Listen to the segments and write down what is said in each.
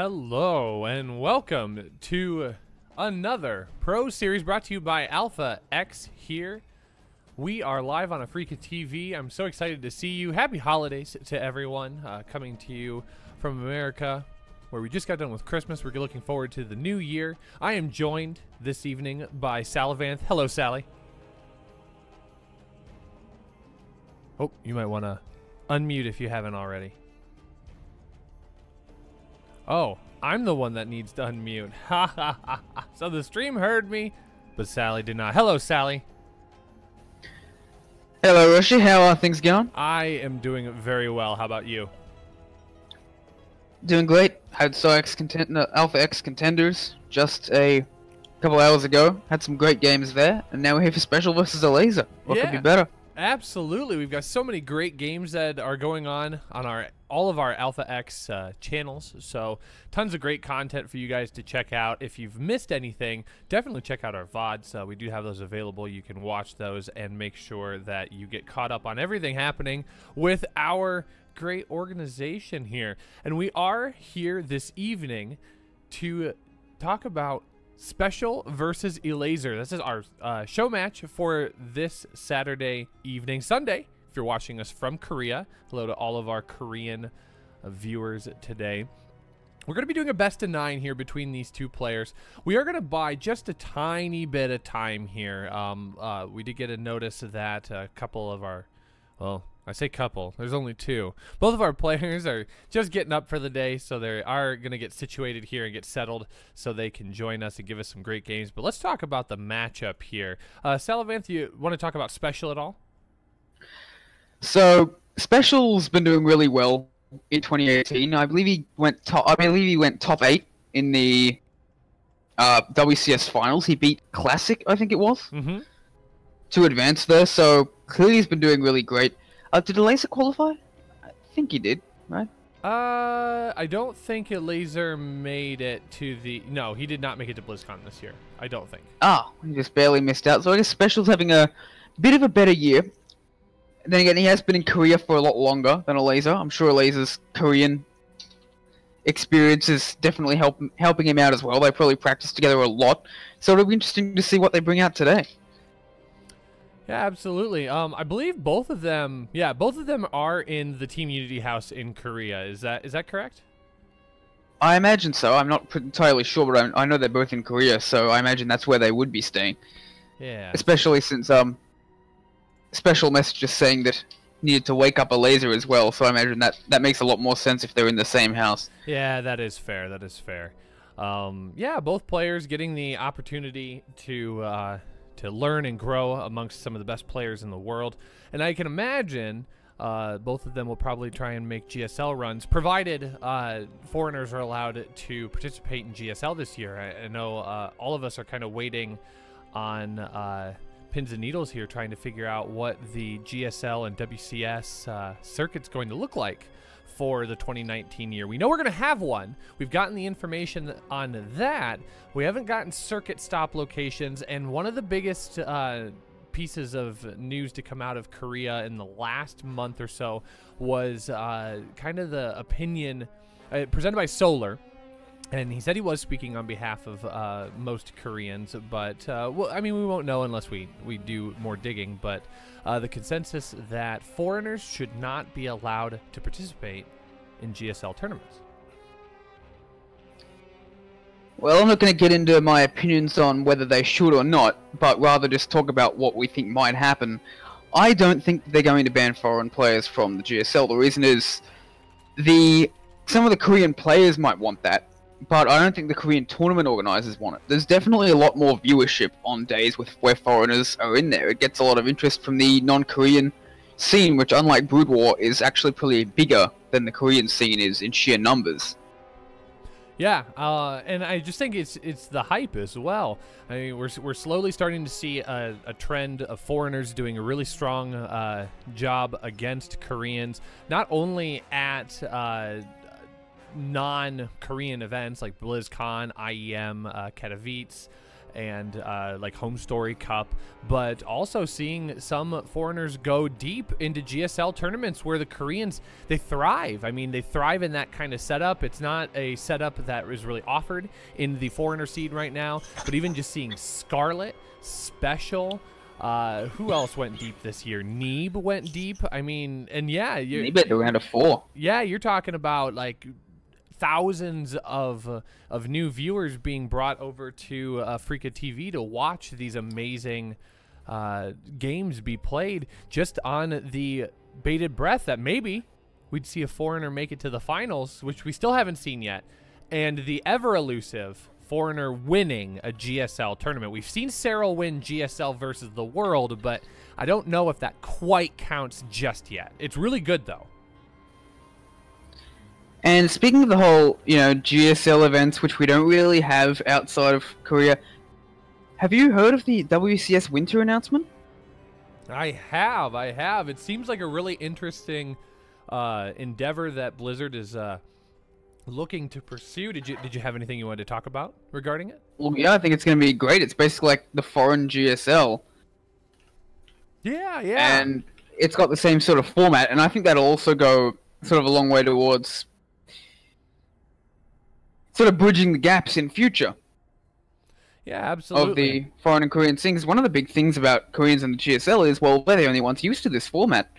Hello and welcome to another Pro Series brought to you by Alpha X here. We are live on Africa TV. I'm so excited to see you. Happy holidays to everyone coming to you from America, where we just got done with Christmas. We're looking forward to the new year. I am joined this evening by Salavanth. Hello, Sally. Oh, you might want to unmute if you haven't already. Oh, I'm the one that needs to unmute. Ha ha ha ha. So the stream heard me, but Sally did not. Hello, Sally. Hello, Roshi. How are things going? I am doing very well. How about you? Doing great. Had Alpha X contenders just a couple hours ago. Had some great games there, and now we're here for SpeCial versus Elazer. What could be better? Absolutely. We've got so many great games that are going on all of our Alpha X channels. So tons of great content for you guys to check out. If you've missed anything, definitely check out our VODs. We do have those available. You can watch those and make sure that you get caught up on everything happening with our great organization here. And we are here this evening to talk about SpeCial versus Elazer. This is our show match for this Saturday evening, Sunday, if you're watching us from Korea. Hello to all of our Korean viewers today. We're going to be doing a best of 9 here between these two players. We are going to buy just a tiny bit of time here. We did get a notice that a couple of our, well, I say couple, there's only 2. Both of our players are just getting up for the day, so they are going to get situated here and get settled so they can join us and give us some great games. But let's talk about the matchup here. Salavanth, you want to talk about SpeCial at all? So, SpeCial's been doing really well in 2018. I believe he went top 8 in the WCS finals. He beat Classic, I think it was, to advance there. So clearly he's been doing really great. Did Elazer qualify? I think he did, right? I don't think Elazer made it to the... No, he did not make it to BlizzCon this year. I don't think. Oh, he just barely missed out. So I guess SpeCial's having a bit of a better year. Then again, he has been in Korea for a lot longer than Elazer. I'm sure Elazer's Korean experience is definitely helping him out as well. They probably practice together a lot. So it'll be interesting to see what they bring out today. Yeah, absolutely. I believe both of them, both of them are in the Team Unity house in Korea. Is that correct? I imagine so. I'm not entirely sure, but I know they're both in Korea, so I imagine that's where they would be staying. Yeah. Especially since SpeCial messages saying that needed to wake up Elazer as well, so I imagine that makes a lot more sense if they're in the same house. Yeah, that is fair. That is fair. Yeah, both players getting the opportunity to learn and grow amongst some of the best players in the world. And I can imagine both of them will probably try and make GSL runs, provided foreigners are allowed to participate in GSL this year. I know all of us are kind of waiting on pins and needles here, trying to figure out what the GSL and WCS circuit's going to look like for the 2019 year. We know we're going to have one. We've gotten the information on that. We haven't gotten circuit stop locations, and one of the biggest pieces of news to come out of Korea in the last month or so was kind of the opinion presented by Solar. And he said he was speaking on behalf of most Koreans, but well, I mean, we won't know unless we do more digging. But the consensus that foreigners should not be allowed to participate in GSL tournaments. Well, I'm not going to get into my opinions on whether they should or not, but rather just talk about what we think might happen. I don't think they're going to ban foreign players from the GSL. The reason is some of the Korean players might want that, but I don't think the Korean tournament organizers want it. There's definitely a lot more viewership on days where foreigners are in there. It gets a lot of interest from the non-Korean scene, which, unlike Brood War, is actually pretty bigger than the Korean scene is in sheer numbers. Yeah, and I just think it's the hype as well. I mean, we're slowly starting to see a trend of foreigners doing a really strong job against Koreans, not only at non-Korean events like BlizzCon, IEM, Katowice, and like Home Story Cup, but also seeing some foreigners go deep into GSL tournaments where the Koreans, they thrive. I mean, they thrive in that kind of setup. It's not a setup that is really offered in the foreigner seed right now, but even just seeing Scarlet, SpeCial, who else went deep this year? Neeb went deep. I mean, and yeah, Neeb at the round of 4. Yeah, you're talking about like thousands of new viewers being brought over to Freaka TV to watch these amazing games be played, just on the bated breath that maybe we'd see a foreigner make it to the finals, which we still haven't seen yet, and the ever elusive foreigner winning a GSL tournament. We've seen Cyril win GSL versus the world, but I don't know if that quite counts just yet. It's really good though. And speaking of the whole, GSL events, which we don't really have outside of Korea, have you heard of the WCS winter announcement? I have. It seems like a really interesting endeavor that Blizzard is looking to pursue. Did you have anything you wanted to talk about regarding it? Well, yeah, I think it's going to be great. It's basically like the foreign GSL. Yeah, yeah. And it's got the same sort of format, and I think that'll also go sort of a long way towards sort of bridging the gaps in future. Yeah, absolutely. Of the foreign and Korean things. One of the big things about Koreans and the GSL is, well, they're the only ones used to this format.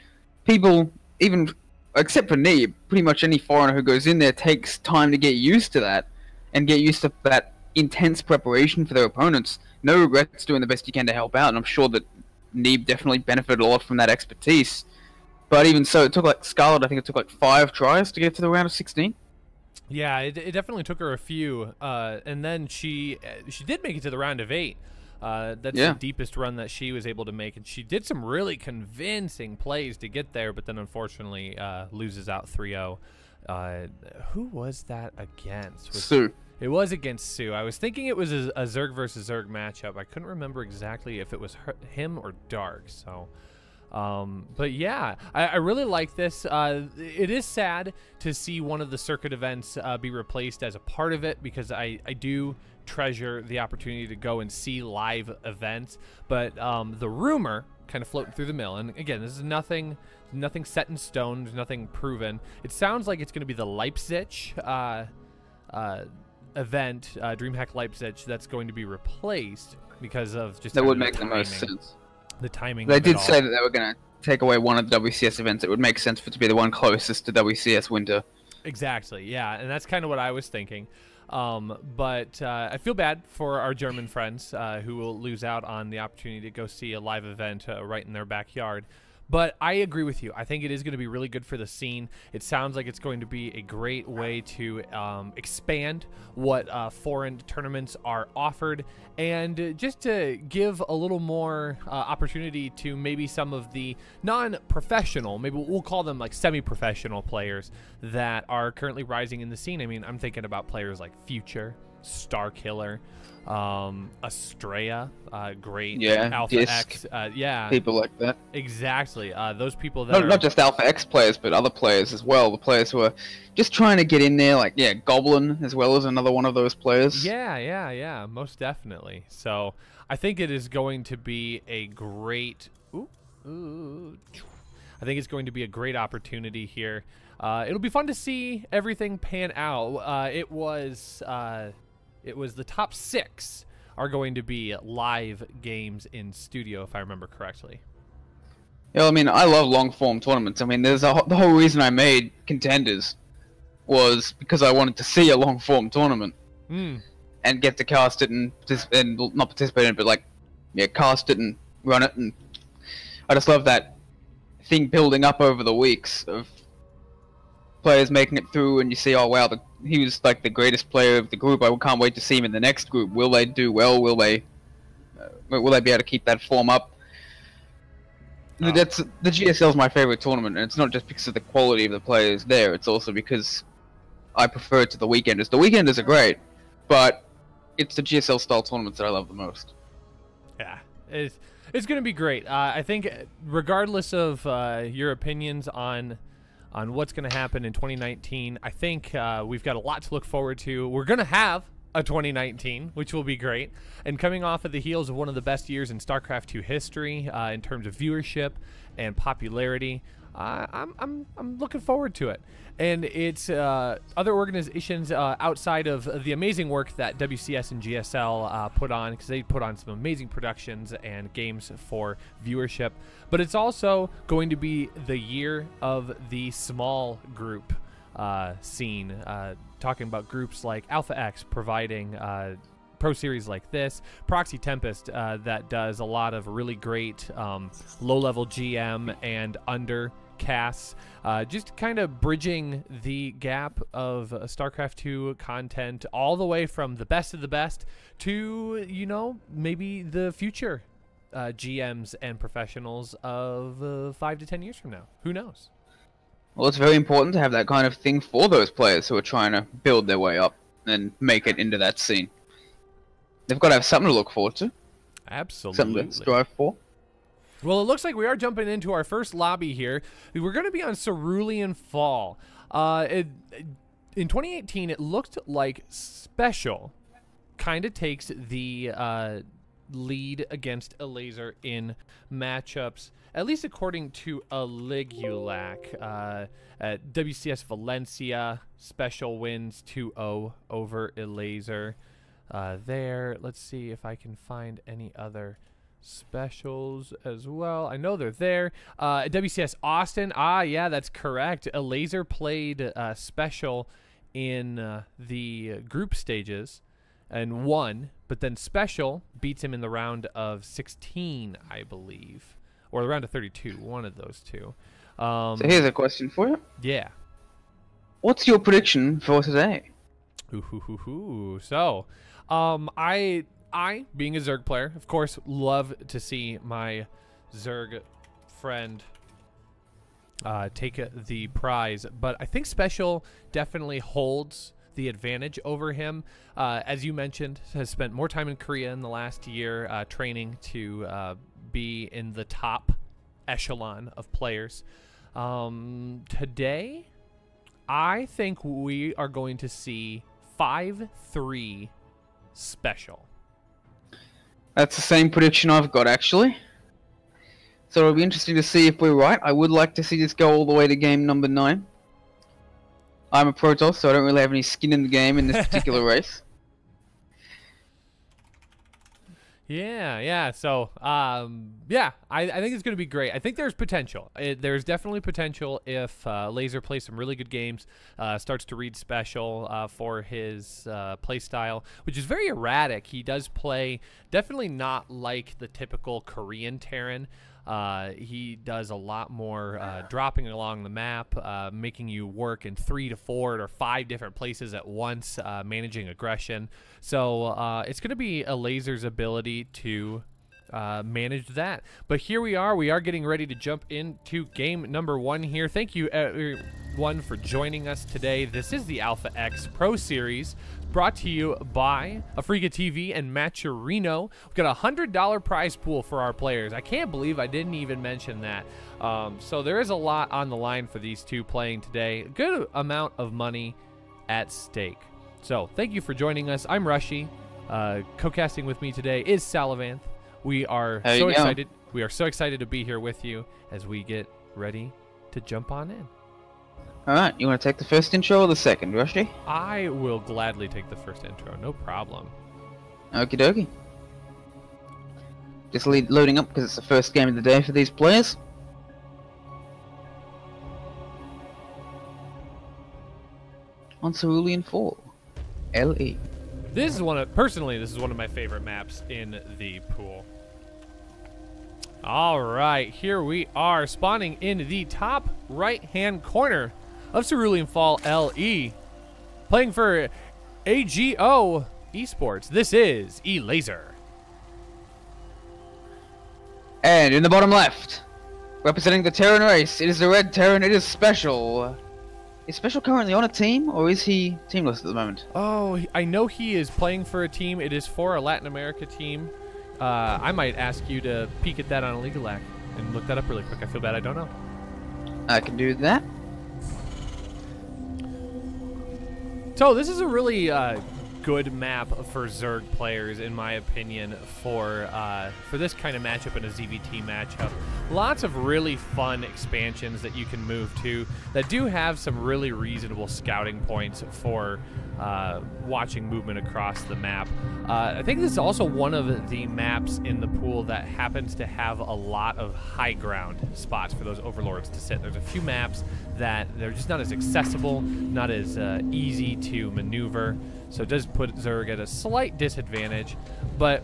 People, even except for Neeb, pretty much any foreigner who goes in there takes time to get used to that, and get used to that intense preparation for their opponents. No regrets, doing the best you can to help out, and I'm sure that Neeb definitely benefited a lot from that expertise. But even so, it took like Scarlet, I think it took like 5 tries to get to the round of 16. Yeah, it definitely took her a few, and then she did make it to the round of 8. That's the deepest run that she was able to make, and she did some really convincing plays to get there, but then unfortunately loses out 3-0. Who was that against? Sue. It was against Sue. I was thinking it was a Zerg versus Zerg matchup. I couldn't remember exactly if it was him or Dark, so... but yeah, I really like this. It is sad to see one of the circuit events be replaced as a part of it, because I do treasure the opportunity to go and see live events. But the rumor kind of floating through the mill, and again, this is nothing set in stone, there's nothing proven. It sounds like it's going to be the Leipzig event, DreamHack Leipzig, that's going to be replaced because of just that would make the most sense. The timing. They did say that they were going to take away one of the WCS events. It would make sense for it to be the one closest to WCS winter. Exactly, yeah, and that's kind of what I was thinking. But I feel bad for our German friends who will lose out on the opportunity to go see a live event right in their backyard. But I agree with you. I think it is going to be really good for the scene. It sounds like it's going to be a great way to expand what foreign tournaments are offered, and just to give a little more opportunity to maybe some of the non-professional, maybe we'll call them like semi-professional players that are currently rising in the scene. I mean, I'm thinking about players like Future, Starkiller, Estrella, great, Alpha Disc, X, yeah, people like that. Exactly, those people that not just Alpha X players, but other players as well. The players who are just trying to get in there, like Goblin as well as another one of those players. Yeah, most definitely. So I think it is going to be a great. I think it's going to be a great opportunity here. It'll be fun to see everything pan out. It was the top 6 are going to be live games in studio, if I remember correctly. Yeah, I mean, I love long-form tournaments. I mean, there's the whole reason I made Contenders was because I wanted to see a long-form tournament and get to cast it and not participate in it, but cast it and run it. And I just love that thing building up over the weeks of players making it through, and you see, oh wow, he was like the greatest player of the group. I can't wait to see him in the next group. Will they do well? Will they be able to keep that form up? The GSL is my favorite tournament, and it's not just because of the quality of the players there. It's also because I prefer it to the Weekenders. The Weekenders are great, but it's the GSL style tournaments that I love the most. Yeah, it's going to be great. I think regardless of your opinions on what's going to happen in 2019, I think we've got a lot to look forward to. We're going to have a 2019, which will be great. And coming off of the heels of one of the best years in StarCraft 2 history in terms of viewership and popularity, I'm looking forward to it. And it's other organizations outside of the amazing work that WCS and GSL put on, because they put on some amazing productions and games for viewership. But it's also going to be the year of the small group scene, talking about groups like Alpha X providing pro series like this, Proxy Tempest that does a lot of really great low-level GM and under casts, just kind of bridging the gap of StarCraft 2 content all the way from the best of the best to, you know, maybe the future GMs and professionals of 5 to 10 years from now. Who knows? Well, it's very important to have that kind of thing for those players who are trying to build their way up and make it into that scene. They've got to have something to look forward to. Absolutely. Something to strive for. Well, it looks like we are jumping into our first lobby here. We're going to be on Cerulean Fall. In 2018, it looked like SpeCial kind of takes the lead against Elazer in matchups, at least according to Aligulac. At WCS Valencia, SpeCial wins 2-0 over Elazer. There, let's see if I can find any other specials as well. I know they're there. WCS Austin, yeah, that's correct. Elazer played SpeCial in the group stages and won, but then SpeCial beats him in the round of 16, I believe, or the round of 32, one of those two. So here's a question for you. Yeah. What's your prediction for today? So, I, being a Zerg player, of course, love to see my Zerg friend take the prize, but I think SpeCial definitely holds the advantage over him. As you mentioned, has spent more time in Korea in the last year training to be in the top echelon of players. Today, I think we are going to see 5-3 SpeCial. That's the same prediction I've got, actually. So it'll be interesting to see if we're right. I would like to see this go all the way to game number 9. I'm a Protoss, so I don't really have any skin in the game in this particular race. Yeah. So, yeah, I think it's going to be great. I think there's potential. There's definitely potential if Elazer plays some really good games, starts to read SpeCial for his play style, which is very erratic. He does play definitely not like the typical Korean Terran. He does a lot more dropping along the map, making you work in 3 to 4 or 5 different places at once, managing aggression. So it's going to be Elazer's ability to manage that. But here we are getting ready to jump into game number 1 here. Thank you everyone for joining us today. This is the Alpha X Pro Series, brought to you by Afrika TV and Matcherino. We've got a $100 prize pool for our players. I can't believe I didn't even mention that. So there is a lot on the line for these two playing today. A good amount of money at stake. So thank you for joining us. I'm Rushy. Co-casting with me today is Salavanth. We are so excited. We are so excited to be here with you as we get ready to jump on in. Alright, you want to take the first intro or the second, Rushy? I will gladly take the first intro, no problem. Okie dokie. Just loading up because it's the first game of the day for these players. On Cerulean Fall, LE. This is personally, this is one of my favorite maps in the pool. All right, here we are, spawning in the top right-hand corner of Cerulean Fall LE. Playing for AGO Esports, this is Elazer. And in the bottom left, representing the Terran race, it is the Red Terran, it is SpeCial. Is SpeCial currently on a team, or is he teamless at the moment? Oh, I know he is playing for a team. It is for a Latin America team. I might ask you to peek at that on Aligulac and look that up really quick. I feel bad I don't know. I can do that. So this is a really good map for Zerg players, in my opinion, for this kind of matchup in a ZVT matchup. Lots of really fun expansions that you can move to that do have some really reasonable scouting points for watching movement across the map. I think this is also one of the maps in the pool that happens to have a lot of high ground spots for those overlords to sit. There's a few maps that they're just not as accessible, not as easy to maneuver, so it does put Zerg at a slight disadvantage. But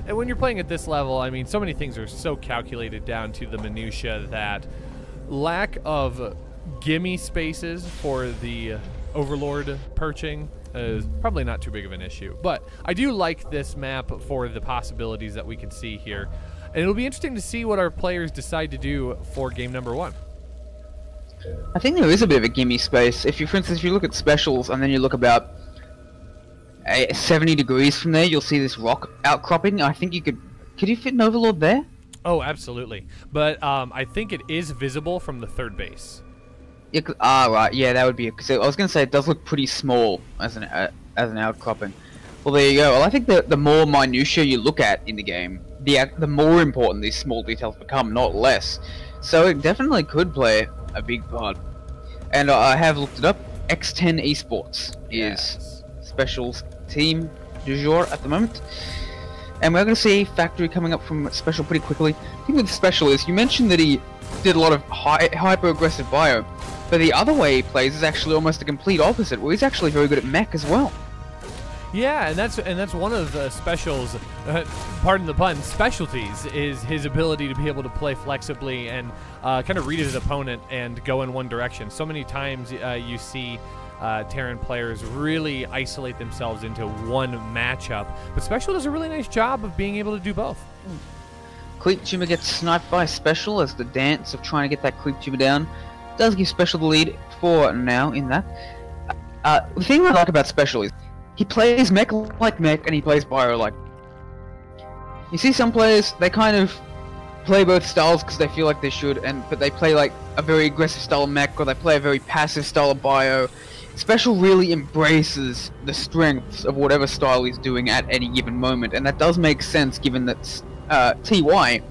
when you're playing at this level, I mean, so many things are so calculated down to the minutia that lack of gimme spaces for the overlord perching is probably not too big of an issue. But I do like this map for the possibilities that we can see here, and it'll be interesting to see what our players decide to do for game number 1. I think there is a bit of a gimme space. If you, for instance, if you look at specials and then you look about 70 degrees from there, you'll see this rock outcropping. I think you could you fit an overlord there? Oh, absolutely. But I think it is visible from the third base. Yeah, right. Yeah, that would be. Because I was going to say it does look pretty small as an outcropping. Well, there you go. Well, I think the more minutia you look at in the game, the more important these small details become, not less. So it definitely could play a big part. And I have looked it up. X10 Esports is Special's team du jour at the moment. And we're going to see Factory coming up from Special pretty quickly. The thing with Special is, you mentioned that he did a lot of hyper-aggressive bio, but the other way he plays is actually almost the complete opposite, where he's actually very good at mech as well. Yeah, and that's one of the Special's, pardon the pun, specialties, is his ability to be able to play flexibly and kind of read his opponent and go in one direction. So many times you see Terran players really isolate themselves into one matchup, but Special does a really nice job of being able to do both. Creep Tumor gets sniped by Special as the dance of trying to get that Creep Tumor down does give Special the lead for now in that. The thing I like about Special is he plays mech like mech and he plays bio like. You see some players, they kind of play both styles because they feel like they should, but they play like a very aggressive style of mech, or they play a very passive style of bio. Special really embraces the strengths of whatever style he's doing at any given moment, and that does make sense given that TY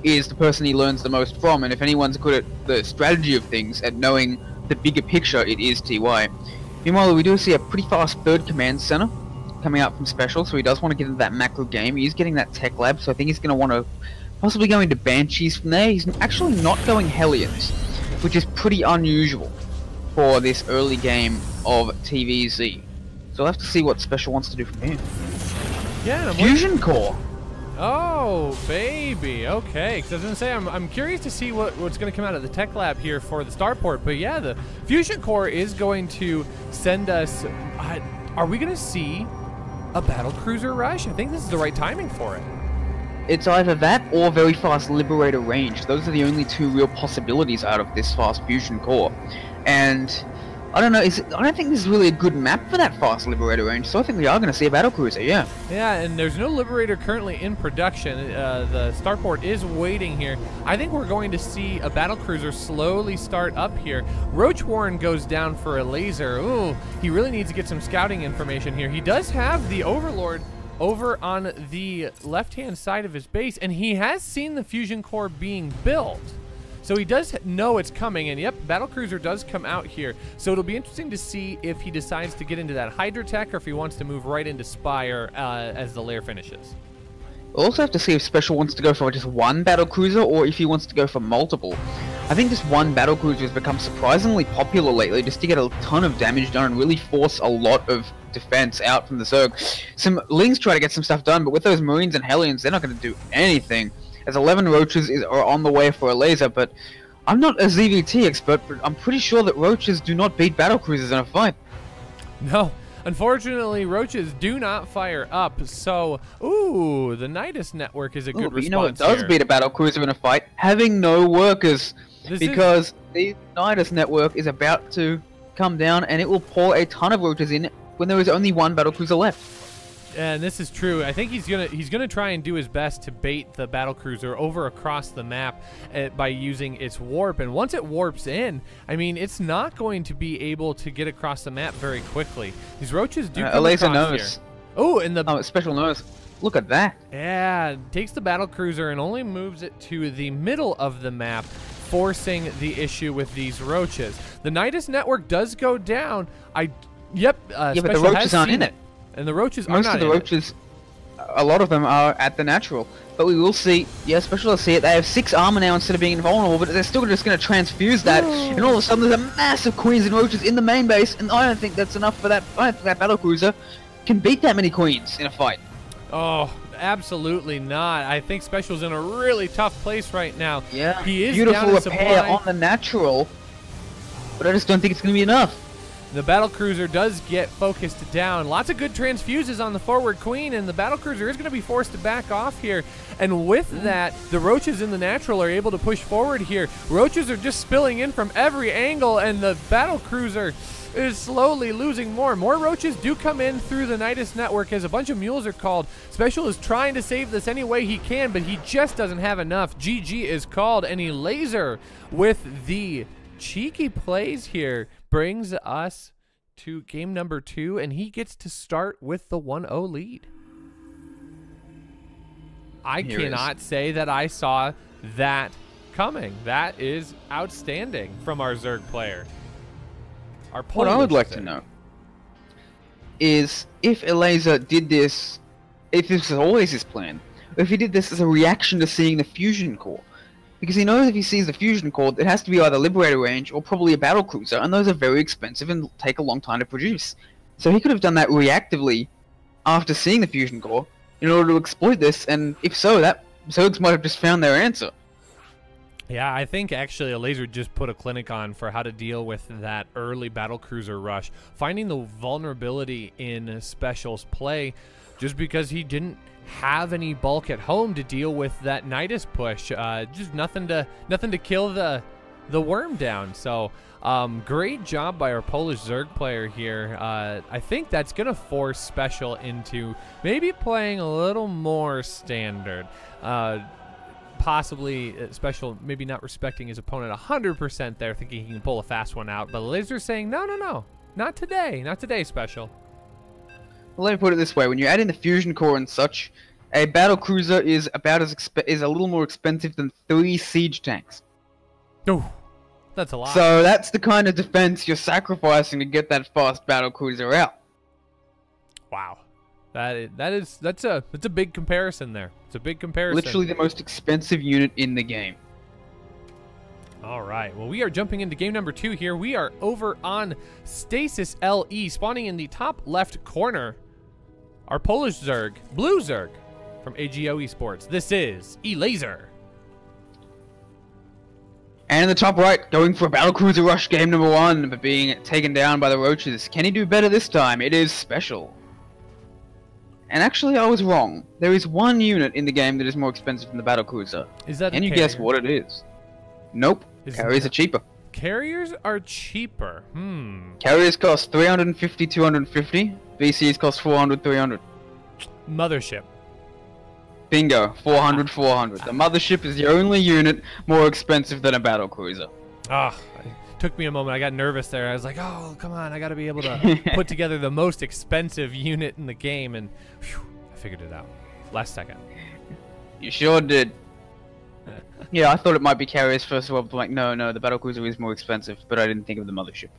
is the person he learns the most from, and if anyone's good at the strategy of things, at knowing the bigger picture, it is TY. Meanwhile, we do see a pretty fast third command center coming out from Special, so he does want to get into that macro game. He's getting that tech lab, so I think he's going to want to possibly go into Banshees from there. He's actually not going Hellions, which is pretty unusual for this early game of TVZ. So we'll have to see what Special wants to do from here. Yeah, Fusion Core. Oh, baby. Okay, because I was going to say, I'm curious to see what's going to come out of the tech lab here for the starport. But yeah, the Fusion Core is going to send us... are we going to see a battlecruiser rush? I think this is the right timing for it. It's either that or very fast Liberator range. Those are the only two real possibilities out of this fast Fusion Core. And I don't know, I don't think this is really a good map for that fast Liberator range, so I think we are going to see a battlecruiser, yeah. Yeah, and there's no Liberator currently in production. The starport is waiting here. I think we're going to see a battlecruiser slowly start up here. Roach Warren goes down for Elazer. Ooh, he really needs to get some scouting information here. He does have the Overlord over on the left-hand side of his base, and he has seen the Fusion Core being built. So he does know it's coming, and yep, battlecruiser does come out here. So it'll be interesting to see if he decides to get into that Hydra tech or if he wants to move right into Spire as the lair finishes. We'll also have to see if Special wants to go for just one battlecruiser or if he wants to go for multiple. I think just one battlecruiser has become surprisingly popular lately, just to get a ton of damage done and really force a lot of defense out from the Zerg. Some Lings try to get some stuff done, but with those Marines and Hellions, they're not going to do anything. As 11 Roaches are on the way for a Elazer, but I'm not a ZVT expert, but I'm pretty sure that Roaches do not beat battlecruisers in a fight. No, unfortunately, Roaches do not fire up, so, ooh, the Nidus network is a good response. You know what does beat a battlecruiser in a fight? Having no workers, because the Nidus network is about to come down, and it will pour a ton of Roaches in when there is only one battlecruiser left. And this is true. I think he's gonna try and do his best to bait the battlecruiser over across the map by using its warp. And once it warps in, I mean, it's not going to be able to get across the map very quickly. These roaches do come Elazer across knows. here. Oh, and the SpeCial knows. Look at that. Yeah, takes the battlecruiser and only moves it to the middle of the map, forcing the issue with these roaches. The Nidus network does go down. Yeah, but the roaches aren't in it. And the roaches Most are not of the roaches, a lot of them are at the natural. But we will see, yeah, SpeCial will see it. They have 6 armor now instead of being invulnerable, but they're still just going to transfuse that. And all of a sudden there's a massive queens and roaches in the main base, and I don't think that's enough for that. I don't think that battlecruiser can beat that many queens in a fight. Oh, absolutely not. I think SpeCial's in a really tough place right now. Yeah, he is beautiful down in repair supply on the natural, but I just don't think it's going to be enough. The battlecruiser does get focused down. Lots of good transfuses on the forward queen, and the battlecruiser is going to be forced to back off here. And with that, the roaches in the natural are able to push forward here. Roaches are just spilling in from every angle, and the battlecruiser is slowly losing more. More roaches do come in through the Nidus network as a bunch of mules are called. SpeCial is trying to save this any way he can, but he just doesn't have enough. GG is called, and Elazer with the cheeky plays here brings us to game number 2, and he gets to start with the 1-0 lead. I cannot say that I saw that coming. That is outstanding from our Zerg player. What I would like to know is if Elazer did this, if this was always his plan, or if he did this as a reaction to seeing the fusion core. Because he knows if he sees the fusion core, it has to be either Liberator range or probably a battlecruiser, and those are very expensive and take a long time to produce. So he could have done that reactively after seeing the fusion core in order to exploit this, and if so, that Zergs might have just found their answer. Yeah, I think actually Elazer just put a clinic on for how to deal with that early battlecruiser rush, finding the vulnerability in SpeCial's play just because he didn't have any bulk at home to deal with that Nidus push. Just nothing to kill the worm down. So great job by our Polish Zerg player here. I think that's gonna force SpeCial into maybe playing a little more standard. Possibly SpeCial maybe not respecting his opponent 100% there, thinking he can pull a fast one out. But Elazer's saying no, not today, SpeCial. Well, let me put it this way: when you add in the fusion core and such, a battlecruiser is about is a little more expensive than 3 siege tanks. Oh, that's a lot. So that's the kind of defense you're sacrificing to get that fast battlecruiser out. Wow, that's a big comparison there. It's a big comparison. Literally the most expensive unit in the game. All right, well, we are jumping into game number 2 here. We are over on SpeCial, spawning in the top left corner. Our Polish Zerg, Blue Zerg, from AGO Esports. This is Elazer. And in the top right, going for a battlecruiser rush game number 1, but being taken down by the roaches. Can he do better this time? It is SpeCial. And actually, I was wrong. There is one unit in the game that is more expensive than the battlecruiser. Is that? Can you guess what it is? Nope. Carriers are cheaper. Carriers are cheaper. Carriers cost 350, 250. VCs cost 400, 300. Mothership. Bingo. 400, 400. The mothership is the only unit more expensive than a battlecruiser. Ah, it took me a moment. I got nervous there. I was like, oh, come on. I got to be able to put together the most expensive unit in the game. And whew, I figured it out. Last second. You sure did. Yeah, I thought it might be carriers first of all, but I'm like, no, the battlecruiser is more expensive, but I didn't think of the mothership.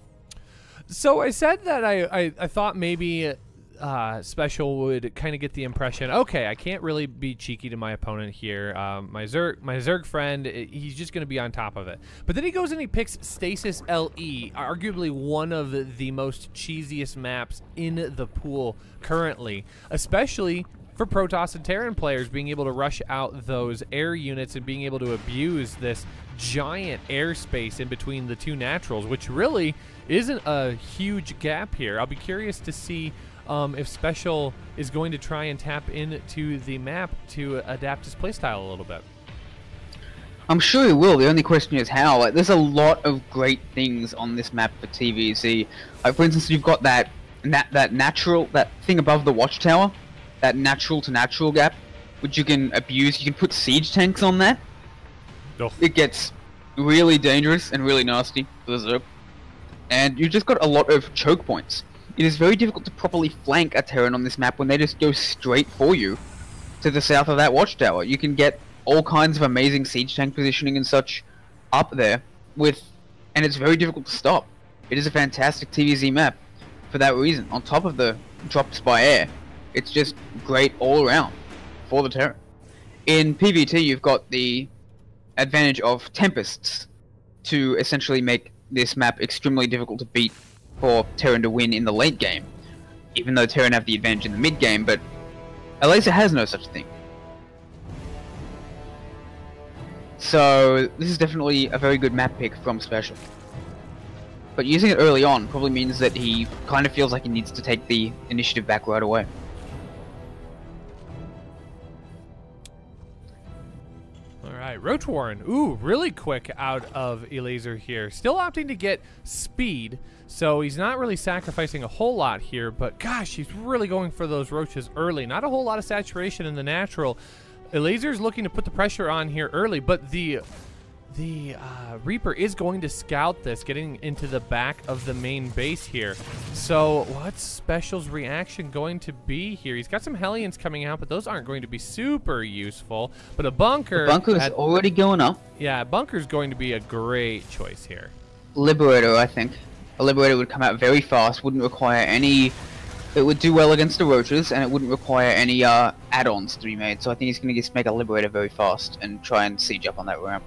So I said that I thought maybe SpeCial would kind of get the impression, okay, I can't really be cheeky to my opponent here. My Zerg friend, he's just going to be on top of it. But then he goes and he picks SpeCial, arguably one of the most cheesiest maps in the pool currently, especially for Protoss and Terran players, being able to rush out those air units and being able to abuse this giant airspace in between the two naturals, which really isn't a huge gap here. I'll be curious to see if SpeCial is going to try and tap into the map to adapt his playstyle a little bit. I'm sure he will. The only question is how. Like, there's a lot of great things on this map for TVC. Like, for instance, you've got that natural, that thing above the watchtower. that natural to natural gap, which you can abuse. You can put siege tanks on that. Oh. It gets really dangerous and really nasty for the Zerg. And you've just got a lot of choke points. It is very difficult to properly flank a Terran on this map when they just go straight for you to the south of that watchtower. You can get all kinds of amazing siege tank positioning and such up there and it's very difficult to stop. It is a fantastic TVZ map for that reason. On top of the drops by air, it's just great all around for the Terran. In PvT, you've got the advantage of Tempests to essentially make this map extremely difficult to beat for Terran to win in the late game, even though Terran have the advantage in the mid game, but Elazer has no such thing. So this is definitely a very good map pick from SpeCial. But using it early on probably means that he kind of feels like he needs to take the initiative back right away. Alright, Roach Warren. Ooh, really quick out of Elazer here. Still opting to get speed, so he's not really sacrificing a whole lot here, but gosh, he's really going for those roaches early. Not a whole lot of saturation in the natural. Elazer's looking to put the pressure on here early, but the Reaper is going to scout this, getting into the back of the main base here. So what's SpeCial's reaction going to be here? He's got some Hellions coming out, but those aren't going to be super useful. But a bunker... The bunker is already going up. Yeah, a bunker's going to be a great choice here. Liberator, I think. A Liberator would come out very fast, wouldn't require any... It would do well against the roaches, and it wouldn't require any add-ons to be made. So I think he's going to just make a Liberator very fast and try and siege up on that ramp.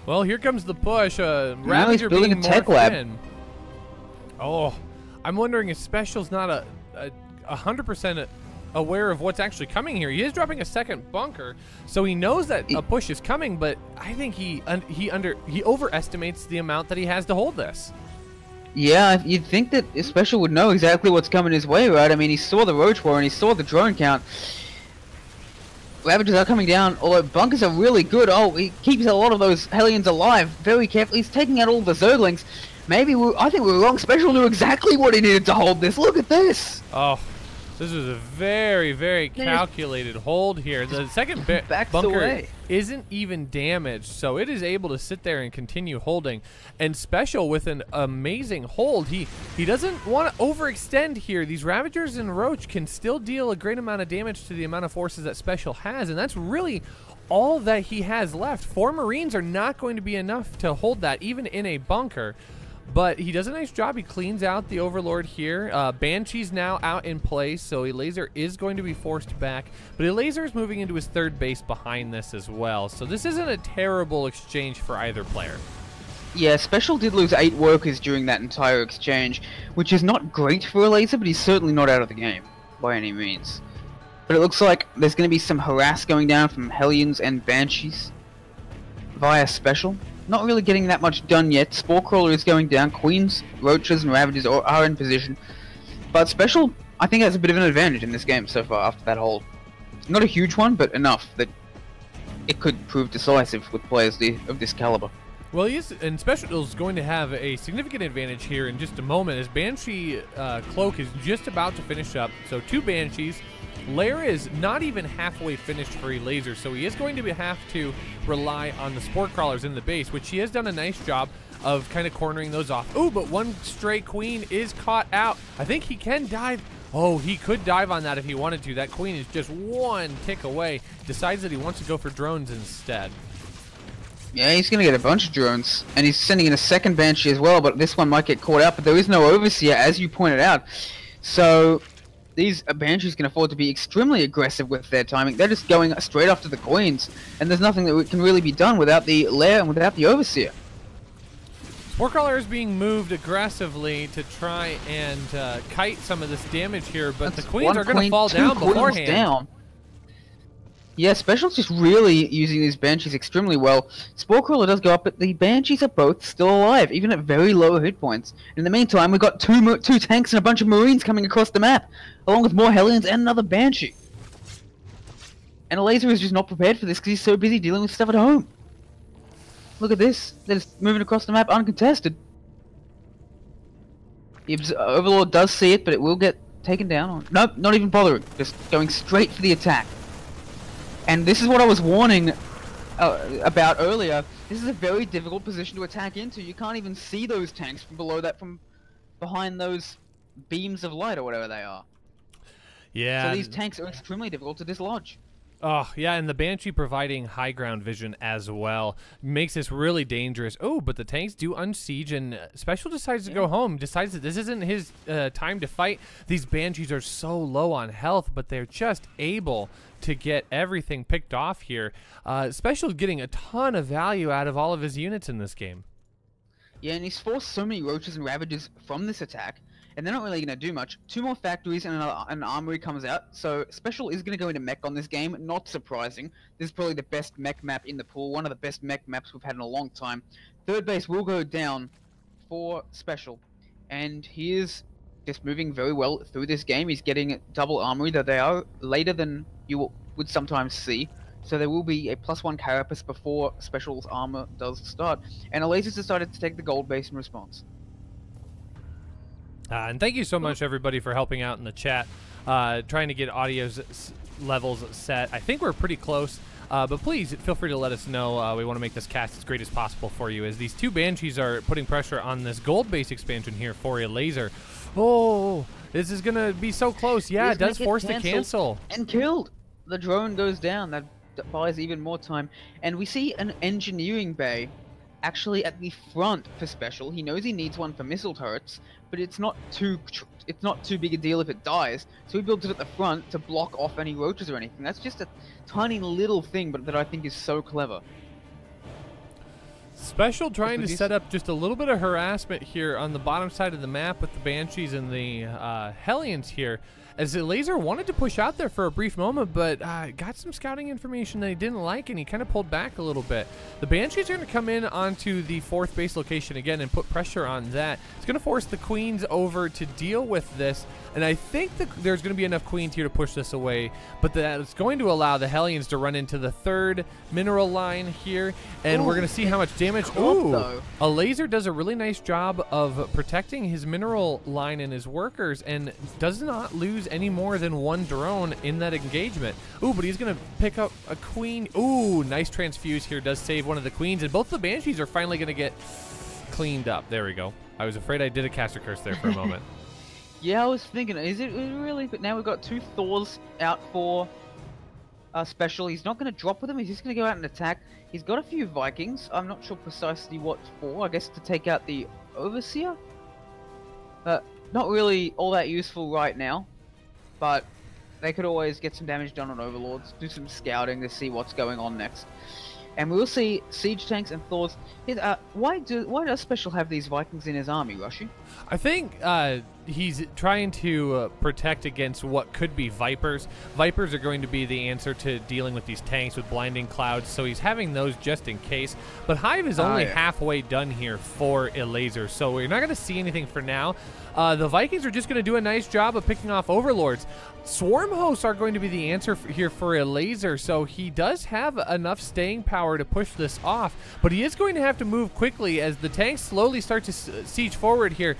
Well, here comes the push. Now he's building a tech lab. Oh, I'm wondering if SpeCial's not 100% aware of what's actually coming here. He is dropping a second bunker, so he knows that a push is coming. But I think he overestimates the amount that he has to hold this. Yeah, you'd think that SpeCial would know exactly what's coming his way, right? I mean, he saw the Roach War and he saw the drone count. Ravages are coming down, although bunkers are really good. Oh, he keeps a lot of those Hellions alive very carefully. He's taking out all the Zerglings. Maybe I think we were wrong. SpeCial knew exactly what he needed to hold this. Look at this. Oh, this is a very, very calculated hold here. The second bunker isn't even damaged, so it is able to sit there and continue holding. And SpeCial with an amazing hold. He doesn't want to overextend here. These Ravagers and Roach can still deal a great amount of damage to the amount of forces that SpeCial has, and that's really all that he has left. 4 Marines are not going to be enough to hold that, even in a bunker. But he does a nice job. He cleans out the Overlord here. Banshee's now out in place, so Elazer is going to be forced back. But Elazer is moving into his third base behind this as well. So this isn't a terrible exchange for either player. Yeah, SpeCial did lose 8 workers during that entire exchange, which is not great for Elazer, but he's certainly not out of the game by any means. But it looks like there's going to be some harass going down from Hellions and Banshees via SpeCial. Not really getting that much done yet. Sporecrawler is going down. Queens, Roaches, and Ravagers are in position. But SpeCial, I think, has a bit of an advantage in this game so far after that hold. Not a huge one, but enough that it could prove decisive with players of this caliber. Well, he is, and SpeCial is going to have a significant advantage here in just a moment as Banshee Cloak is just about to finish up. So 2 Banshees. Lair is not even halfway finished for Elazer, so he is going to have to rely on the Spore Crawlers in the base, which he has done a nice job of kind of cornering those off. Ooh, but one stray Queen is caught out. I think he can dive. Oh, he could dive on that if he wanted to. That Queen is just 1 tick away. Decides that he wants to go for drones instead. Yeah, he's going to get a bunch of drones, and he's sending in a second Banshee as well, but this one might get caught out, but there is no Overseer, as you pointed out. So these Banshees can afford to be extremely aggressive with their timing. They're just going straight after the Queens, and there's nothing that can really be done without the Lair and without the Overseer. Sporecrawler is being moved aggressively to try and kite some of this damage here, but the Queens are going to fall down beforehand. Down. Yeah, SpeCial's just really using these Banshees extremely well. Sporecrawler does go up, but the Banshees are both still alive, even at very low hit points. In the meantime, we've got two tanks and a bunch of Marines coming across the map, along with more Hellions and another Banshee. And Elazer is just not prepared for this because he's so busy dealing with stuff at home. Look at this. They're just moving across the map uncontested. The Overlord does see it, but it will get taken down. Or nope, not even bothering. Just going straight for the attack. And this is what I was warning about earlier. This is a very difficult position to attack into. You can't even see those tanks from below that, from behind those beams of light or whatever they are. Yeah. So these tanks are extremely difficult to dislodge. Oh, yeah, and the Banshee providing high ground vision as well makes this really dangerous. Oh, but the tanks do unsiege, and SpeCial decides to go home, decides that this isn't his time to fight. These Banshees are so low on health, but they're just able to get everything picked off here. SpeCial getting a ton of value out of all of his units in this game. Yeah, and he's forced so many Roaches and Ravages from this attack, and they're not really going to do much. 2 more factories and an armory comes out, so SpeCial is going to go into mech on this game, not surprising. This is probably the best mech map in the pool, one of the best mech maps we've had in a long time. Third base will go down for SpeCial, and he is just moving very well through this game. He's getting double armory, though they are later than you would sometimes see. So there will be a +1 carapace before SpeCial's armor does start, and Elazer's decided to take the gold base in response. And thank you so much, everybody, for helping out in the chat, trying to get audio levels set. I think we're pretty close, but please feel free to let us know. We want to make this cast as great as possible for you, as these 2 Banshees are putting pressure on this gold base expansion here for Elazer. Oh, this is going to be so close. Yeah, it does force the cancel. And killed. The drone goes down. That buys even more time. And we see an engineering bay actually at the front for SpeCial. He knows he needs one for missile turrets, but it's not too big a deal if it dies. So he builds it at the front to block off any Roaches or anything. That's just a tiny little thing, but that I think is so clever. SpeCial trying to set up just a little bit of harassment here on the bottom side of the map with the Banshees and the Hellions here, as Elazer wanted to push out there for a brief moment, but got some scouting information that he didn't like, and he kind of pulled back a little bit. The Banshees are going to come in onto the 4th base location again and put pressure on that. It's going to force the Queens over to deal with this, and I think that there's going to be enough Queens here to push this away, but that's going to allow the Hellions to run into the 3rd mineral line here, and we're going to see how much damage. Ooh, Elazer does a really nice job of protecting his mineral line and his workers, and does not lose any more than 1 drone in that engagement. Ooh, but he's going to pick up a Queen. Ooh, nice transfuse here. Does save one of the Queens, and both the Banshees are finally going to get cleaned up. There we go. I was afraid I did a caster curse there for a moment. Yeah, I was thinking, is it really? But now we've got 2 Thors out for SpeCial. He's not going to drop with them. He's just going to go out and attack. He's got a few Vikings. I'm not sure precisely what for. I guess to take out the Overseer. Not really all that useful right now, but they could always get some damage done on Overlords, do some scouting to see what's going on next. And we'll see siege tanks and Thors. Why does SpeCial have these Vikings in his army, Rushy? I think he's trying to protect against what could be Vipers. Vipers are going to be the answer to dealing with these tanks with blinding clouds, so he's having those just in case. But Hive is only halfway done here for Elazer, so we're not going to see anything for now. The Vikings are just going to do a nice job of picking off Overlords. Swarm hosts are going to be the answer here for Elazer, so he does have enough staying power to push this off, but he is going to have to move quickly as the tanks slowly start to siege forward here.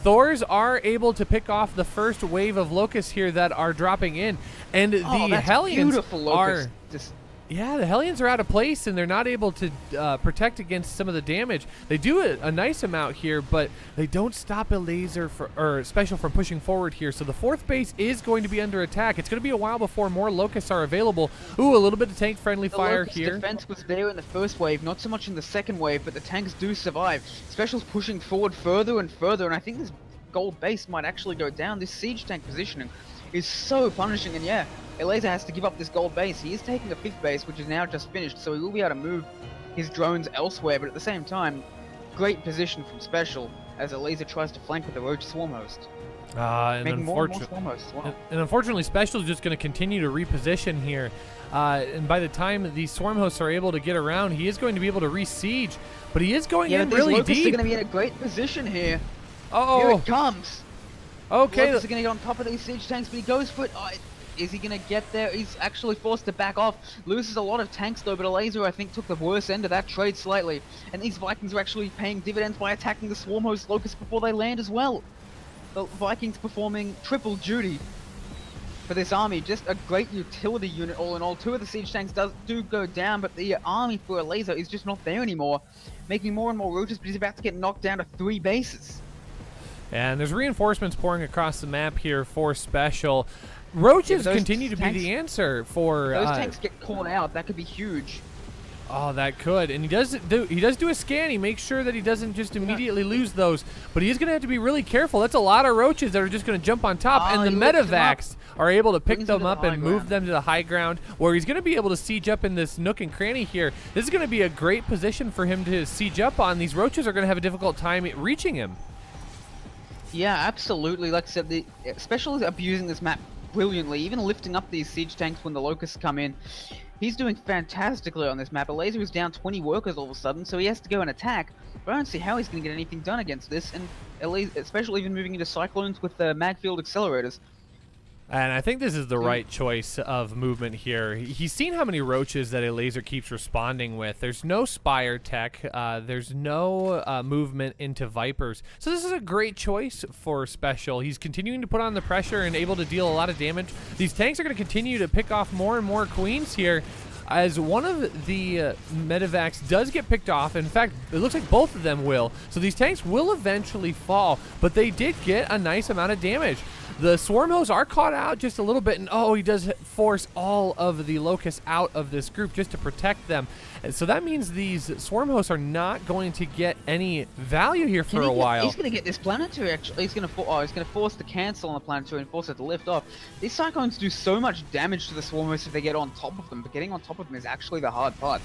Thors are able to pick off the first wave of locusts here that are dropping in, and the Hellions are yeah, the Hellions are out of place, and they're not able to protect against some of the damage. They do a nice amount here, but they don't stop Elazer or SpeCial from pushing forward here. So the 4th base is going to be under attack. It's going to be a while before more locusts are available. Ooh, a little bit of tank-friendly fire here. The defense was there in the 1st wave, not so much in the 2nd wave, but the tanks do survive. SpeCial's pushing forward further and further, and I think this gold base might actually go down. This siege tank positioning is so punishing, and yeah, Elazer has to give up this gold base. He is taking a 5th base, which is now just finished, so he will be able to move his drones elsewhere, but at the same time, great position from SpeCial as Elazer tries to flank with the Roach Swarm Host. And unfortunately, SpeCial is just going to continue to reposition here, and by the time these Swarm Hosts are able to get around, he is going to be able to re-siege, but he is going in really deep. They're going to be in a great position here. Uh-oh. Here it comes. Okay. Locusts are going to get on top of these siege tanks, but he goes for it. Is he going to get there? He's actually forced to back off. Loses a lot of tanks though, but Elazer, I think, took the worst end of that trade slightly. And these Vikings are actually paying dividends by attacking the Swarm Host Locusts before they land as well. the Vikings performing triple duty for this army. Just a great utility unit all in all. 2 of the siege tanks do go down, but the army for Elazer is just not there anymore, making more and more roaches, but he's about to get knocked down to 3 bases. And there's reinforcements pouring across the map here for SpeCial. Roaches continue to be the answer for... Those tanks get caught out, that could be huge. Oh, that could. And he does do a scan. He makes sure that he doesn't just immediately lose those. But he is going to have to be really careful. That's a lot of roaches that are just going to jump on top. And the medevacs are able to pick them up and move them to the high ground, where he's going to be able to siege up in this nook and cranny here. This is going to be a great position for him to siege up on. These roaches are going to have a difficult time reaching him. Yeah, absolutely. Like I said, the SpeCial is abusing this map brilliantly, even lifting up these siege tanks when the locusts come in. He's doing fantastically on this map. Elazer is down 20 workers all of a sudden, so he has to go and attack. But I don't see how he's going to get anything done against this, and SpeCial even moving into cyclones with the magfield accelerators. And I think this is the right choice of movement here. He's seen how many roaches that Elazer keeps responding with. There's no Spire tech. There's no movement into Vipers. So this is a great choice for SpeCial. He's continuing to put on the pressure and able to deal a lot of damage. These tanks are going to continue to pick off more and more queens here, as one of the medevacs does get picked off. In fact, it looks like both of them will. So these tanks will eventually fall, but they did get a nice amount of damage. The swarm hosts are caught out just a little bit, and oh, he does force all of the locusts out of this group just to protect them. And so that means these swarm hosts are not going to get any value here for a while. He's going to get this planetary, actually. He's going to force the cancel on the planetary and force it to lift off. These cyclones do so much damage to the swarm hosts if they get on top of them, but getting on top of them is actually the hard part.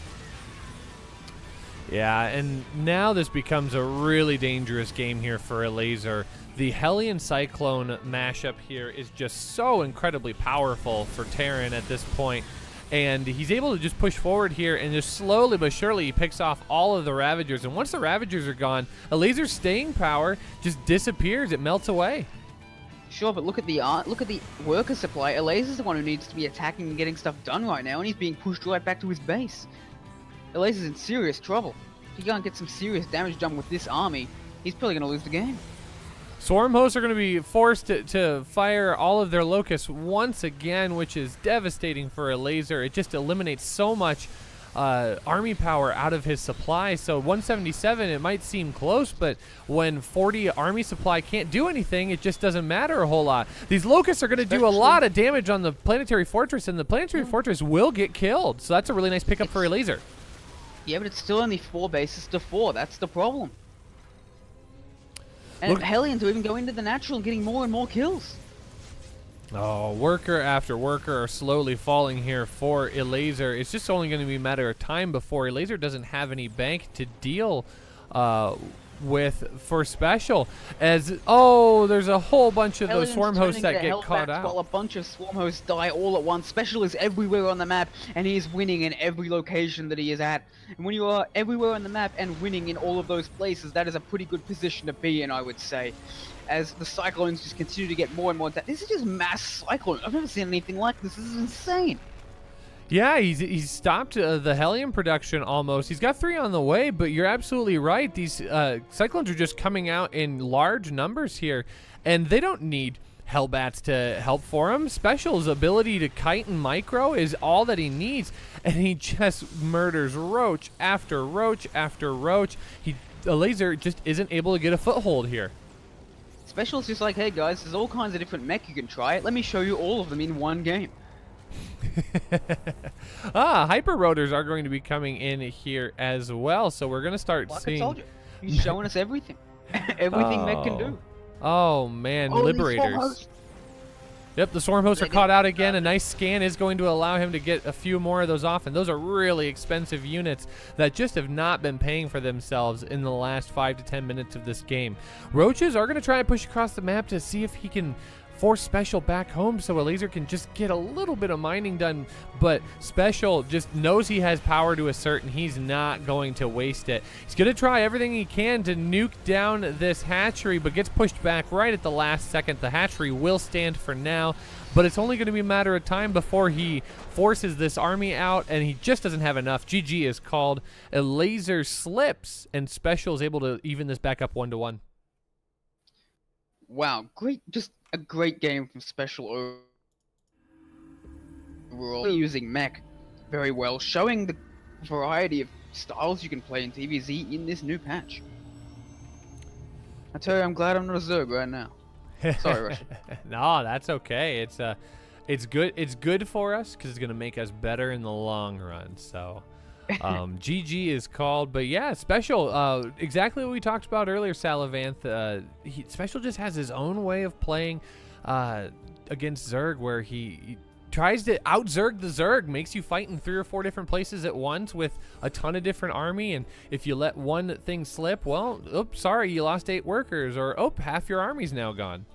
Yeah, and now this becomes a really dangerous game here for Elazer. The Hellion Cyclone mashup here is just so incredibly powerful for Terran at this point. And he's able to just push forward here, and just slowly but surely he picks off all of the Ravagers. And once the Ravagers are gone, Elazer's staying power just disappears. It melts away. Sure, but look at the worker supply. Elazer's the one who needs to be attacking and getting stuff done right now, and he's being pushed right back to his base. Elazer's in serious trouble. If he can't get some serious damage done with this army, he's probably going to lose the game. Swarm hosts are going to be forced to fire all of their locusts once again, which is devastating for Elazer. It just eliminates so much army power out of his supply. So 177, it might seem close, but when 40 army supply can't do anything, it just doesn't matter a whole lot. These locusts are going to do a lot of damage on the planetary fortress, and the planetary fortress will get killed. So that's a really nice pickup for Elazer. Yeah, but it's still only 4 bases to 4. That's the problem. And Hellions are even going into the natural and getting more and more kills. Oh, worker after worker are slowly falling here for Elazer. It's just only going to be a matter of time before Elazer doesn't have any bank to deal with for SpeCial. As, oh, there's a whole bunch of those swarm hosts that get caught out. While a bunch of swarm hosts die all at once. SpeCial is everywhere on the map, and he is winning in every location that he is at. And when you are everywhere on the map and winning in all of those places, that is a pretty good position to be in, I would say. As the cyclones just continue to get more and more. This is just mass cyclone. I've never seen anything like this. This is insane. Yeah, he's stopped the Hellion production almost. He's got 3 on the way, but you're absolutely right. These cyclones are just coming out in large numbers here, and they don't need Hellbats to help for him. SpeCial's ability to kite and micro is all that he needs, and he just murders roach after roach after roach. Elazer just isn't able to get a foothold here. SpeCial's just like, hey guys, there's all kinds of different mech you can try. Let me show you all of them in one game. Hyper Rotors are going to be coming in here as well, so we're going to start seeing... I told you. He's showing us everything. Everything mech can do. Oh, man, Liberators. Yep, the swarm hosts are caught out again. A nice scan is going to allow him to get a few more of those off, and those are really expensive units that just have not been paying for themselves in the last 5 to 10 minutes of this game. Roaches are going to try to push across the map to see if he can force SpeCial back home so Elazer can just get a little bit of mining done, but SpeCial just knows he has power to assert, and he's not going to waste it. He's going to try everything he can to nuke down this hatchery, but gets pushed back right at the last second. The hatchery will stand for now, but it's only going to be a matter of time before he forces this army out, and he just doesn't have enough. GG is called. Elazer slips, and SpeCial is able to even this back up 1-1. Wow, great, just a great game from SpeCial overall. Using mech very well, showing the variety of styles you can play in TVZ in this new patch. I tell you, I'm glad I'm not a Zerg right now. Sorry, Russian. No, that's okay. It's good. It's good for us because it's gonna make us better in the long run. So, GG is called. But yeah, SpeCial. Exactly what we talked about earlier, Salavanth. SpeCial just has his own way of playing against Zerg, where he tries to out-Zerg the Zerg, makes you fight in 3 or 4 different places at once with a ton of different army, and if you let one thing slip, well, oops, sorry, you lost 8 workers, or, oh, half your army's now gone.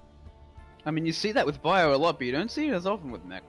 I mean, you see that with Bio a lot, but you don't see it as often with mech.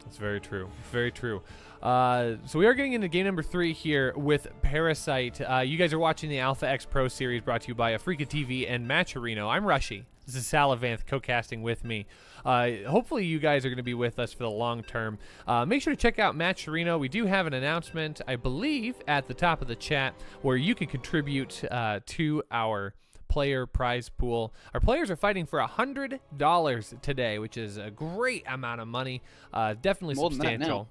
That's very true. Very true. So we are getting into game number 3 here with Parasite. You guys are watching the Alpha X Pro series brought to you by Afrika TV and Matcherino. I'm Rushy. This is Salavanth co-casting with me. Hopefully you guys are going to be with us for the long term. Make sure to check out Matcherino. We do have an announcement, I believe, at the top of the chat where you can contribute to our player prize pool. Our players are fighting for $100 today, which is a great amount of money. Definitely more substantial. Than that now.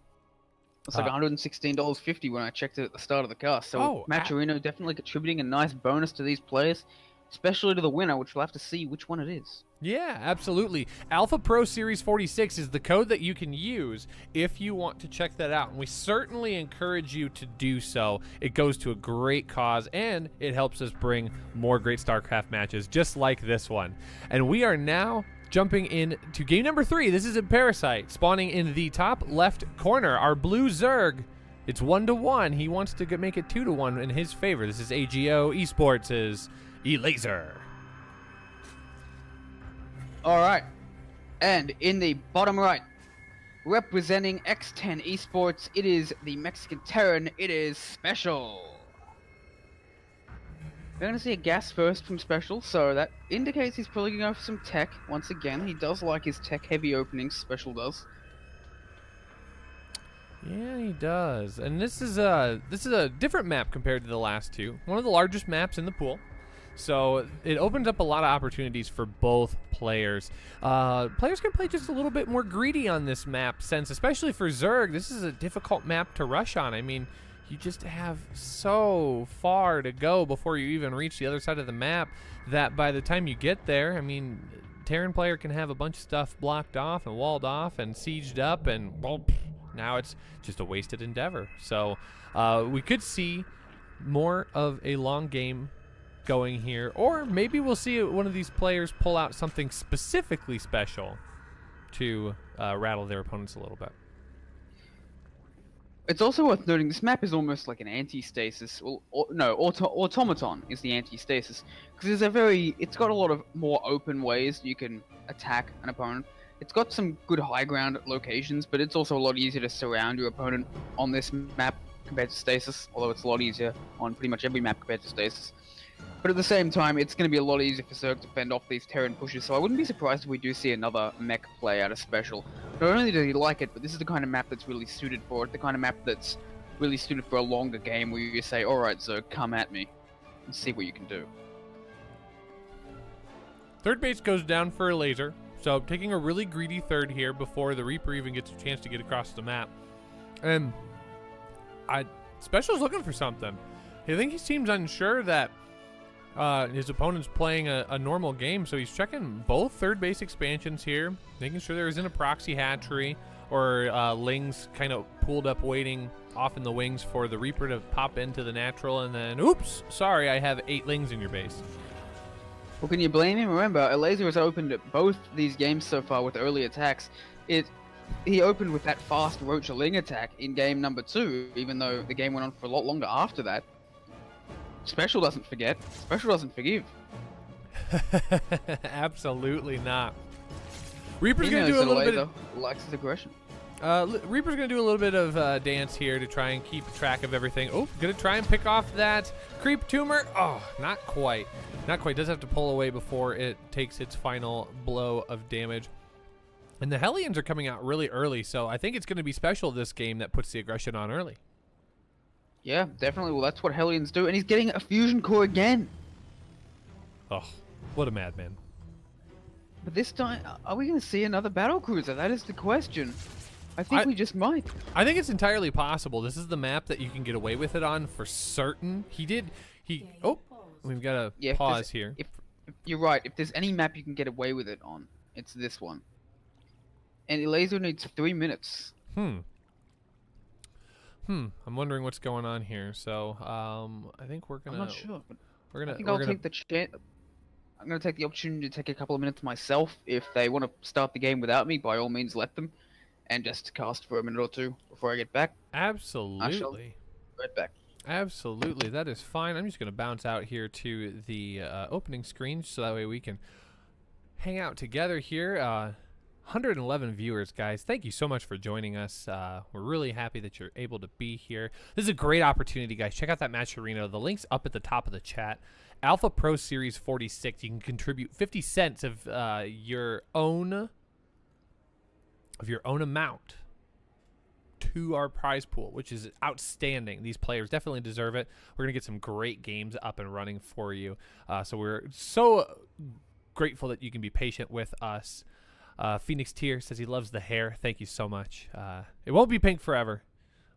It's like $116.50 when I checked it at the start of the cast. So Matcherino definitely contributing a nice bonus to these players, especially to the winner, which we'll have to see which one it is. Yeah, absolutely. Alpha Pro Series 46 is the code that you can use if you want to check that out, and we certainly encourage you to do so. It goes to a great cause, and it helps us bring more great StarCraft matches just like this one. And we are now jumping in to game number 3. This is a Parasite, spawning in the top left corner. Our blue Zerg, it's 1-1. He wants to make it 2-1 in his favor. This is AGO Esports' Elazer. Alright, and in the bottom right, representing X10 Esports, it is the Mexican Terran, it is SpeCial. We're going to see a gas first from SpeCial, so that indicates he's probably going to go for some tech. Once again, he does like his tech-heavy openings, SpeCial does. Yeah, he does. And this is a different map compared to the last two. One of the largest maps in the pool. So it opens up a lot of opportunities for both players. Players can play just a little bit more greedy on this map, since especially for Zerg, this is a difficult map to rush on. I mean, you just have so far to go before you even reach the other side of the map that by the time you get there, I mean, Terran player can have a bunch of stuff blocked off and walled off and sieged up, and well, now it's just a wasted endeavor. So we could see more of a long game going here, or maybe we'll see one of these players pull out something specifically special to rattle their opponents a little bit. It's also worth noting this map is almost like an anti-stasis. Well, automaton is the anti-stasis, because it's got a lot of more open ways you can attack an opponent. It's got some good high ground locations, but it's also a lot easier to surround your opponent on this map compared to stasis, although it's a lot easier on pretty much every map compared to stasis. But at the same time, it's going to be a lot easier for Zerg to fend off these Terran pushes, so I wouldn't be surprised if we do see another mech play out of SpeCial. Not only does he like it, but this is the kind of map that's really suited for it, the kind of map that's really suited for a longer game where you say, alright Zerg, come at me, and see what you can do. Third base goes down for Elazer, so taking a really greedy third here before the Reaper even gets a chance to get across the map. And SpeCial's looking for something. I think he seems unsure that his opponent's playing a normal game, so he's checking both third base expansions here, making sure there isn't a proxy hatchery or Lings kind of pooled up waiting off in the wings for the Reaper to pop into the natural, and then, oops, sorry, I have 8 Lings in your base. Well, can you blame him? Remember, Elazer has opened both these games so far with early attacks. He opened with that fast Roach Ling attack in game number 2, even though the game went on for a lot longer after that. SpeCial doesn't forget. SpeCial doesn't forgive. Absolutely not. Reaper's going to do a little bit of... likes his aggression. Reaper's going to do a little bit of dance here to try and keep track of everything. Oh, going to try and pick off that creep tumor. Oh, not quite. Not quite. Does have to pull away before it takes its final blow of damage. And the Hellions are coming out really early, so I think it's going to be SpeCial this game that puts the aggression on early. Yeah, definitely. Well, that's what Hellions do, and he's getting a fusion core again. Oh, what a madman. But this time, are we going to see another battle cruiser? That is the question. I think we just might. I think it's entirely possible. This is the map that you can get away with it on for certain. Oh, we've got to pause here. If you're right, if there's any map you can get away with it on, it's this one. And Elazer needs 3 minutes. I'm wondering what's going on here. So, I think we're gonna. I'm not sure. But we're gonna. I think I'll take the chance. I'm gonna take the opportunity to take a couple of minutes myself. If they want to start the game without me, by all means, let them, and just cast for a minute or two before I get back. Absolutely. I shall be right back. Absolutely, that is fine. I'm just gonna bounce out here to the opening screen so that way we can hang out together here. 111 viewers, guys. Thank you so much for joining us. We're really happy that you're able to be here. This is a great opportunity, guys. Check out that match arena. The link's up at the top of the chat. Alpha Pro Series 46. You can contribute 50 cents of your own amount to our prize pool, which is outstanding. These players definitely deserve it. We're gonna get some great games up and running for you. So we're so grateful that you can be patient with us. Phoenix Tier says he loves the hair. Thank you so much. It won't be pink forever.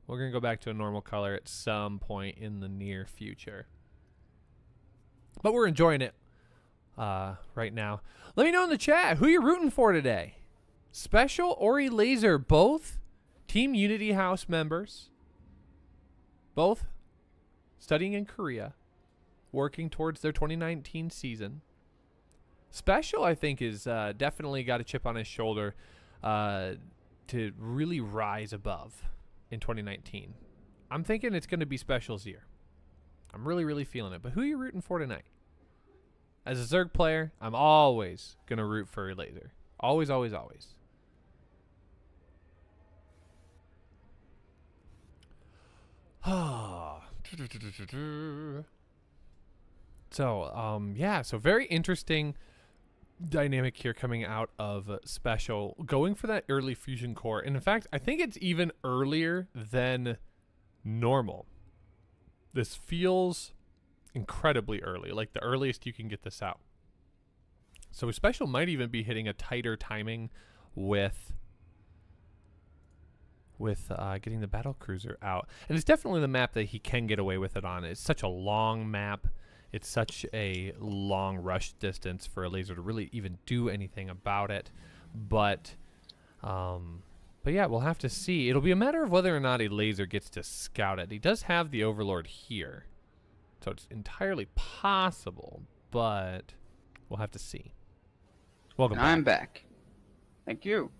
We're going to go back to a normal color at some point in the near future. But we're enjoying it right now. Let me know in the chat who you're rooting for today. SpeCial or Elazer, both Team Unity House members. Both studying in Korea, working towards their 2019 season. SpeCial, I think, is definitely got a chip on his shoulder to really rise above in 2019. I'm thinking it's going to be SpeCial's year. I'm really, really feeling it. But who are you rooting for tonight? As a Zerg player, I'm always going to root for Elazer. Always, always, always. So, yeah, so very interesting dynamic here coming out of SpeCial, going for that early fusion core. And in fact, I think it's even earlier than normal. This feels incredibly early, like the earliest you can get this out. So SpeCial might even be hitting a tighter timing with getting the battle cruiser out. And it's definitely the map that he can get away with it on. It's such a long map. It's such a long rush distance for Elazer to really even do anything about it. But yeah, we'll have to see. It'll be a matter of whether or not Elazer gets to scout it. He does have the Overlord here, so it's entirely possible, but we'll have to see. Welcome back. I'm back. Thank you.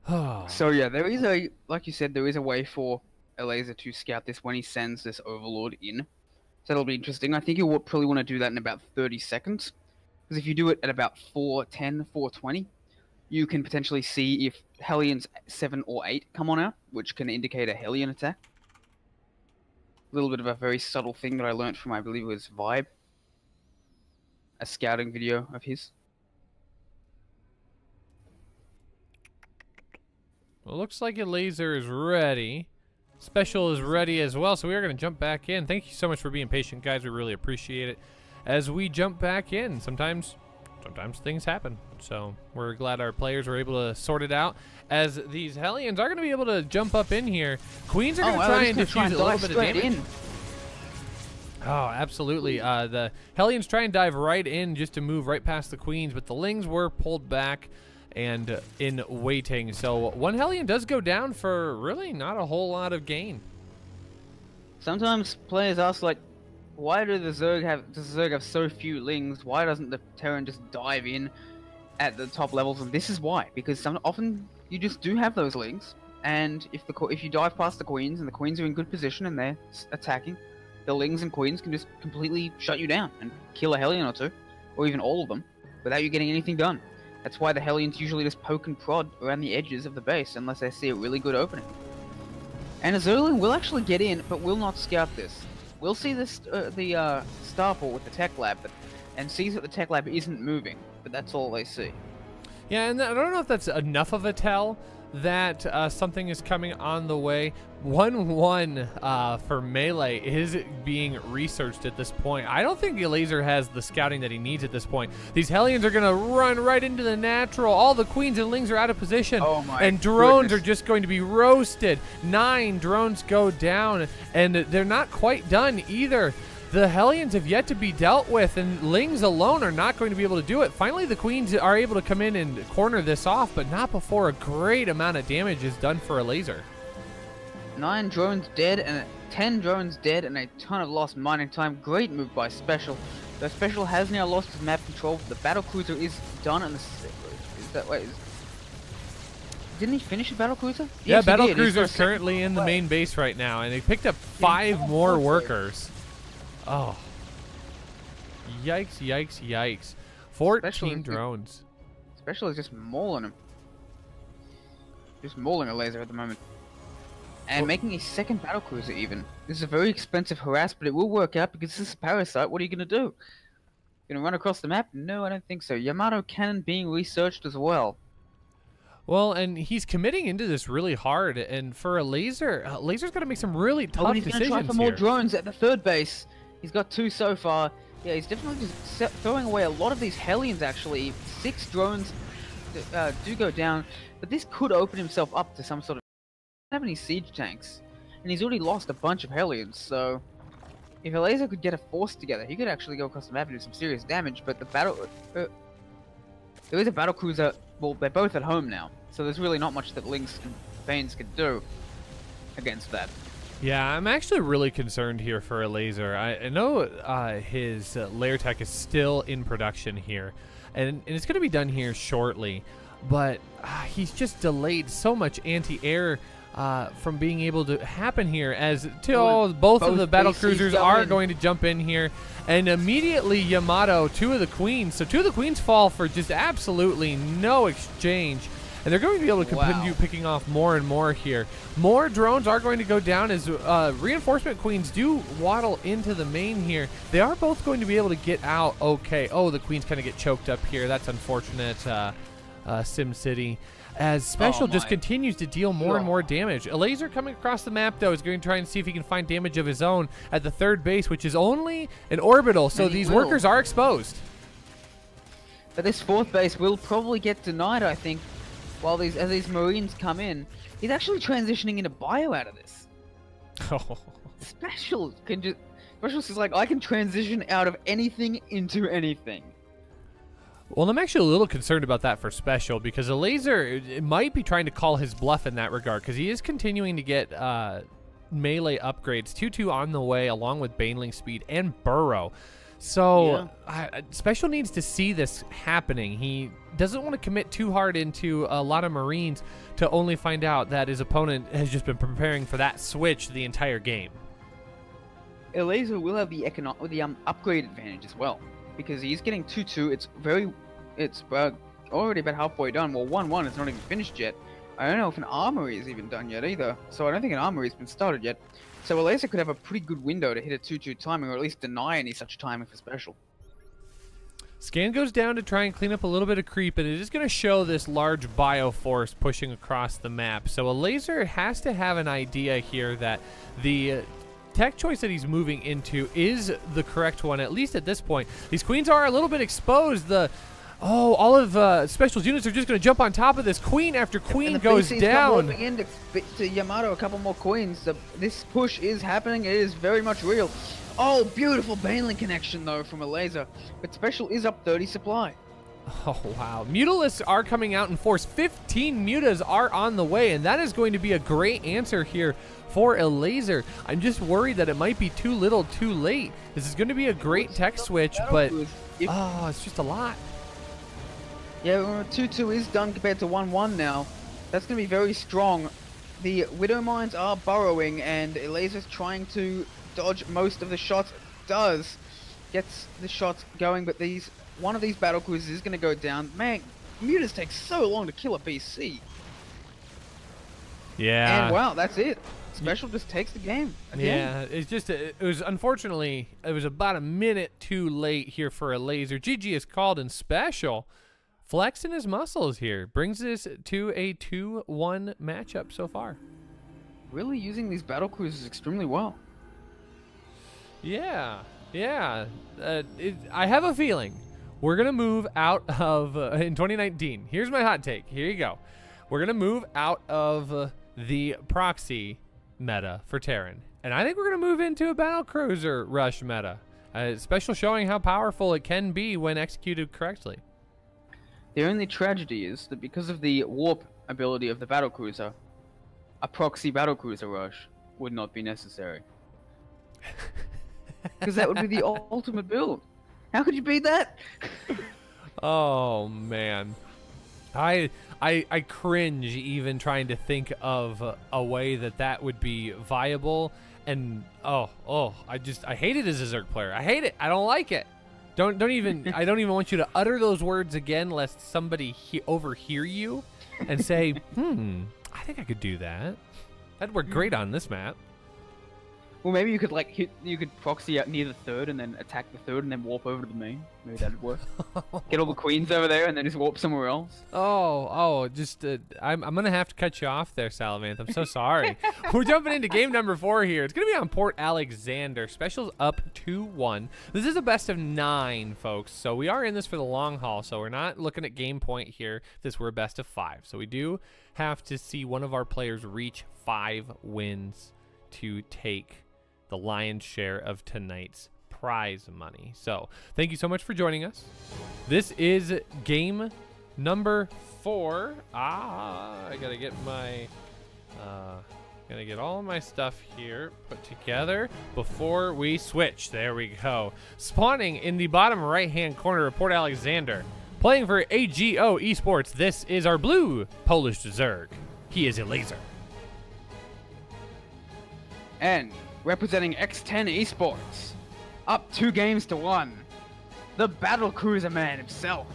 So yeah, there is like you said, there is a way for Elazer to scout this when he sends this Overlord in. So that'll be interesting. I think you'll probably want to do that in about 30 seconds. Because if you do it at about 4:10, 4:20, you can potentially see if Hellions 7 or 8 come on out, which can indicate a Hellion attack. A little bit of a very subtle thing that I learned from, I believe it was Vibe. A scouting video of his. Well, it looks like Elazer is ready. SpeCial is ready as well, so we are going to jump back in. Thank you so much for being patient, guys. We really appreciate it. As we jump back in, sometimes things happen. So we're glad our players were able to sort it out. As these Hellions are going to be able to jump up in here. Queens are going to try and defuse a little bit of damage. Oh, absolutely. The Hellions try and dive right in just to move right past the Queens, but the Lings were pulled back and in waiting. So one Hellion does go down for really not a whole lot of gain. Sometimes players ask, like, why does the Zerg have so few Lings? Why doesn't the Terran just dive in at the top levels? And this is why, because often you just do have those Lings, and if you dive past the Queens and the Queens are in good position and they're attacking, the Lings and Queens can just completely shut you down and kill a Hellion or two, or even all of them, without you getting anything done. That's why the Hellions usually just poke and prod around the edges of the base unless they see a really good opening. And a Zergling will actually get in, but will not scout this. We'll see this the Starport with the tech lab, and sees that the tech lab isn't moving, but that's all they see. Yeah, and I don't know if that's enough of a tell, that something is coming on the way. 1-1 for Melee is being researched at this point. I don't think Elazer has the scouting that he needs at this point. These Hellions are going to run right into the natural. All the queens and lings are out of position. Oh my and drones goodness. are just going to be roasted. 9 drones go down, and they're not quite done either. The Hellions have yet to be dealt with, and Lings alone are not going to be able to do it. Finally, the Queens are able to come in and corner this off, but not before a great amount of damage is done for Elazer. 9 drones dead and 10 drones dead and a ton of lost mining time. Great move by SpeCial. The SpeCial has now lost his map control. The battlecruiser is done, and didn't he finish the battlecruiser? Yeah, Yes, he did. battlecruiser is currently in the main base right now, and they picked up 5 more workers. Oh. Yikes, yikes, yikes. 14 drones. SpeCial is just mauling him. Just mauling Elazer at the moment. And making a second battlecruiser even. This is a very expensive harass, but it will work out because this is a parasite. What are you going to do? Going to run across the map? No, I don't think so. Yamato cannon being researched as well. Well, and he's committing into this really hard, and for Elazer, Elazer's got to make some really tough he's decisions going to try for more here. drones at the third base. He's got 2 so far. Yeah, he's definitely just throwing away a lot of these Hellions, actually. 6 drones do go down, but this could open himself up to some sort of... He doesn't have any siege tanks, and he's already lost a bunch of Hellions, so... If Elazer could get a force together, he could actually go across the map and do some serious damage, but the battle... there is a battlecruiser... Well, they're both at home now, so there's really not much that Lynx and Banes can do against that. Yeah, I'm actually really concerned here for Elazer. I know his lair tech is still in production here, and it's going to be done here shortly, but he's just delayed so much anti-air from being able to happen here, as both of the battle cruisers are going to jump in here, and immediately Yamato, 2 of the queens. So 2 of the queens fall for just absolutely no exchange. And they're going to be able to continue picking off more and more here. More drones are going to go down as reinforcement queens do waddle into the main here. They are both going to be able to get out okay. Oh, the queens kind of get choked up here. That's unfortunate, Sim City. As SpeCial just continues to deal more and more damage. Elazer coming across the map, though, is going to try and see if he can find damage of his own at the third base, which is only an orbital, so these workers are exposed. But this fourth base will probably get denied, I think. While as these Marines come in, he's actually transitioning into bio out of this. Oh. SpeCial can just... SpeCial is like, I can transition out of anything into anything. Well, I'm actually a little concerned about that for SpeCial, because Elazer might be trying to call his bluff in that regard, because he is continuing to get melee upgrades. 2-2 on the way, along with Baneling Speed and Burrow. So SpeCial needs to see this happening. He doesn't want to commit too hard into a lot of Marines to only find out that his opponent has just been preparing for that switch the entire game. Elazer will have the upgrade advantage as well, because he's getting 2-2. It's already about halfway done. Well, 1-1 is not even finished yet. I don't know if an armory is even done yet either, so I don't think an armory has been started yet. So Elazer could have a pretty good window to hit a 2-2 timing, or at least deny any such timing for SpeCial. Scan goes down to try and clean up a little bit of creep, and it is going to show this large bioforce pushing across the map. So Elazer has to have an idea here that the tech choice that he's moving into is the correct one, at least at this point. These queens are a little bit exposed. All of SpeCial's units are just going to jump on top of this. Queen after queen goes down. In to Yamato, a couple more queens. This push is happening. It is very much real. Oh, beautiful Baneling connection, though, from Elazer. But SpeCial is up 30 supply. Oh, wow. Mutalisks are coming out in force. 15 mutas are on the way, and that is going to be a great answer here for Elazer. I'm just worried that it might be too little too late. This is going to be a great tech switch, but it's just a lot. Yeah, 2-2 is done compared to 1-1 now. That's going to be very strong. The Widow Mines are burrowing, and Elazer's trying to dodge most of the shots. Gets the shots going, but one of these battlecruisers is going to go down. Man, mutas take so long to kill a BC. Yeah. And wow, that's it. SpeCial just takes the game. Yeah, it's just, it was about a minute too late here for Elazer. GG is called in SpeCial flexing his muscles here. Brings this to a 2-1 matchup so far. Really using these battle cruisers extremely well. Yeah, yeah. I have a feeling we're going to move out of, in 2019, here's my hot take. Here you go. We're going to move out of the proxy meta for Terran. And I think we're going to move into a battle cruiser rush meta. Special showing how powerful it can be when executed correctly. The only tragedy is that because of the warp ability of the battle cruiser, a proxy battle cruiser rush would not be necessary. Because that would be the ultimate build. How could you beat that? Oh man, I cringe even trying to think of a way that would be viable. And I hate it as a Zerg player. I hate it. I don't like it. Don't even I don't even want you to utter those words again, lest somebody overhear you and say, I think I could do that. That'd work great on this map. Well, maybe you could you could proxy out near the third and then attack the third and then warp over to the main. Maybe that'd work. Get all the queens over there and then just warp somewhere else. I'm gonna have to cut you off there, Salavanth. I'm so sorry. We're jumping into game number 4 here. It's gonna be on Port Alexander. Specials up 2-1. This is a best of 9, folks. So we are in this for the long haul. So we're not looking at game point here. This we're a best of 5. So we do have to see one of our players reach 5 wins to take the lion's share of tonight's prize money. So thank you so much for joining us. This is game number 4. I gotta get my gonna get all of my stuff here put together before we switch. There we go. Spawning in the bottom right hand corner of Port Alexander, playing for AGO Esports, this is our blue Polish Zerg. He is Elazer. And representing X10 Esports, up 2 games to 1, the battle cruiser man himself.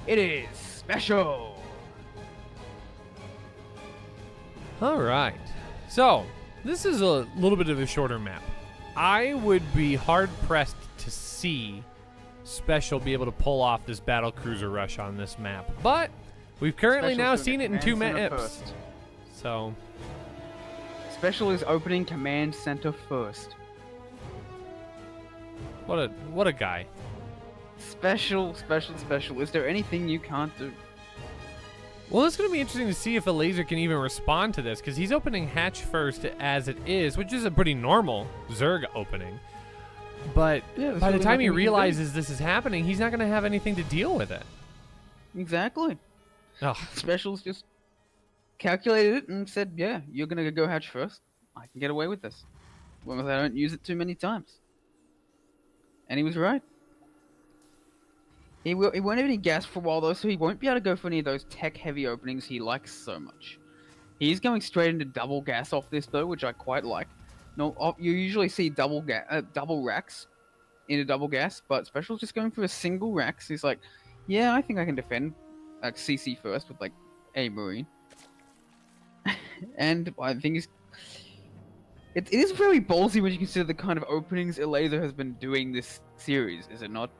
It is SpeCial. All right, so this is a little bit of a shorter map. I would be hard pressed to see SpeCial be able to pull off this battle cruiser rush on this map, but we've currently now seen it in 2 maps. So SpeCial is opening command center first. What a guy. SpeCial. Is there anything you can't do? Well, it's going to be interesting to see if Elazer can even respond to this, because he's opening hatch first as it is, which is a pretty normal Zerg opening. But yeah, by the time he realizes this is happening, he's not going to have anything to deal with it. Exactly. Oh. SpeCial's just calculated it and said, yeah, you're going to go hatch first. I can get away with this, as long as I don't use it too many times. And he was right. He won't have any gas for a while though, so he won't be able to go for any of those tech-heavy openings he likes so much. He's going straight into double gas off this though, which I quite like. No, you usually see double racks into double gas, but SpeCial's just going for a single racks. He's like, yeah, I think I can defend CC first with like a Marine. And I think it is very ballsy when you consider the kind of openings Elazer has been doing this series, is it not?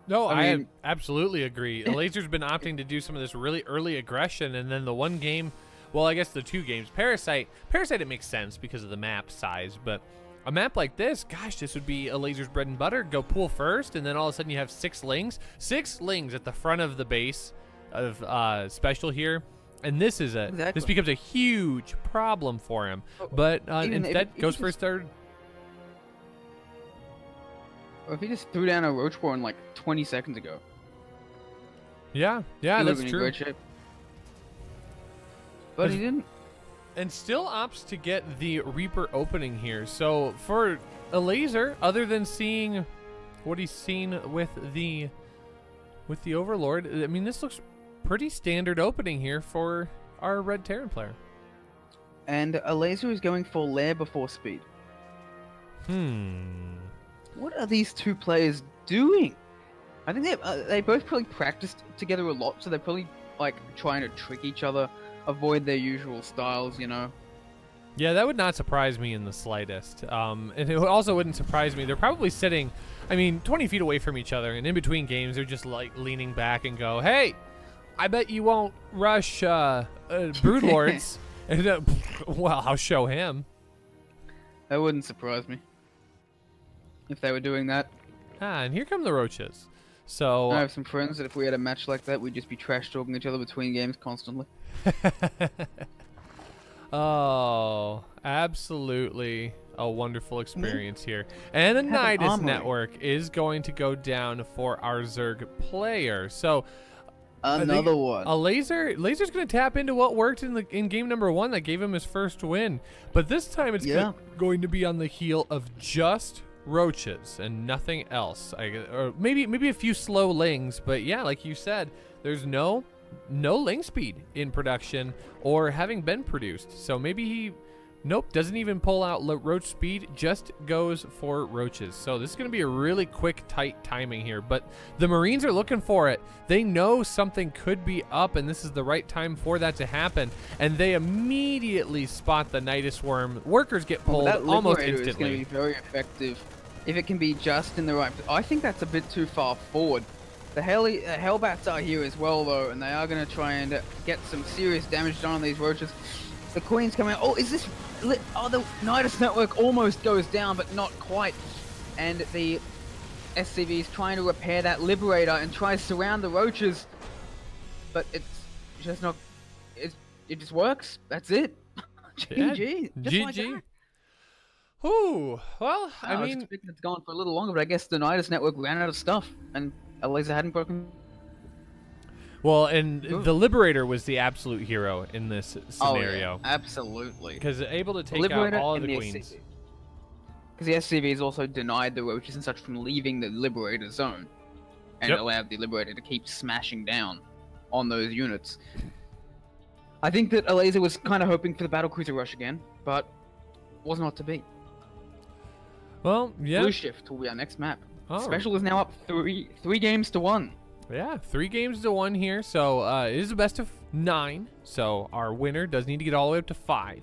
No, I absolutely agree. Elazer's been opting to do some of this really early aggression, and then the one game, well, I guess the 2 games. Parasite, it makes sense because of the map size, but a map like this, gosh, this would be Elazer's bread and butter. Go pool first, and then all of a sudden you have 6 lings. 6 lings at the front of the base of SpeCial here. And this is this becomes a huge problem for him. But instead, goes for his third. Or if he just threw down a roach spawn like 20 seconds ago. Yeah, that's true. In great shape. But he didn't. And still opts to get the Reaper opening here. So for Elazer, other than seeing what he's seen with the Overlord, I mean, this looks pretty standard opening here for our Red Terran player. And Elazer is going for lair before speed. What are these 2 players doing? I think they both probably practiced together a lot, so they're probably like trying to trick each other, avoid their usual styles, you know. Yeah, that would not surprise me in the slightest. And it also wouldn't surprise me. They're probably sitting, I mean, 20 feet away from each other, and in between games, they're just like leaning back and go, hey, I bet you won't rush Broodlords. And, well, I'll show him. That wouldn't surprise me if they were doing that. Ah, and here come the roaches. So I have some friends that if we had a match like that, we'd just be trash talking each other between games constantly. Oh, absolutely a wonderful experience here. And a Nidus network is going to go down for our Zerg player. So another one. Elazer's going to tap into what worked in game number 1 that gave him his first win. But this time it's going to be on the heel of just roaches and nothing else. Or maybe a few slow lings, but yeah, like you said, there's no ling speed in production or having been produced. So maybe he doesn't even pull out roach speed, just goes for roaches. So this is going to be a really quick, tight timing here, but the Marines are looking for it. They know something could be up, and this is the right time for that to happen, and they immediately spot the Nidus worm. Workers get pulled almost instantly. It's going to be very effective if it can be just in the right. I think that's a bit too far forward. The Hellbats are here as well, though, and they are going to try and get some serious damage done on these roaches. The Queen's coming out. Oh, is this... Oh, the Nidus network almost goes down, but not quite. And the SCV is trying to repair that Liberator and try to surround the roaches. But it's just not... It just works. That's it. GG. Just GG. like that. Ooh, well, I mean... expecting it's gone for a little longer, but I guess the Nidus network ran out of stuff, and Elazer hadn't broken... Well, and the Liberator was the absolute hero in this scenario. Oh, yeah, absolutely. Because able to take out all of the queens. Because the SCV has also denied the roaches and such from leaving the Liberator zone. And allowed the Liberator to keep smashing down on those units. I think that Elazer was kind of hoping for the Battlecruiser rush again, but was not to be. Well, yeah. Blue Shift will be our next map. Oh. SpeCial is now up three games to 1. Yeah, 3 games to 1 here. So it is a best of 9. So our winner does need to get all the way up to 5.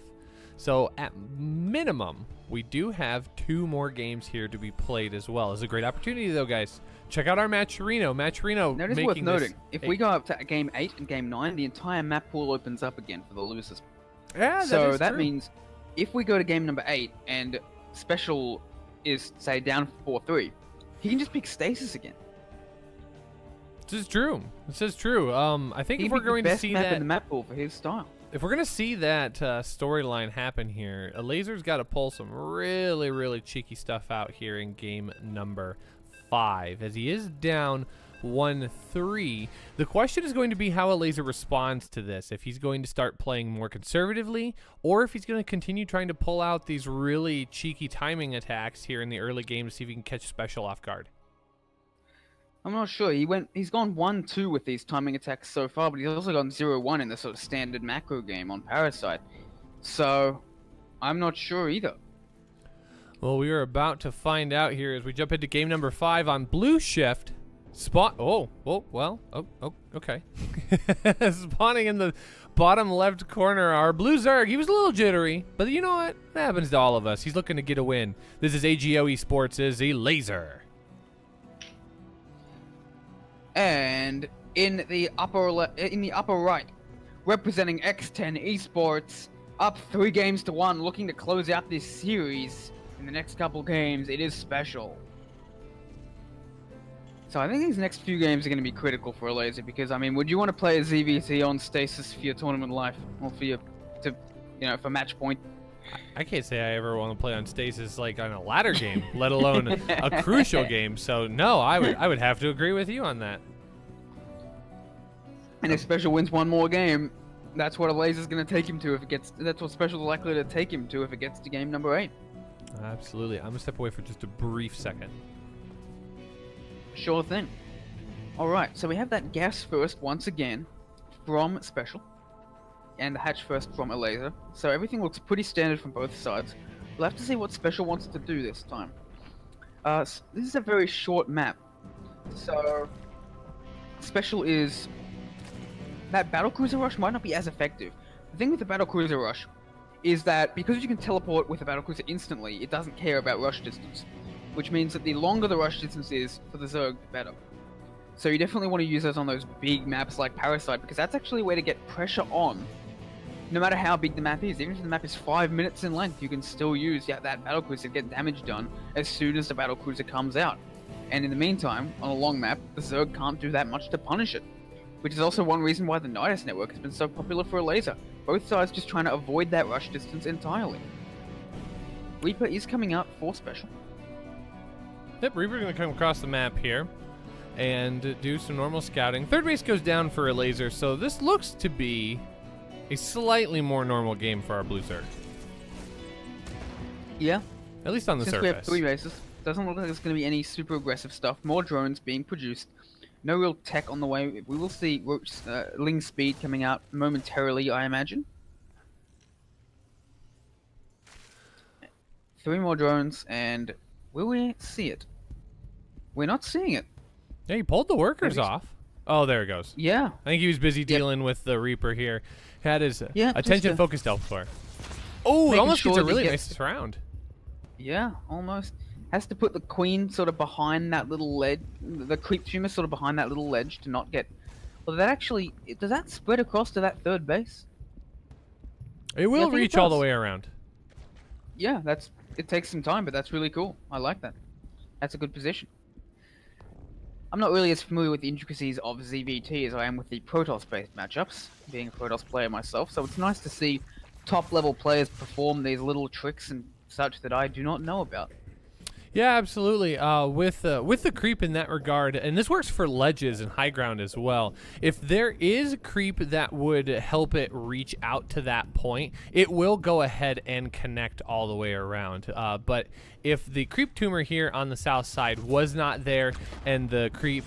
So at minimum, we do have 2 more games here to be played as well. It's a great opportunity, though, guys. Check out our Matcherino. Matcherino. Now, it is worth noting, if we go up to game 8 and game 9, the entire map pool opens up again for the losers. Yeah, so that true. means if we go to game number 8 and SpeCial is, say, down 4-3, he can just pick Stasis again. This is true. This is true. I think if we're going to see that in the map pool for his style. If we're going to see that storyline happen here, Elazer's got to pull some really, really cheeky stuff out here in game number 5, as he is down 1-3. The question is going to be how Elazer responds to this. If he's going to start playing more conservatively, or if he's going to continue trying to pull out these really cheeky timing attacks here in the early game to see if he can catch SpeCial off guard. I'm not sure. He's gone 1-2 with these timing attacks so far, but he's also gone 0-1 in the sort of standard macro game on Parasite. So, I'm not sure either. Well, we are about to find out here as we jump into game number 5 on Blue Shift. Okay. Spawning in the bottom left corner, our Blue Zerg. He was a little jittery, but you know what? That happens to all of us. He's looking to get a win. This is AGO Esports' Elazer. And in the upper right, representing X10 Esports, up 3 games to 1, looking to close out this series in the next couple games. It is SpeCial. So I think these next few games are going to be critical for Elazer, because I mean, would you want to play a ZVT on Stasis for your tournament life, or for your, for match point? I can't say I ever want to play on Stasis like on a ladder game, let alone a crucial game. So no, I would have to agree with you on that. And if SpeCial wins one more game, that's what Elazer's going to take him to if it gets. That's what SpeCial's likely to take him to if it gets to game number 8. Absolutely. I'm gonna step away for just a brief second. Sure thing. All right, so we have that gas first once again from SpeCial, and the hatch first from Elazer. So everything looks pretty standard from both sides. We'll have to see what SpeCial wants to do this time. This is a very short map, so SpeCial is... That Battlecruiser rush might not be as effective. The thing with the Battlecruiser rush is that because you can teleport with a Battlecruiser instantly, it doesn't care about rush distance. Which means that the longer the rush distance is for the Zerg, the better. So you definitely want to use those on those big maps like Parasite, because that's actually a way to get pressure on. No matter how big the map is, even if the map is 5 minutes in length, you can still use that battlecruiser to get damage done as soon as the battlecruiser comes out. And in the meantime, on a long map, the Zerg can't do that much to punish it. Which is also one reason why the Nidus network has been so popular for Elazer. Both sides just trying to avoid that rush distance entirely. Reaper is coming out for SpeCial. Yep, Reaper's going to come across the map here and do some normal scouting. Third base goes down for Elazer, so this looks to be a slightly more normal game for our Blue Zerg. Yeah. At least on the Since surface. we have 3 bases, doesn't look like there's going to be any super aggressive stuff. More drones being produced. No real tech on the way. We will see Ling Speed coming out momentarily, I imagine. 3 more drones, and will we see it? We're not seeing it. Yeah, he pulled the workers off. Oh, there it goes. Yeah. I think he was busy dealing with the Reaper here. Had his attention focused elsewhere. Oh, it almost gets a really nice round. Yeah, almost. Has to put the Queen sort of behind that little ledge, the creep tumor sort of behind that little ledge to not get... Well, that actually... Does that spread across to that 3rd base? It will reach all the way around. Yeah, it takes some time, but that's really cool. I like that. That's a good position. I'm not really as familiar with the intricacies of ZVT as I am with the Protoss-based matchups, being a Protoss player myself, so it's nice to see top-level players perform these little tricks and such that I do not know about. Yeah, absolutely. With the creep in that regard, and this works for ledges and high ground as well. If there is creep that would help it reach out to that point, it will go ahead and connect all the way around. But if the creep tumor here on the south side was not there, and the creep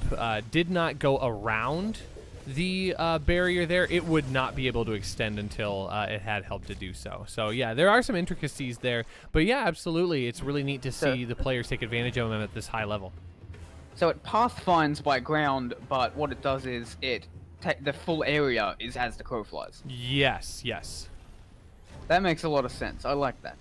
did not go around the barrier there, it would not be able to extend until it had help to do so. So yeah, there are some intricacies there, but yeah, absolutely, it's really neat to see the players take advantage of them at this high level. So it pathfinds by ground, but what it does is the full area is as the crow flies. Yes, yes. That makes a lot of sense. I like that.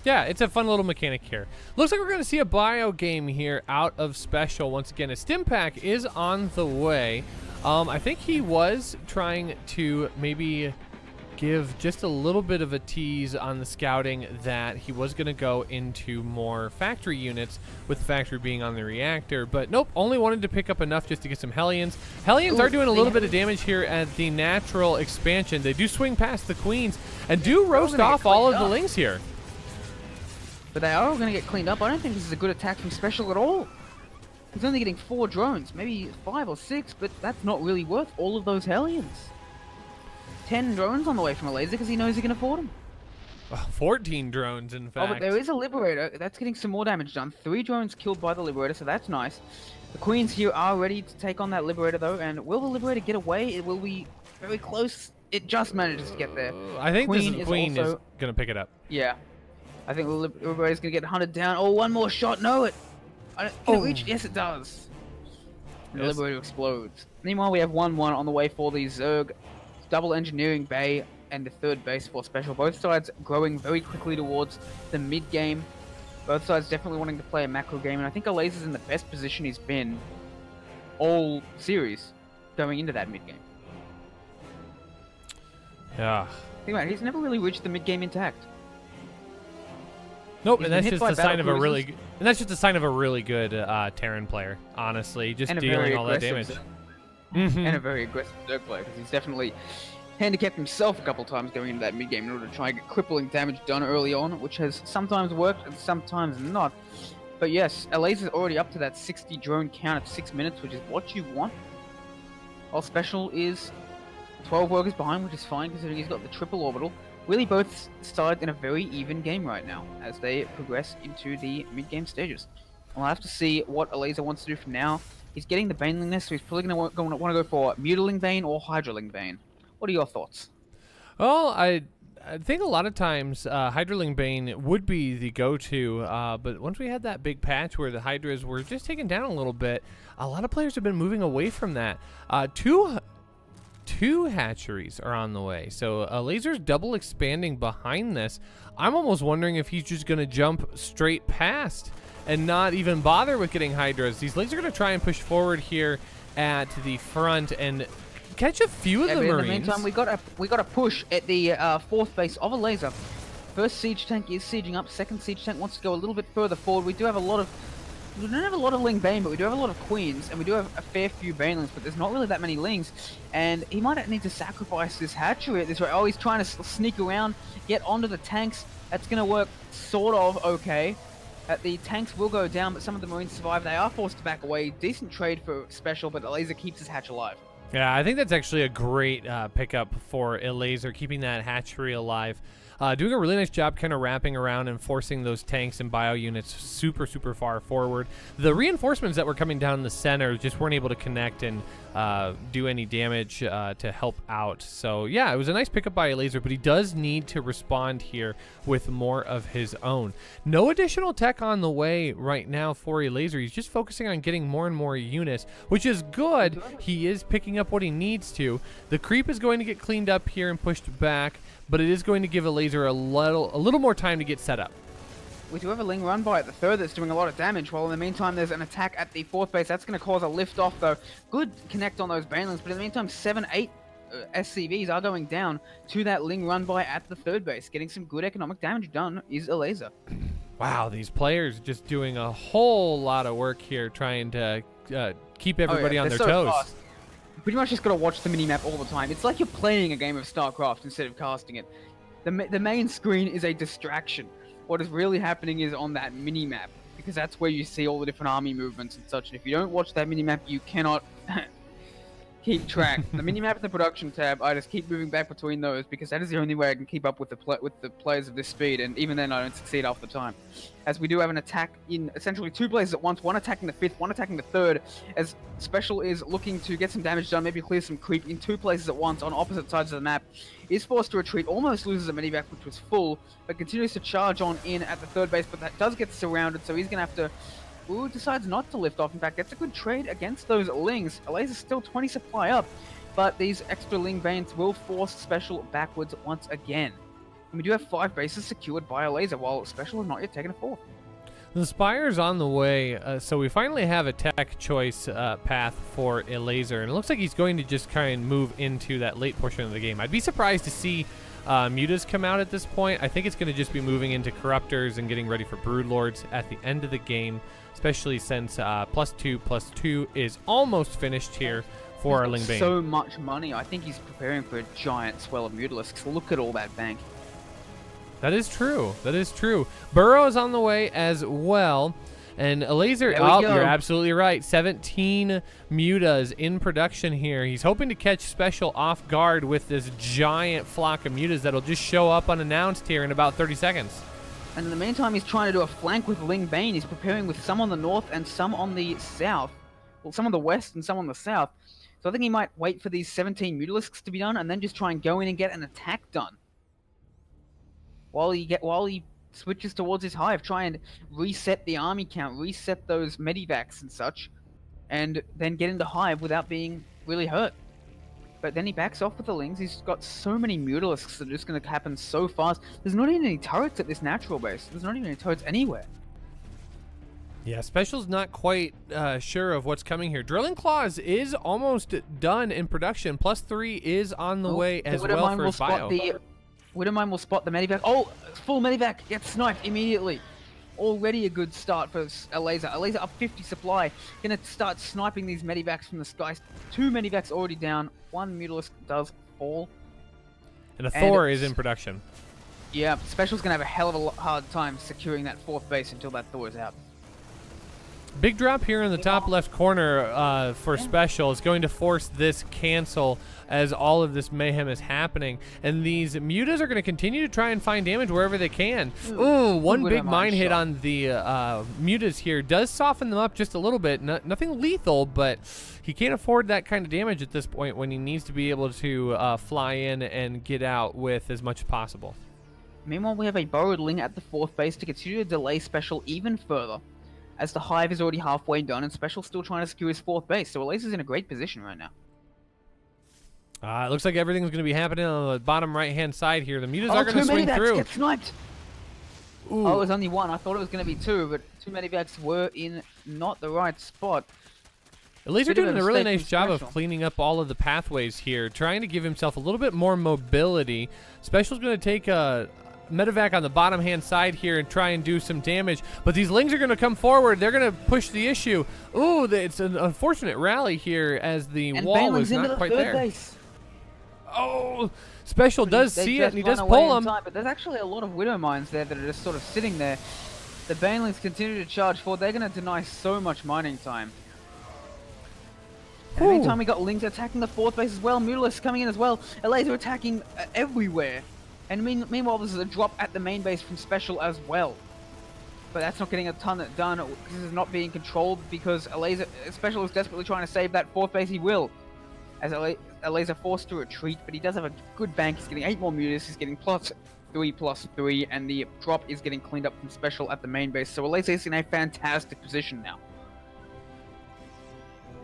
Yeah, it's a fun little mechanic here. Looks like we're going to see a bio game here out of SpeCial once again. A stim pack is on the way. I think he was trying to maybe give just a little bit of a tease on the scouting that he was going to go into more factory units, with the factory being on the reactor, but nope, only wanted to pick up enough just to get some Hellions. Hellions are doing a little bit of damage here at the natural expansion. They do swing past the Queens and do roast off all of the Lings here. But they are all going to get cleaned up. I don't think this is a good attack from SpeCial at all. He's only getting 4 drones, maybe 5 or 6, but that's not really worth all of those Hellions. 10 drones on the way from Elazer because he knows he can afford them. 14 drones, in fact. Oh, but there is a Liberator. That's getting some more damage done. 3 drones killed by the Liberator, so that's nice. The Queens here are ready to take on that Liberator, though, and will the Liberator get away? It will be very close. It just manages to get there. I think the Queen is going to pick it up. Yeah. I think the Liberator's going to get hunted down. Oh, one more shot. No, it... Can it reach? Yes, it does. And the Liberator explodes. Meanwhile, we have 1-1 on the way for the Zerg. Double engineering bay and the 3rd base for SpeCial. Both sides growing very quickly towards the mid-game. Both sides definitely wanting to play a macro game, and I think Elazer's in the best position he's been all series going into that mid-game. Yeah. Think about it, he's never really reached the mid-game intact. Nope, and that's just a sign of a really good Terran player, honestly, just dealing all that damage. And a very aggressive Zerg player, because he's definitely handicapped himself a couple times going into that mid-game in order to try and get crippling damage done early on, which has sometimes worked and sometimes not. But yes, Elazer's already up to that 60 drone count at 6 minutes, which is what you want. While SpeCial is 12 workers behind, which is fine considering he's got the triple orbital. Really both sides in a very even game right now as they progress into the mid-game stages. And we'll have to see what Elazer wants to do from now. He's getting the Banelingness, so he's probably going to want to go for Mutiling Bane or Hydraling Bane. What are your thoughts? Well, I think a lot of times Hydraling Bane would be the go-to, but once we had that big patch where the Hydras were just taken down a little bit, a lot of players have been moving away from that. Two hatcheries are on the way, so Elazer's double expanding behind this. I'm almost wondering if he's just going to jump straight past and not even bother with getting Hydras. These Lings are going to try and push forward here at the front and catch a few of the Marines. In the meantime, we got a push at the fourth base of Elazer. First siege tank is sieging up. Second siege tank wants to go a little bit further forward. We don't have a lot of Ling Bane, but we do have a lot of Queens, and we do have a fair few Banelings, but there's not really that many Lings, and he might need to sacrifice this hatchery at this rate. Oh, he's trying to sneak around, get onto the tanks. That's going to work sort of okay. The tanks will go down, but some of the Marines survive. They are forced to back away. Decent trade for SpeCial, but Elazer keeps his hatch alive. Yeah, I think that's actually a great pickup for Elazer, keeping that hatchery alive. Doing a really nice job kind of wrapping around and forcing those tanks and bio units super far forward. The reinforcements that were coming down the center just weren't able to connect and do any damage to help out. So yeah, it was a nice pickup by Elazer, but he does need to respond here with more of his own. No additional tech on the way right now for Elazer. He's just focusing on getting more and more units, which is good. He is picking up what he needs to. The creep is going to get cleaned up here and pushed back, but it is going to give Elazer a little more time to get set up. We do have a Ling run by at the third that's doing a lot of damage, while in the meantime there's an attack at the fourth base. That's going to cause a lift off though. Good connect on those Banelings, but in the meantime 7-8 SCVs are going down to that Ling run by at the third base. Getting some good economic damage done is Elazer. Wow, these players just doing a whole lot of work here trying to keep everybody on their toes. Fast. Pretty much just got to watch the minimap all the time. It's like you're playing a game of StarCraft instead of casting it. The main screen is a distraction. What is really happening is on that minimap, because that's where you see all the different army movements and such. And if you don't watch that minimap, you cannot keep track. The minimap and the production tab, I just keep moving back between those because that is the only way I can keep up with the players of this speed, and even then I don't succeed half the time. As we do have an attack in essentially two places at once, one attacking the fifth, one attacking the third, as SpeCial is looking to get some damage done, maybe clear some creep in two places at once on opposite sides of the map, is forced to retreat, almost loses a medivac which was full, but continues to charge on in at the third base, but that does get surrounded, so he's going to have to... Ooh, decides not to lift off. In fact, that's a good trade against those Lings. Elazer's still 20 supply up, but these extra Ling Banes will force SpeCial backwards once again. And we do have 5 bases secured by Elazer, while SpeCial has not yet taken a fourth. The Spire's on the way, so we finally have a tech choice path for Elazer, and it looks like he's going to just kind of move into that late portion of the game. I'd be surprised to see Mutas come out at this point. I think it's going to just be moving into Corruptors and getting ready for Broodlords at the end of the game, especially since +2/+2 is almost finished here for our Ling Bane. So much money. I think he's preparing for a giant swell of Mutalisks. Look at all that bank. That is true. That is true. Burrow is on the way as well. And Elazer, oh, you're absolutely right. 17 Mutas in production here. He's hoping to catch SpeCial off guard with this giant flock of Mutas that'll just show up unannounced here in about 30 seconds. And in the meantime, he's trying to do a flank with Ling Bane. He's preparing with some on the north and some on the south. Well, some on the west and some on the south. So I think he might wait for these 17 Mutalisks to be done and then just try and go in and get an attack done. While he switches towards his hive, try and reset the army count, reset those medivacs and such, and then get into hive without being really hurt. But then he backs off with the Lings. He's got so many Mutalisks that are just going to happen so fast. There's not even any turrets at this natural base. There's not even any turrets anywhere. Yeah, SpeCial's not quite sure of what's coming here. Drilling Claws is almost done in production. +3 is on the way as well for his bio. Widowmine will spot the medivac. Oh, full medivac. Gets sniped immediately. Already a good start for Elazer. Elazer up 50 supply. Gonna start sniping these medivacs from the skies. 2 medivacs already down. 1 Mutalisk does fall. And a Thor is in production. Yeah, SpeCial's gonna have a hell of a hard time securing that 4th base until that Thor is out. Big drop here in the top left corner for SpeCial is going to force this cancel as all of this mayhem is happening. And these Mutas are going to continue to try and find damage wherever they can. Ooh, one big mine hit on the Mutas here does soften them up just a little bit. Nothing lethal, but he can't afford that kind of damage at this point when he needs to be able to fly in and get out with as much as possible. Meanwhile, we have a borrowed Ling at the 4th base to continue to delay SpeCial even further, as the hive is already halfway done and SpeCial's still trying to secure his 4th base. So Elazer's in a great position right now. It looks like everything's going to be happening on the bottom right-hand side here. The Mutas are going to swing through. Get sniped. Ooh. Oh, it was only 1. I thought it was going to be 2, but 2 medivacs were in not the right spot. Elazer Bit of doing a a really mistake nice from job of SpeCial. cleaning up all of the pathways here, trying to give himself a little bit more mobility. SpeCial's going to take a medevac on the bottom hand side here and try and do some damage, but these Lings are going to come forward. They're going to push the issue. Ooh, it's an unfortunate rally here as the wall was not quite there. Base. Oh, SpeCial does They see it just and he run does away pull in him. time, but there's actually a lot of Widow Mines there that are just sort of sitting there. The Banelings continue to charge forward. They're going to deny so much mining time. And meantime, we got Lings attacking the 4th base as well. Mutalisk coming in as well. Elazer attacking everywhere. And meanwhile, there's a drop at the main base from SpeCial as well. But that's not getting a ton done. This is not being controlled because SpeCial is desperately trying to save that 4th base. He will. As Elazer forced to retreat, but he does have a good bank. He's getting 8 more mutas. He's getting +3/+3, and the drop is getting cleaned up from SpeCial at the main base. So Elazer is in a fantastic position now.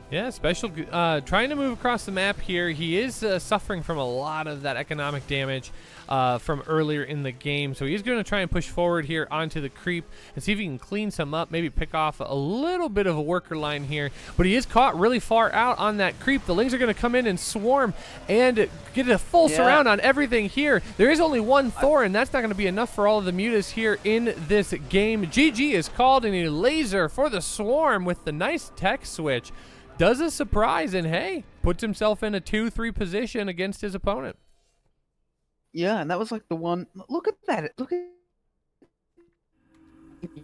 Yeah, SpeCial trying to move across the map here. He is suffering from a lot of that economic damage from earlier in the game. So he's going to try and push forward here onto the creep and see if he can clean some up, maybe pick off a little bit of a worker line here. But he is caught really far out on that creep. The Lings are going to come in and swarm and get a full surround on everything here. There is only one Thor, and that's not going to be enough for all of the mutas here in this game. GG is called, and Elazer for the swarm with the nice tech switch. Does a surprise and, hey, puts himself in a 2-3 position against his opponent. Yeah, and that was like the one. Look at that. Look at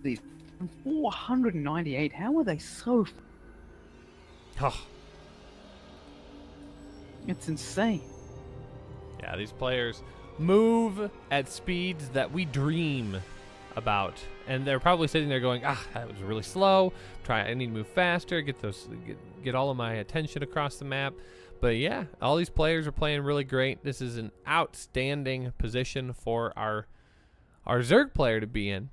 these. 498. How are they so? Oh. It's insane. Yeah, these players move at speeds that we dream about, and they're probably sitting there going, that was really slow. I need to move faster, get all of my attention across the map. But yeah, all these players are playing really great. This is an outstanding position for our Zerg player to be in.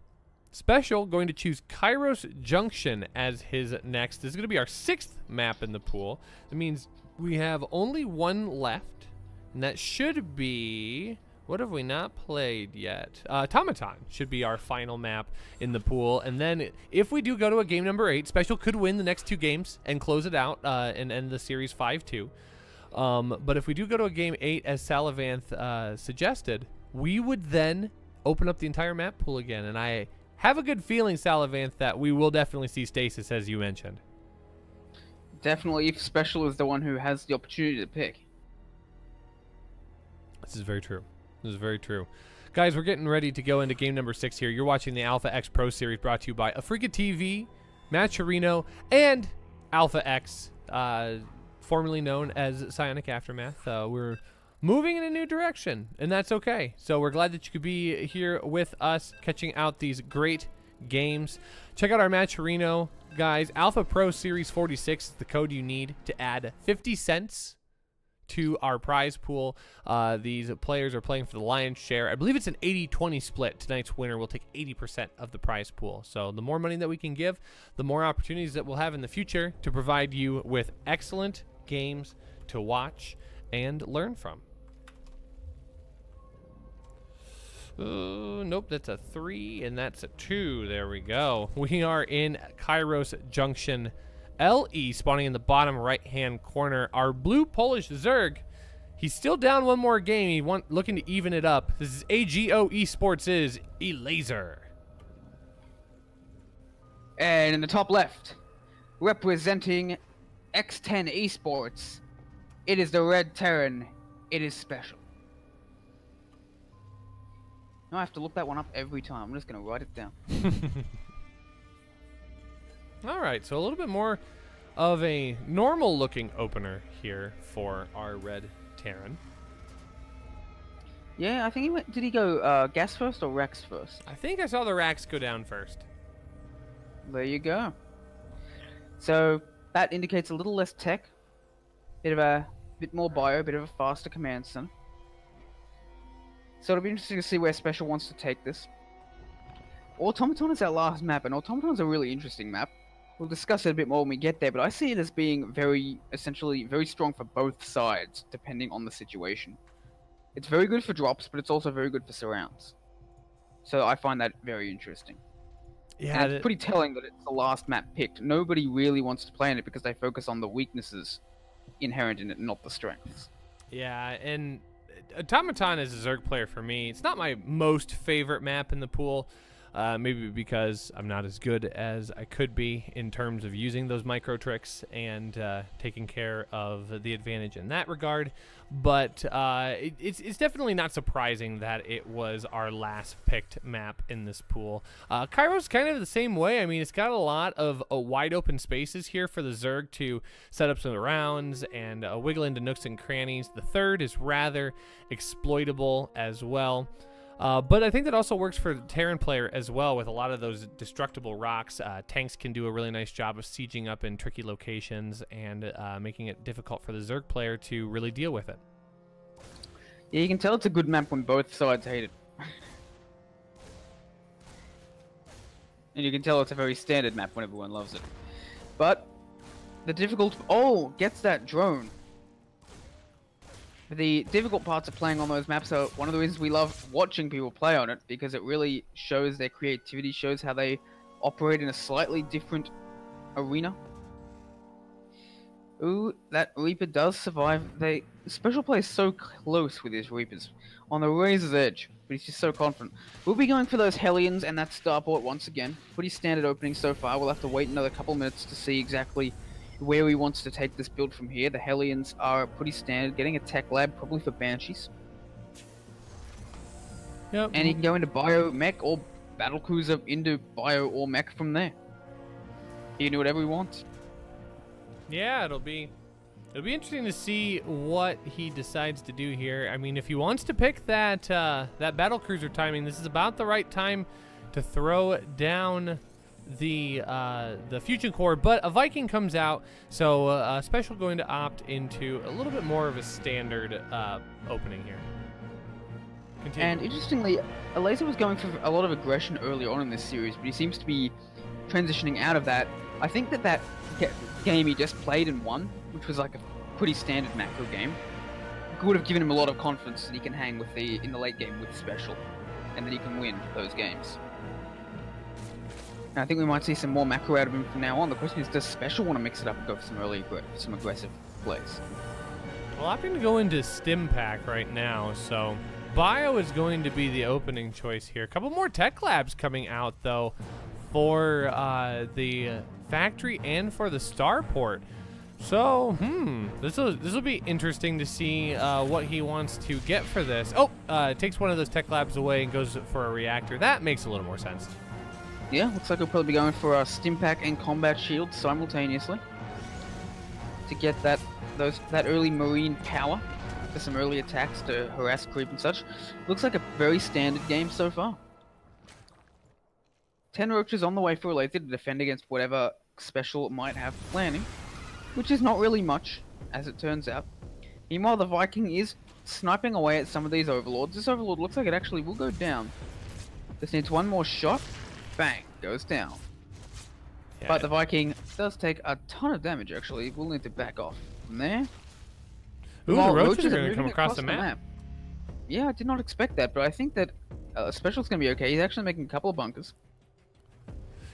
SpeCial going to choose Kairos Junction as his next. This is going to be our 6th map in the pool. That means we have only one left, and that should be, what have we not played yet? Automaton should be our final map in the pool. And then if we do go to a game number 8, SpeCial could win the next 2 games and close it out and end the series 5-2. But if we do go to a game 8, as Salavanth suggested, we would then open up the entire map pool again. And I have a good feeling, Salavanth, that we will definitely see Stasis, as you mentioned. Definitely, if SpeCial is the one who has the opportunity to pick. This is very true. This is very true. Guys, we're getting ready to go into game number 6 here. You're watching the Alpha X Pro Series brought to you by Africa TV, Matcherino, and Alpha X, formerly known as Psionic Aftermath. We're moving in a new direction, and that's okay. So we're glad that you could be here with us, catching out these great games. Check out our Matcherino, guys. Alpha Pro Series 46 is the code you need to add 50 cents to our prize pool. These players are playing for the lion's share. I believe it's an 80-20 split. Tonight's winner will take 80% of the prize pool. So the more money that we can give, the more opportunities that we'll have in the future to provide you with excellent games to watch and learn from. Nope, that's a 3 and that's a 2. There we go. We are in Kairos Junction. LE spawning in the bottom right-hand corner. Our blue Polish Zerg, he's still down one more game. Looking to even it up. This is AGO Esports is Elazer. And in the top left, representing X10 Esports, it is the Red Terran. It is SpeCial. Now I have to look that one up every time. I'm just going to write it down. All right, so a little bit more of a normal looking opener here for our Red Terran. Yeah, I think he went. Did he go gas first or Rex first? I think I saw the racks go down first. There you go. So that indicates a little less tech, bit more bio, a bit of a faster command center. So it'll be interesting to see where SpeCial wants to take this. Automaton is our last map, and Automaton's a really interesting map. We'll discuss it a bit more when we get there, but I see it as being essentially very strong for both sides, depending on the situation. It's very good for drops, but it's also very good for surrounds. So I find that very interesting. Yeah, And it's pretty telling that it's the last map picked. Nobody really wants to play in it because they focus on the weaknesses inherent in it, not the strengths. yeah, and Automaton is a Zerg player for me. It's not my most favorite map in the pool. Maybe because I'm not as good as I could be in terms of using those micro tricks and taking care of the advantage in that regard. But it's definitely not surprising that it was our last picked map in this pool. Cairo's kind of the same way. I mean, it's got a lot of wide open spaces here for the Zerg to set up some rounds and wiggle into nooks and crannies. The third is rather exploitable as well. But I think that also works for the Terran player as well with a lot of those destructible rocks. Tanks can do a really nice job of sieging up in tricky locations and making it difficult for the Zerg player to really deal with it. Yeah, you can tell it's a good map when both sides hate it. And you can tell it's a very standard map when everyone loves it. But the difficult... Oh, gets that drone. The difficult parts of playing on those maps are one of the reasons we love watching people play on it, because it really shows their creativity, shows how they operate in a slightly different arena. Ooh, that Reaper does survive. SpeCial plays so close with his Reapers, on the razor's edge, but he's just so confident. We'll be going for those Hellions and that Starport once again. Pretty standard opening so far. We'll have to wait another couple minutes to see exactly where he wants to take this build from here. The Hellions are pretty standard, getting a tech lab, probably for Banshees. Yep. And he can go into Bio Mech or Battlecruiser into Bio or Mech from there. He can do whatever he wants. Yeah, it'll be interesting to see what he decides to do here. I mean, if he wants to pick that that Battlecruiser timing, this is about the right time to throw down the fusion core, but a Viking comes out, so SpeCial going to opt into a little bit more of a standard opening here. Continue. And interestingly, Elazer was going for a lot of aggression early on in this series, but he seems to be transitioning out of that. I think that game he just played and won, which was like a pretty standard macro game, would have given him a lot of confidence that he can hang with in the late game with SpeCial, and that he can win those games. And I think we might see some more macro out of him from now on. The question is, does SpeCial want to mix it up and go for some aggressive plays? Well, I'm going to go into Stim Pack right now, so Bio is going to be the opening choice here. A couple more tech labs coming out, though, for the factory and for the starport. So, this will be interesting to see what he wants to get for this. Oh, takes one of those tech labs away and goes for a reactor. That makes a little more sense. Yeah, looks like we'll probably be going for a Stim Pack and Combat Shield simultaneously to get that early Marine power for some early attacks to harass creep and such. Looks like a very standard game so far. 10 roaches on the way for Elazer to defend against whatever SpeCial might have planning, which is not really much, as it turns out. Meanwhile, the Viking is sniping away at some of these overlords. This overlord looks like it actually will go down. Just needs one more shot. Bang, goes down. Yeah. But the Viking does take a ton of damage, actually. We'll need to back off from there. Ooh, the roaches are going to come across the map. Yeah, I did not expect that, but I think that SpeCial's going to be okay. He's actually making a couple of bunkers.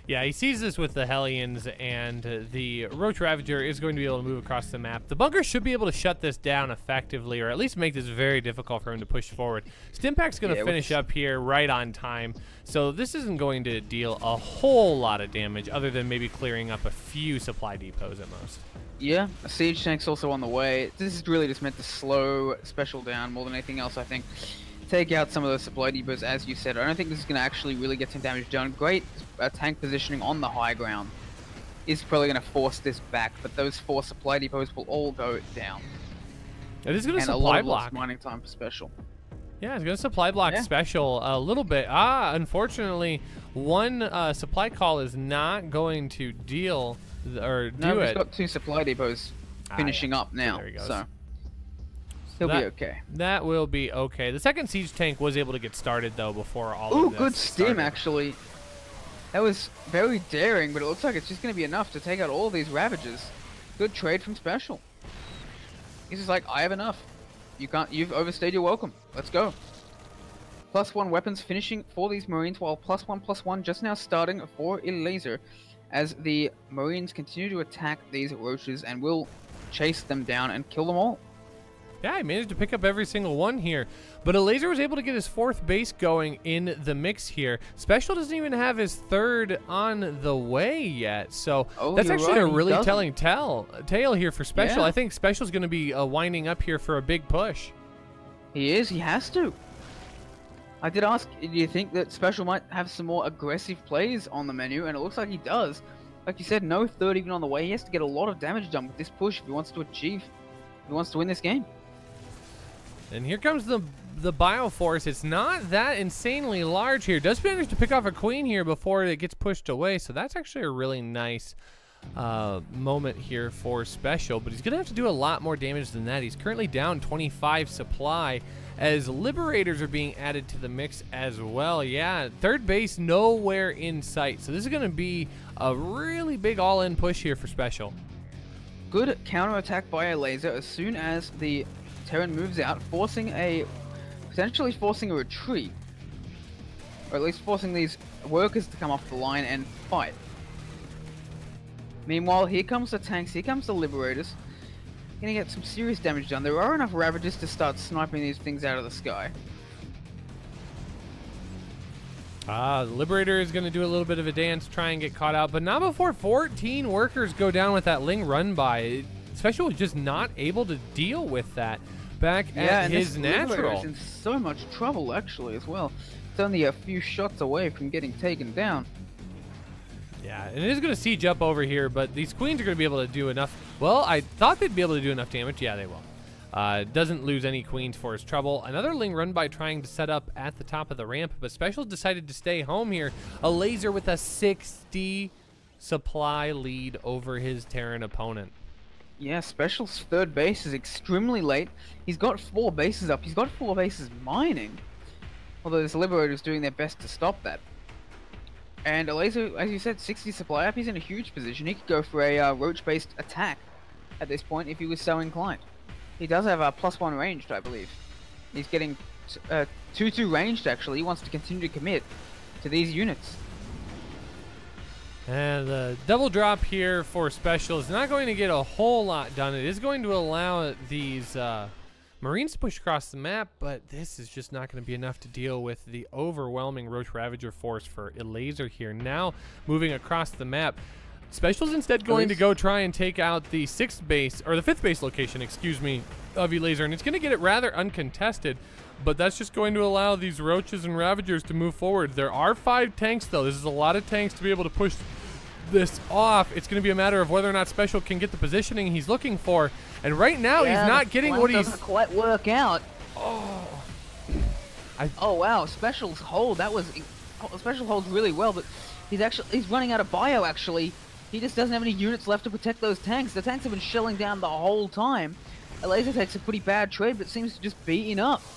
Yeah, he sees this with the Hellions, and the Roach Ravager is going to be able to move across the map. The bunker should be able to shut this down effectively, or at least make this very difficult for him to push forward. Stimpak's going to finish up here right on time, so this isn't going to deal a whole lot of damage, other than maybe clearing up a few supply depots at most. Yeah, a siege tank's also on the way. This is really just meant to slow SpeCial down more than anything else, I think. Take out some of those supply depots, as you said. I don't think this is going to actually really get some damage done. Great tank positioning on the high ground is probably going to force this back, but those 4 supply depots will all go down. It is going to supply block. And a lot of lost mining time for SpeCial. Yeah, it's going to supply block SpeCial a little bit. Unfortunately, one supply call is not going to deal or do it. No, he's got 2 supply depots finishing up now. There he goes. So he'll be okay. That will be okay. The second siege tank was able to get started, though, before all of this good stim, started. Actually. That was very daring, but it looks like it's just going to be enough to take out all these Ravagers. Good trade from SpeCial. He's just like, I have enough. You've overstayed your welcome. Let's go. +1 weapons finishing for these Marines, while +1/+1 just now starting for Elazer, as the Marines continue to attack these roaches and will chase them down and kill them all. Yeah, he managed to pick up every single one here. But Elazer was able to get his 4th base going in the mix here. SpeCial doesn't even have his 3rd on the way yet. So that's actually a really telling tale here for SpeCial. Yeah. I think SpeCial's going to be winding up here for a big push. He is. He has to. I did ask, do you think that SpeCial might have some more aggressive plays on the menu? And it looks like he does. Like you said, no 3rd even on the way. He has to get a lot of damage done with this push if he wants to win this game. And here comes the Bioforce. It's not that insanely large here. Does manage to pick off a queen here before it gets pushed away. So that's actually a really nice moment here for SpeCial. But he's going to have to do a lot more damage than that. He's currently down 25 supply as Liberators are being added to the mix as well. Yeah, 3rd base nowhere in sight. So this is going to be a really big all-in push here for SpeCial. Good counterattack by Elazer as soon as the Terran moves out, potentially forcing a retreat, or at least forcing these workers to come off the line and fight. Meanwhile, here comes the tanks, here comes the Liberators. Gonna get some serious damage done. There are enough Ravagers to start sniping these things out of the sky. The Liberator is going to do a little bit of a dance, try and get caught out, but not before 14 workers go down with that Ling run by. SpeCial was just not able to deal with that back at his natural. He's in so much trouble actually as well. It's only a few shots away from getting taken down. Yeah, and it is going to siege up over here, but these queens are going to be able to do enough. Well, I thought they'd be able to do enough damage. Yeah, they will. Doesn't lose any queens for his trouble. Another Ling run by trying to set up at the top of the ramp, but SpeCial decided to stay home here. Elazer with a 60 supply lead over his Terran opponent. Yeah, SpeCial's 3rd base is extremely late. He's got 4 bases up. He's got 4 bases mining. Although this Liberator is doing their best to stop that. And Elazer, as you said, 60 supply up. He's in a huge position. He could go for a roach-based attack at this point if he was so inclined. He does have a +1 ranged, I believe. He's getting 2/2 ranged, actually. He wants to continue to commit to these units. And the double drop here for SpeCial is not going to get a whole lot done. It is going to allow these Marines to push across the map, but this is just not going to be enough to deal with the overwhelming Roach Ravager force for Elazer here. Now moving across the map, SpeCial's instead going to go try and take out the 6th base, or the 5th base location, excuse me, of Elazer, and it's going to get it rather uncontested, but that's just going to allow these Roaches and Ravagers to move forward. There are 5 tanks, though. This is a lot of tanks to be able to push this off. It's going to be a matter of whether or not SpeCial can get the positioning he's looking for, and right now he's not getting what he's... doesn't quite work out. Oh, oh wow, SpeCial's hold, SpeCial holds really well, but he's running out of bio actually. He just doesn't have any units left to protect those tanks. The tanks have been shelling down the whole time. Elazer takes a pretty bad trade, but seems to just be enough.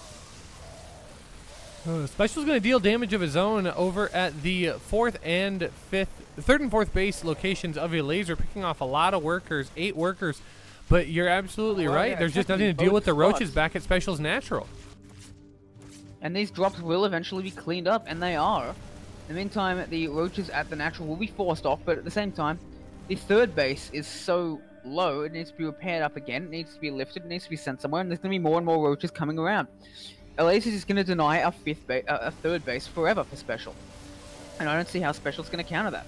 SpeCial's going to deal damage of his own over at the 3rd and 4th base locations of Elazer, picking off a lot of workers, 8 workers. But you're absolutely right. Yeah, there's just nothing to deal with the Roaches back at SpeCial's natural. And these drops will eventually be cleaned up, and they are. In the meantime, the Roaches at the natural will be forced off, but at the same time, the 3rd base is so low, it needs to be repaired up again, it needs to be lifted, it needs to be sent somewhere, and there's going to be more and more Roaches coming around. Elazer is going to deny a 3rd base forever for SpeCial. And I don't see how SpeCial's going to counter that.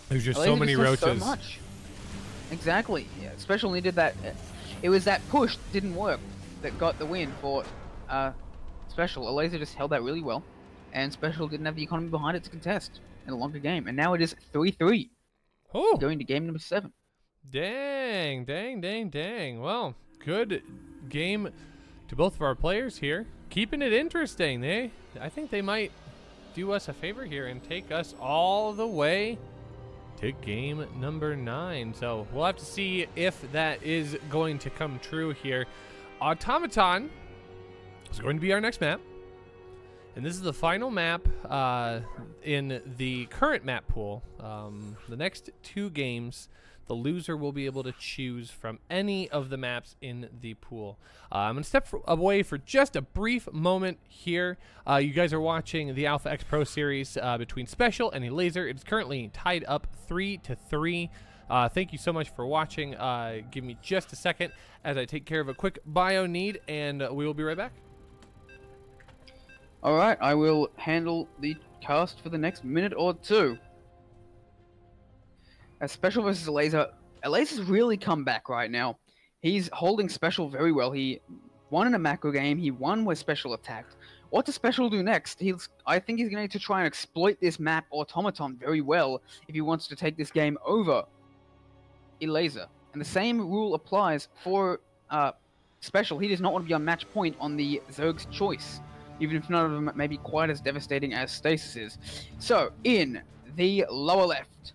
There's just so many Roaches. So much. Exactly. Yeah, SpeCial needed that. It was that push that didn't work that got the win for SpeCial. Elazer just held that really well, and SpeCial didn't have the economy behind it to contest in a longer game. And now it is 3-3. Oh, going to game number 7. Dang, dang, dang, dang. Well, good game to both of our players here. Keeping it interesting. I think they might do us a favor here and take us all the way to game number 9. So we'll have to see if that is going to come true here. Automaton is going to be our next map. And this is the final map in the current map pool. The next 2 games, The loser will be able to choose from any of the maps in the pool. I'm going to step away for just a brief moment here. You guys are watching the Alpha X Pro Series between SpeCial and Elazer. It's currently tied up 3-3. Thank you so much for watching. Give me just a second as I take care of a quick bio need, and we will be right back. Alright, I will handle the cast for the next minute or two. As SpeCial versus Elazer, Elazer's really come back right now. He's holding SpeCial very well. He won in a macro game. He won where SpeCial attacked. What does SpeCial do next? I think he's going to need to try and exploit this map automaton very well if he wants to take this game over Elazer. And the same rule applies for SpeCial. He does not want to be on match point on the Zerg's choice, even if none of them may be quite as devastating as Stasis is. So, in the lower left,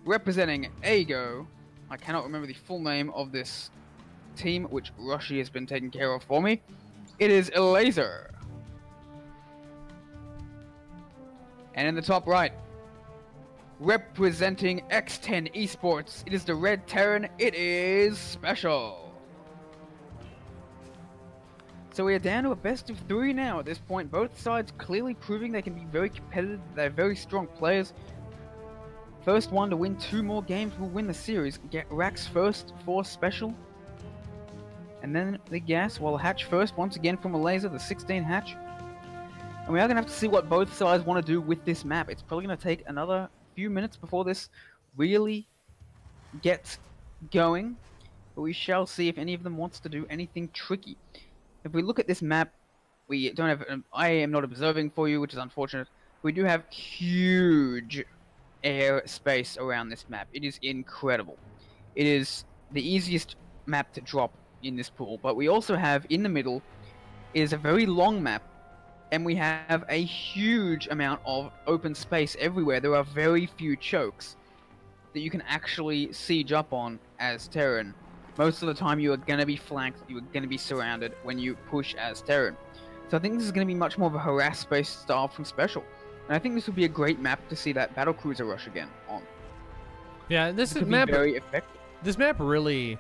representing Ago, I cannot remember the full name of this team, which Roshi has been taking care of for me. It is Elazer. And in the top right, representing X10 Esports, it is the Red Terran, it is SpeCial. So we are down to a best of 3 now at this point. Both sides clearly proving they can be very competitive, they're very strong players. First one to win 2 more games will win the series. Get Rax first for SpeCial. And then the gas, while hatch first, once again from Elazer, the 16 hatch. And we are going to have to see what both sides want to do with this map. It's probably going to take another few minutes before this really gets going. But we shall see if any of them wants to do anything tricky. If we look at this map, we don't have... I am not observing for you, which is unfortunate. We do have huge air space around this map. It is incredible. It is the easiest map to drop in this pool, but we also have in the middle is a very long map, and we have a huge amount of open space everywhere. There are very few chokes that you can actually siege up on as Terran. Most of the time you are going to be flanked, you are going to be surrounded when you push as Terran. So I think this is going to be much more of a harass-based style from SpeCial. And I think this would be a great map to see that battlecruiser rush again on. Yeah, this is map very effective. This map really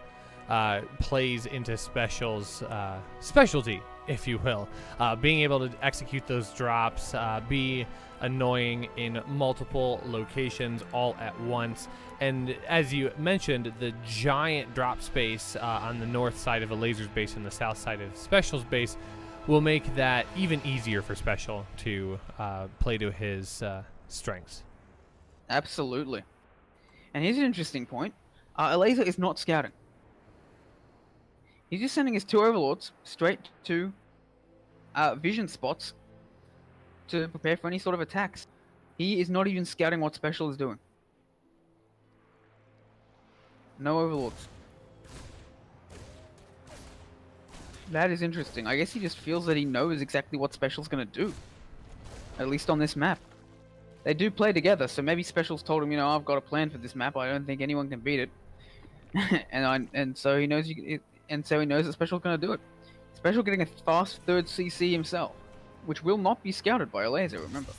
plays into SpeCial's specialty, if you will. Being able to execute those drops, be annoying in multiple locations all at once. And as you mentioned, the giant drop space on the north side of Elazer's base and the south side of SpeCial's base will make that even easier for SpeCial to play to his strengths. Absolutely. And here's an interesting point. Elazer is not scouting. He's just sending his 2 overlords straight to vision spots to prepare for any sort of attacks. He is not even scouting what SpeCial is doing. No overlords. That is interesting. I guess he just feels that he knows exactly what SpeCial's going to do. At least on this map. They do play together, so maybe SpeCial's told him, you know, I've got a plan for this map. I don't think anyone can beat it. and so he knows that SpeCial's going to do it. SpeCial getting a fast 3rd CC himself, which will not be scouted by Elazer, remember.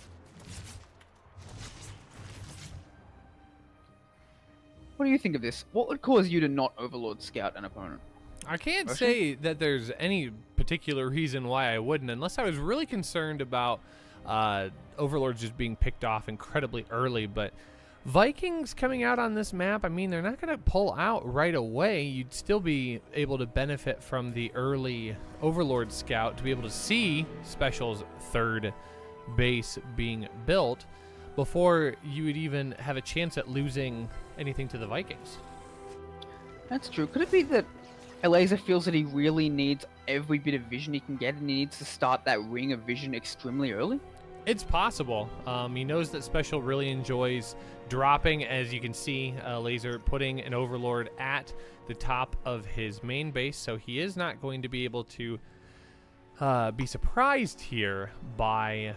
What do you think of this? What would cause you to not overlord scout an opponent? I can't say that there's any particular reason why I wouldn't, unless I was really concerned about overlords just being picked off incredibly early. But Vikings coming out on this map, I mean, they're not going to pull out right away. You'd still be able to benefit from the early overlord scout to be able to see SpeCial's 3rd base being built before you would even have a chance at losing anything to the Vikings. That's true. Could it be that Elazer feels that he really needs every bit of vision he can get, and he needs to start that ring of vision extremely early? It's possible. He knows that SpeCial really enjoys dropping, as you can see, Elazer putting an overlord at the top of his main base, so he is not going to be able to be surprised here by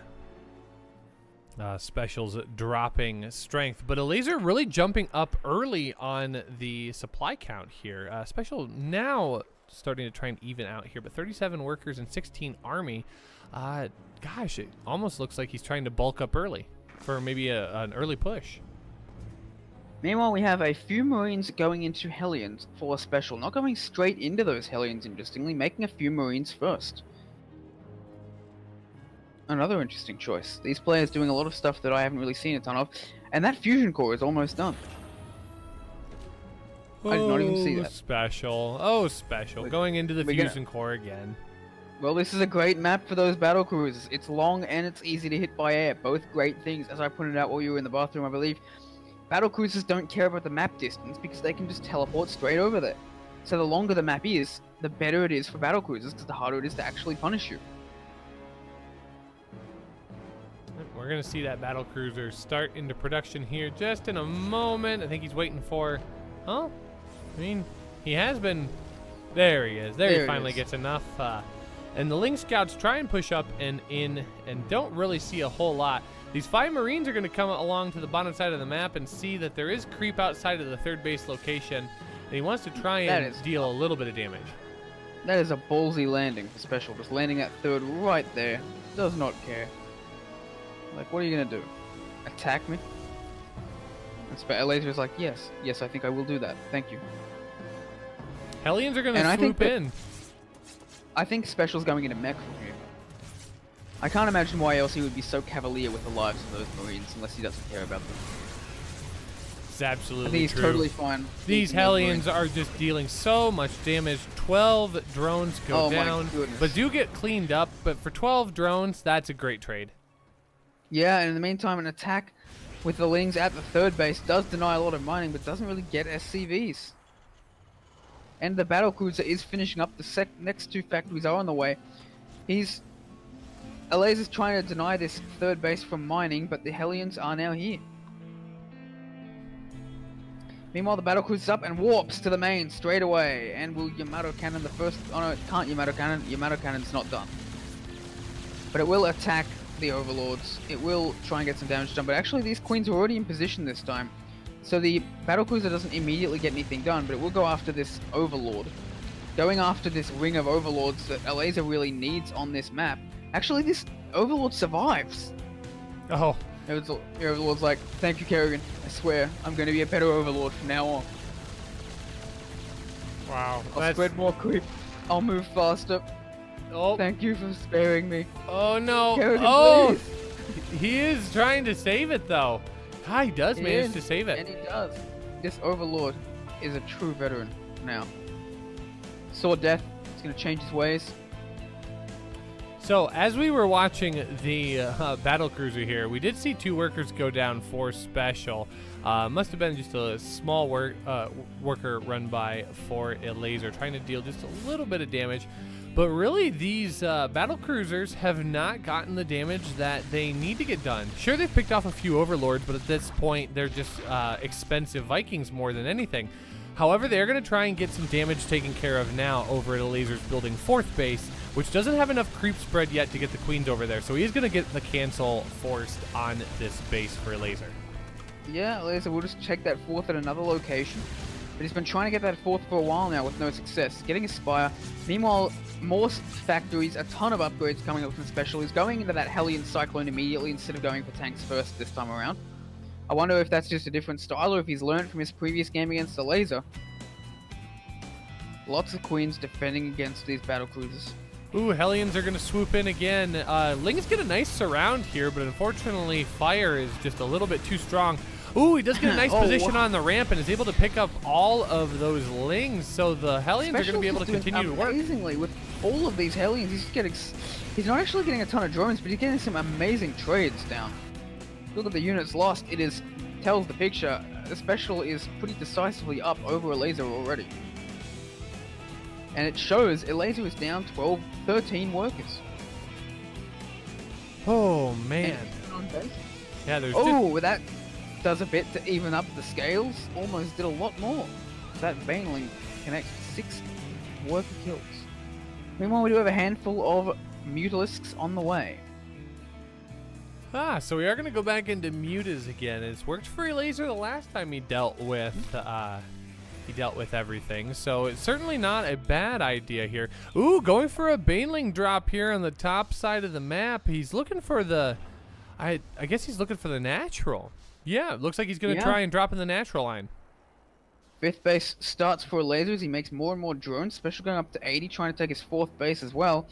SpeCial's dropping strength. But Elazer really jumping up early on the supply count here. SpeCial now starting to try and even out here, but 37 workers and 16 army. Gosh, it almost looks like he's trying to bulk up early for maybe an early push. Meanwhile, we have a few Marines going into Hellions for a special. Not going straight into those Hellions, interestingly, making a few Marines first. Another interesting choice. These players doing a lot of stuff that I haven't really seen a ton of. And that fusion core is almost done. I did not even see that. SpeCial. Oh, SpeCial. Going into the fusion core again. Well, this is a great map for those battle cruisers. It's long and it's easy to hit by air. Both great things, as I pointed out while you were in the bathroom, I believe. Battle cruisers don't care about the map distance because they can just teleport straight over there. So the longer the map is, the better it is for battle cruisers because the harder it is to actually punish you. We're going to see that battle cruiser start into production here just in a moment. I think he's waiting for... Huh? I mean, he has been... There he is. There he finally gets enough. And the Ling Scouts try and push up and in and don't really see a whole lot. These 5 Marines are going to come along to the bottom side of the map and see that there is creep outside of the third base location. And he wants to try and deal a little bit of damage. That is a ballsy landing for SpeCial. Just landing at third right there. Does not care. Like, what are you going to do? Attack me? And Elazer is like, yes, I think I will do that. Thank you. Hellions are going to swoop in. I think SpeCial's going into mech from here. I can't imagine why else he would be so cavalier with the lives of those Marines unless he doesn't care about them. It's absolutely I think he's totally fine. These Hellions are just dealing so much damage. 12 drones go down, but do get cleaned up. But for 12 drones, that's a great trade. Yeah, and in the meantime, an attack with the Lings at the third base does deny a lot of mining, but doesn't really get SCVs. And the battlecruiser is finishing up. The next 2 factories are on the way. Elazer's trying to deny this third base from mining, but the Hellions are now here. Meanwhile, the battlecruiser's up and warps to the main straight away. And will Yamato Cannon the first... Oh no, it can't Yamato Cannon. Yamato Cannon's not done. But it will attack the Overlords. It will try and get some damage done, but actually these Queens are already in position this time. So the battlecruiser doesn't immediately get anything done, but it will go after this Overlord. Going after this ring of Overlords that Elazer really needs on this map. Actually, this Overlord survives. Oh. The Overlord's like, thank you, Kerrigan. I swear, I'm going to be a better Overlord from now on. Wow. I'll spread more creep. I'll move faster. Oh. Thank you for sparing me. Oh, no. Kerrigan, please. He is trying to save it, though. He does manage to save it. And he does. This Overlord is a true veteran now. Saw death. He's going to change his ways. So, as we were watching the battlecruiser here, we did see 2 workers go down for SpeCial. Must have been just a small worker run by for Elazer, trying to deal just a little bit of damage. But really, these battlecruisers have not gotten the damage that they need to get done. Sure, they've picked off a few Overlords, but at this point, they're just expensive Vikings more than anything. However, they're going to try and get some damage taken care of now over at Elazer's building 4th base, which doesn't have enough creep spread yet to get the Queens over there. So he's going to get the cancel forced on this base for Elazer. Yeah, Elazer will just check that 4th at another location. But he's been trying to get that 4th for a while now with no success. Getting a Spire. Meanwhile, more factories, a ton of upgrades coming up from SpeCial. He's going into that Hellion Cyclone immediately instead of going for tanks first this time around. I wonder if that's just a different style or if he's learned from his previous game against Elazer. Lots of Queens defending against these battlecruisers. Ooh, Hellions are going to swoop in again. Ling's get a nice surround here, but unfortunately, fire is just a little bit too strong. Ooh, he does get a nice position on the ramp and is able to pick up all of those Lings, so the Hellions are going to be able to continue to work. Amazingly, with all of these Hellions, he's not actually getting a ton of drones, but he's getting some amazing trades down. Look at the units lost. It tells the picture. The SpeCial is pretty decisively up over Elazer already. And it shows Elazer is down 13 workers. Oh, man. Yeah, there's that does a bit to even up the scales. Almost did a lot more. That Baneling connects 6 worker kills. Meanwhile, we do have a handful of Mutalisks on the way. So we are going to go back into Mutas again. It's worked for Elazer the last time he dealt with everything, so it's certainly not a bad idea here. Ooh, going for a Baneling drop here on the top side of the map. He's looking for the I guess he's looking for the natural. Yeah, it looks like he's going to try and drop in the natural line. 5th base starts for Elazer as he makes more and more drones. Special going up to 80, trying to take his 4th base as well.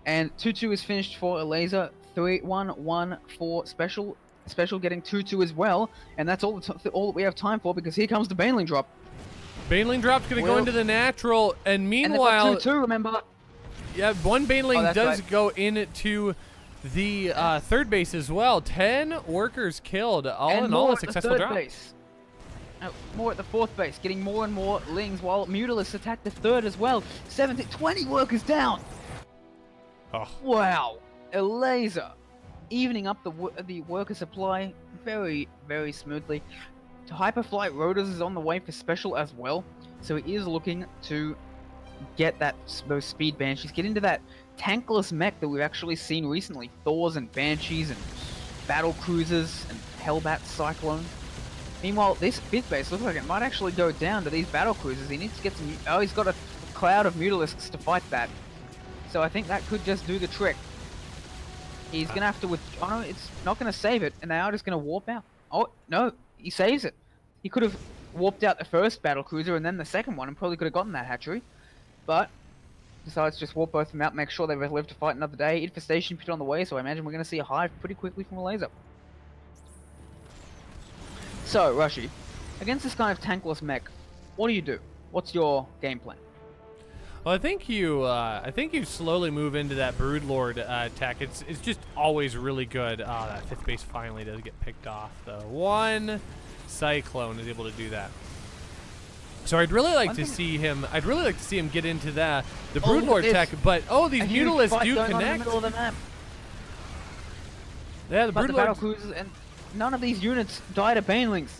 And 2-2 is finished for Elazer. 3-1-1 for Special. Special getting 2-2 as well. And that's all that we have time for, because here comes the Baneling drop. Baneling drop's going to go into the natural. And meanwhile... And 2-2, remember? Yeah, one Baneling does go into the 3rd base as well. 10 workers killed. All in all, a successful drop. Base. More at the 4th base, getting more and more lings, while Mutalisks attack the 3rd as well. 20 workers down. Oh. Wow. Elazer evening up the worker supply very, very smoothly. Hyperflight Rotors is on the way for Special as well, so he is looking to get those speed Banshees, get into that tankless mech that we've actually seen recently. Thors and Banshees and Battle Cruisers and Hellbat Cyclone. Meanwhile, this 5th base looks like it might actually go down to these Battle Cruisers. He needs to get some... Oh, he's got a cloud of Mutalisks to fight that. So I think that could just do the trick. He's going to have to... Oh no, it's not going to save it, and they are just going to warp out. Oh, no, he saves it. He could have warped out the first Battle Cruiser and then the second one, and probably could have gotten that hatchery. But decides to just warp both of them out, make sure they live to fight another day. Infestation pit on the way, so I imagine we're going to see a hive pretty quickly from Elazer. So, Rushy, against this kind of tankless mech, what do you do? What's your game plan? Well, I think you slowly move into that Broodlord attack. It's just always really good. That 5th base finally does get picked off, though. One Cyclone is able to do that. So I'd really like to see him. I'd really like to see him get into the Broodlord attack. But these Mutalisks do connect. In the middle of the map. Yeah, the Battle Cruisers, and none of these units die to Banelings.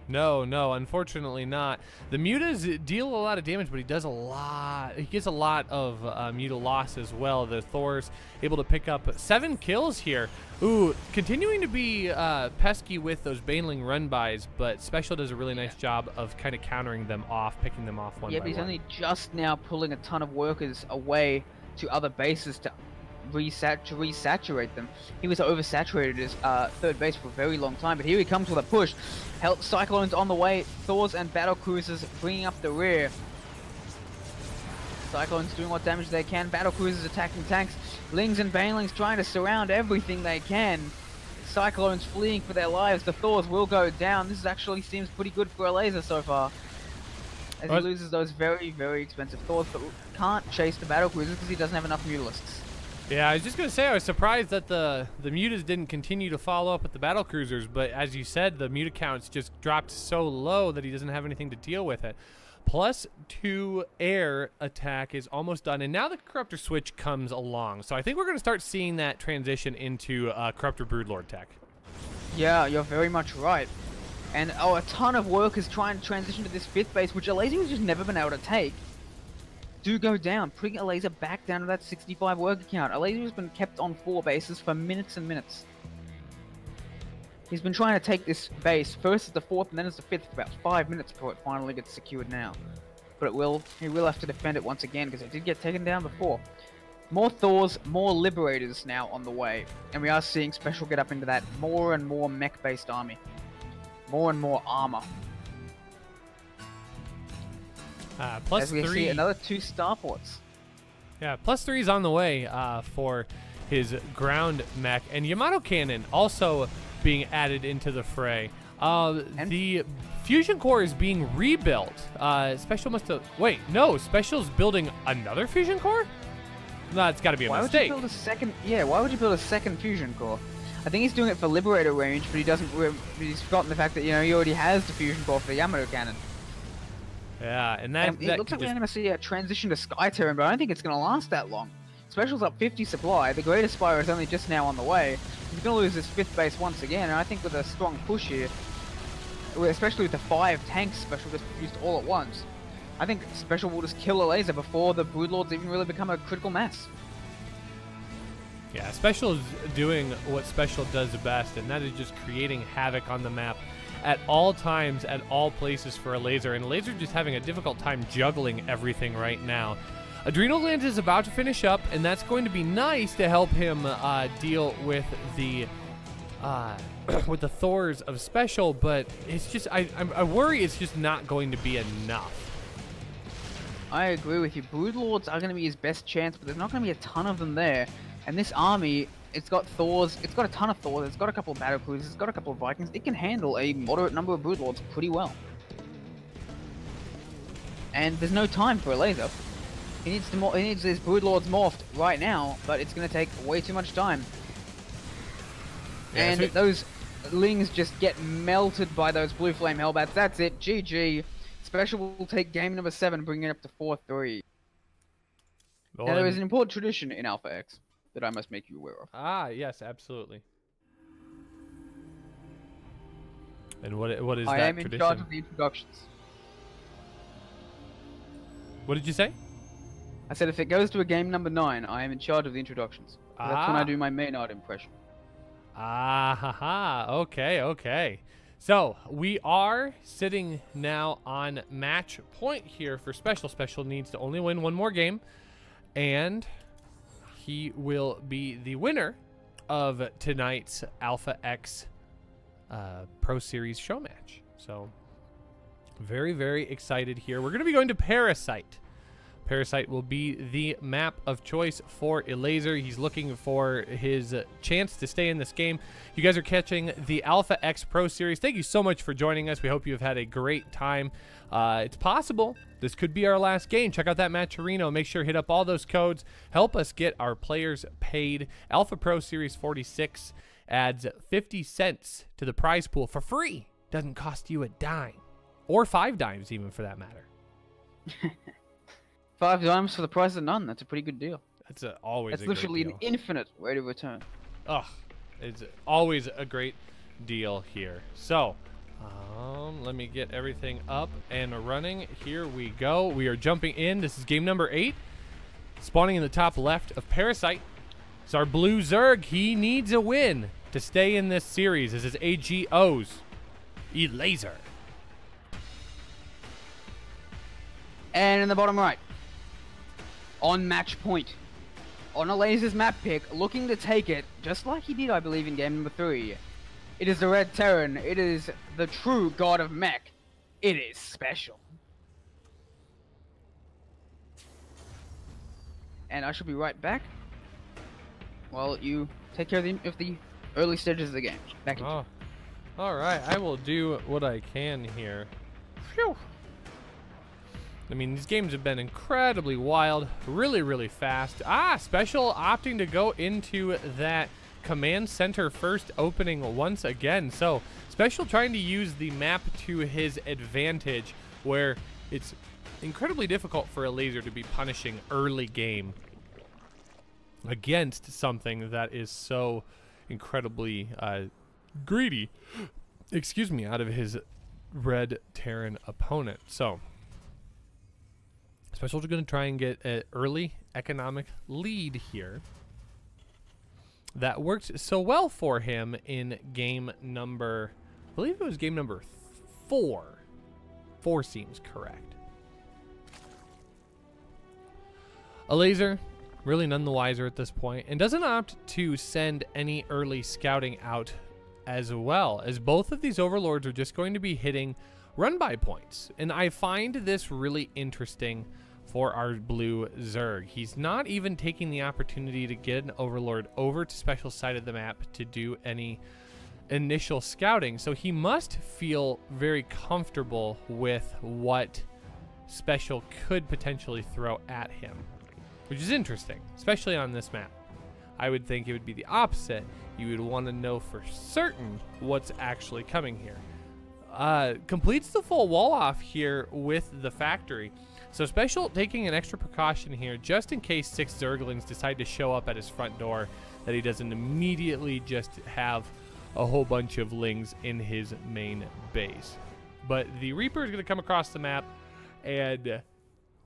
No, unfortunately not. The Mutas deal a lot of damage, but he does a lot. He gets a lot of Muta loss as well. The Thor's able to pick up 7 kills here. Ooh, continuing to be pesky with those Baneling run-bys, but Special does a really nice job of kind of countering them off, picking them off one by one. Yeah, but he's only just now pulling a ton of workers away to other bases to resaturate them. He was oversaturated his 3rd base for a very long time, but here he comes with a push. Cyclones on the way, Thors and Battle Cruisers bringing up the rear. Cyclones doing what damage they can, Battle Cruisers attacking tanks, Lings and Banelings trying to surround everything they can. Cyclones fleeing for their lives, the Thors will go down. This actually seems pretty good for Elazer so far, as he loses those very, very expensive Thors, but can't chase the Battle Cruisers because he doesn't have enough Mutalisks. Yeah, I was just going to say, I was surprised that the Mutas didn't continue to follow up with the Battle Cruisers, but as you said, the Muta counts just dropped so low that he doesn't have anything to deal with it. +2 air attack is almost done, and now the Corruptor switch comes along. So I think we're going to start seeing that transition into Corruptor Broodlord tech. Yeah, you're very much right. And a ton of workers trying to transition to this 5th base, which Elazer has just never been able to take. Do go down, putting Elazer back down to that 65 worker count. Elazer has been kept on 4 bases for minutes and minutes. He's been trying to take this base first as the 4th and then as the 5th for about 5 minutes before it finally gets secured now. But he will have to defend it once again because it did get taken down before. More Thors, more Liberators now on the way. And we are seeing Special get up into that more and more mech-based army. More and more armor. As we see another 2 starports. Yeah, +3 is on the way for his ground mech, and Yamato Cannon also being added into the fray. The fusion core is being rebuilt. Special must have... Wait, no, Special's building another fusion core? No, it's got to be a mistake. Why would you build a second... Yeah, why would you build a second fusion core? I think he's doing it for Liberator range, but he doesn't... He's forgotten the fact that, he already has the fusion core for the Yamato Cannon. Yeah, and it looks like we're going to see a transition to Sky Terran, but I don't think it's going to last that long. Special's up 50 supply, the Greater Spire is only just now on the way. He's going to lose his 5th base once again, and I think with a strong push here, especially with the 5 tanks Special just used all at once, I think Special will just kill Elazer before the Broodlords even really become a critical mass. Yeah, Special is doing what Special does best, and that is just creating havoc on the map at all times, at all places for Elazer, and Elazer just having a difficult time juggling everything right now. Adrenal Glands is about to finish up, and that's going to be nice to help him deal with the Thors of SpeCial, but it's just, I worry it's just not going to be enough. I agree with you. Broodlords are going to be his best chance, but there's not going to be a ton of them there. And this army, it's got Thors, it's got a ton of Thors, it's got a couple of battle cruisers, it's got a couple of Vikings. It can handle a moderate number of Broodlords pretty well. And there's no time for Elazer. He needs his Broodlords morphed right now, but it's going to take way too much time. Yeah, and those Lings just get melted by those Blue Flame Hellbats. That's it. GG. SpeCial will take game number 7, bringing it up to 4-3. Now, there is an important tradition in Alpha X that I must make you aware of. Ah, yes, absolutely. And what is that tradition? I am in charge of the introductions. What did you say? I said if it goes to a game number 9, I am in charge of the introductions. That's when I do my Maynard impression. Ah, haha. Okay, okay. So, we are sitting now on match point here for SpeCial. SpeCial needs to only win one more game, and he will be the winner of tonight's Alpha X Pro Series show match. So, very, very excited here. We're going to be going to Parasite. Parasite will be the map of choice for Elazer. He's looking for his chance to stay in this game. You guys are catching the Alpha X Pro Series. Thank you so much for joining us. We hope you have had a great time. It's possible this could be our last game. Check out that Matcherino. Make sure to hit up all those codes. Help us get our players paid. Alpha Pro Series 46 adds 50 cents to the prize pool for free. Doesn't cost you a dime. Or 5 dimes even, for that matter. 5 dimes for the price of none. That's a pretty good deal. That's always a great deal. That's literally an infinite rate of return. Ugh, it's always a great deal here. So, let me get everything up and running. Here we go. We are jumping in. This is game number 8. Spawning in the top left of Parasite. It's our blue Zerg. He needs a win to stay in this series. This is AGO's Elazer. And in the bottom right, on match point, on Elazer's map pick, looking to take it, just like he did, I believe, in game number 3. It is the Red Terran. It is the true god of mech. It is SpeCial. And I shall be right back while you take care of the early stages of the game. Back in. Oh, all right. I will do what I can here. Phew. I mean, these games have been incredibly wild, really, really fast. SpeCial opting to go into that command center first opening once again. So, SpeCial trying to use the map to his advantage, where it's incredibly difficult for Elazer to be punishing early game against something that is so incredibly greedy, excuse me, out of his Red Terran opponent. So, SpeCial are going to try and get an early economic lead here. That worked so well for him in game number, I believe it was game number 4. 4 seems correct. Elazer, really none the wiser at this point, and doesn't opt to send any early scouting out as well, as both of these overlords are just going to be hitting run-by points. And I find this really interesting for our blue Zerg. He's not even taking the opportunity to get an overlord over to SpeCial side of the map to do any initial scouting. So he must feel very comfortable with what SpeCial could potentially throw at him, which is interesting, especially on this map. I would think it would be the opposite. You would want to know for certain what's actually coming here. Completes the full wall off here with the factory. So SpeCial taking an extra precaution here, just in case 6 Zerglings decide to show up at his front door, that he doesn't immediately just have a whole bunch of Lings in his main base. But the Reaper is going to come across the map, and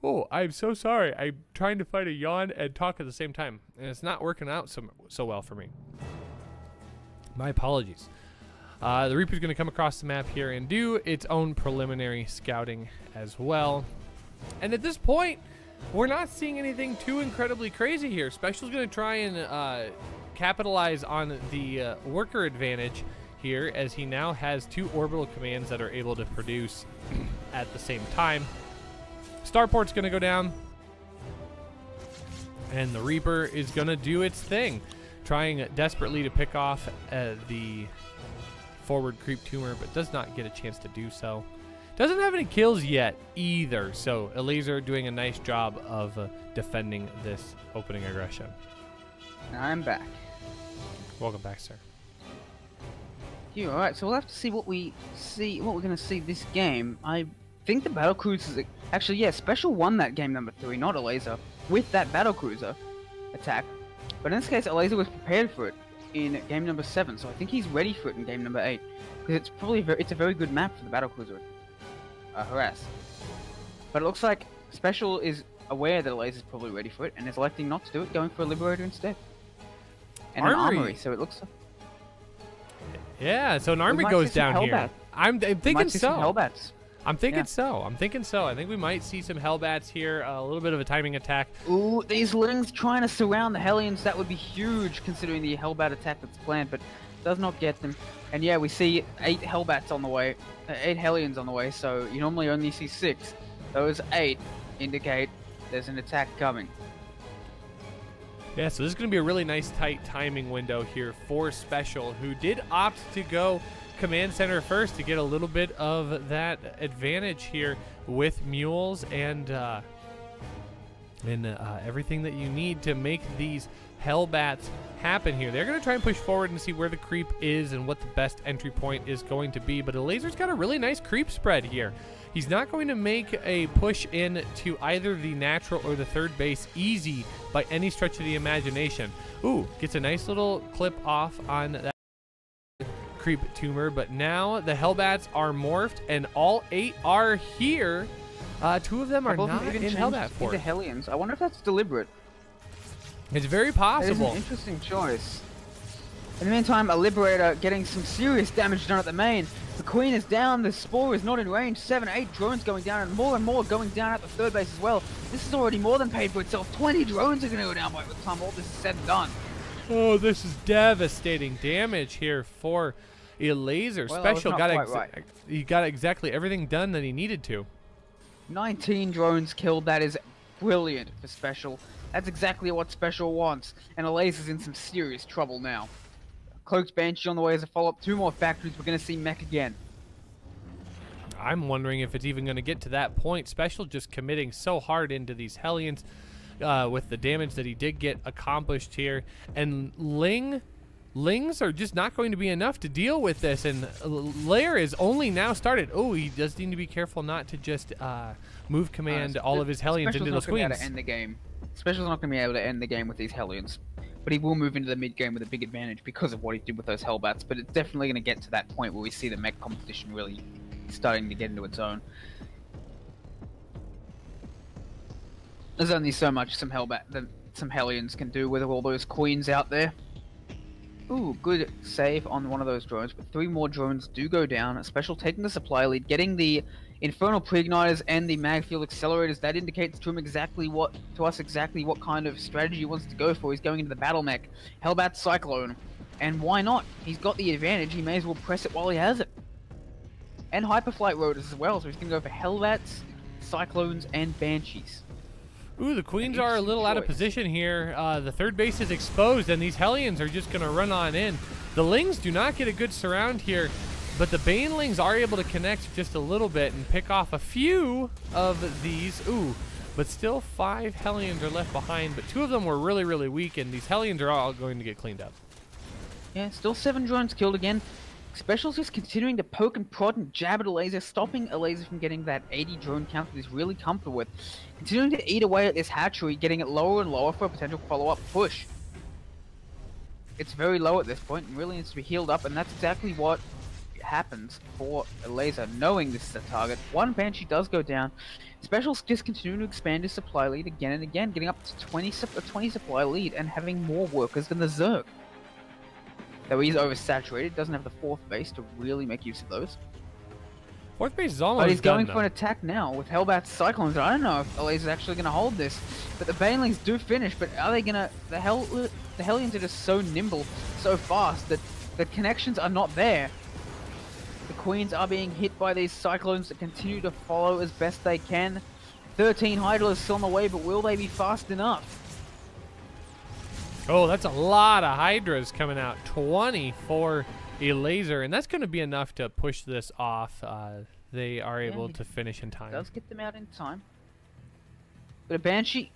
oh, I'm so sorry. I'm trying to fight a yawn and talk at the same time, and it's not working out so well for me. My apologies. The Reaper's going to come across the map here and do its own preliminary scouting as well. And at this point, we're not seeing anything too incredibly crazy here. Special's going to try and capitalize on the worker advantage here, as he now has 2 orbital commands that are able to produce at the same time. Starport's going to go down, and the Reaper is going to do its thing, trying desperately to pick off the forward creep tumor, but does not get a chance to do so. Doesn't have any kills yet either, so Elazer doing a nice job of defending this opening aggression. I'm back. Welcome back, sir. Yeah, alright, so we'll have to see what we're going to see this game. I think the battlecruisers... Actually, yeah, Special won that game number 3, not Elazer, with that battlecruiser attack. But in this case, Elazer was prepared for it in game number 7, so I think he's ready for it in game number 8. Because it's probably it's a very good map for the battlecruiser harass. But it looks like Special is aware that Elazer's probably ready for it, and is electing not to do it, going for a Liberator instead. And an Armory, so it looks like... Yeah, so an Armory goes down here. I'm thinking so. Hellbats. I'm thinking so. I'm thinking so. I think we might see some Hellbats here. A little bit of a timing attack. Ooh, these Lings trying to surround the Hellions. That would be huge considering the Hellbat attack that's planned, but does not get them. And yeah, we see 8 Hellbats on the way. 8 Hellions on the way, so you normally only see 6. Those 8 indicate there's an attack coming. Yeah, so this is going to be a really nice tight timing window here for Special, who did opt to go command center first to get a little bit of that advantage here with mules and everything that you need to make these Hellbats happen here. They're going to try and push forward and see where the creep is and what the best entry point is going to be, but Elazer's got a really nice creep spread here. He's not going to make a push in to either the natural or the third base easy by any stretch of the imagination. Ooh, gets a nice little clip off on that creep tumor, but now the Hellbats are morphed and all 8 are here. 2 of them are not in Hellbat form. The Hellions. I wonder if that's deliberate. It's very possible. It's an interesting choice. In the meantime, a Liberator getting some serious damage done at the main. The Queen is down, the Spore is not in range. 7, 8 drones going down, and more going down at the third base as well. This is already more than paid for itself. 20 drones are going to go down by the time all this is said and done. Oh, this is devastating damage here for Elazer. Well, Special he got exactly everything done that he needed to. 19 drones killed. That is brilliant for Special. That's exactly what Special wants. And Elazer's in some serious trouble now. Cloaked Banshee on the way as a follow-up. 2 more factories. We're going to see mech again. I'm wondering if it's even going to get to that point. Special just committing so hard into these Hellions with the damage that he did get accomplished here. And Lings are just not going to be enough to deal with this. And Lair is only now started. Oh, he does need to be careful not to just move command all of his Hellions into those queens. Special's not going to be able to end the game with these Hellions. But he will move into the mid-game with a big advantage because of what he did with those Hellbats. But it's definitely going to get to that point where we see the mech competition really starting to get into its own. There's only so much some Hellions can do with all those queens out there. Ooh, good save on one of those drones, but 3 more drones do go down. Special taking the supply lead, getting the Infernal Pre-Igniters and the Mag Fuel Accelerators. That indicates to him exactly what kind of strategy he wants to go for. He's going into the Battle Mech, Hellbat Cyclone, and why not? He's got the advantage, he may as well press it while he has it. And Hyperflight Rotors as well, so he's going to go for Hellbats, Cyclones, and Banshees. Ooh, the Queens are a little out of position here. The third base is exposed, and these Hellions are just going to run on in. The Lings do not get a good surround here, but the Banelings are able to connect just a little bit and pick off a few of these. Ooh, but still 5 Hellions are left behind, but 2 of them were really, really weak, and these Hellions are all going to get cleaned up. Yeah, still 7 drones killed again. Special's just continuing to poke and prod and jab at Elazer, stopping Elazer from getting that 80 drone count that he's really comfortable with. Continuing to eat away at this hatchery, getting it lower and lower for a potential follow-up push. It's very low at this point and really needs to be healed up, and that's exactly what happens for Elazer, knowing this is a target. 1 Banshee does go down. Special's just continuing to expand his supply lead again and again, getting up to 20 supply lead and having more workers than the Zerg. Though he's oversaturated, doesn't have the 4th base to really make use of those. Fourth base is almost But he's done, going for an attack now with Hellbat's Cyclones. I don't know if Elazer is actually going to hold this. But the Banelings do finish, but are they going to... The Hellions are just so nimble, so fast, that the connections are not there. The Queens are being hit by these Cyclones that continue to follow as best they can. 13 Hydras still on the way, but will they be fast enough? Oh, that's a lot of Hydras coming out. 20 for Elazer, and that's going to be enough to push this off. They are able to finish in time. Does get them out in time. But a Banshee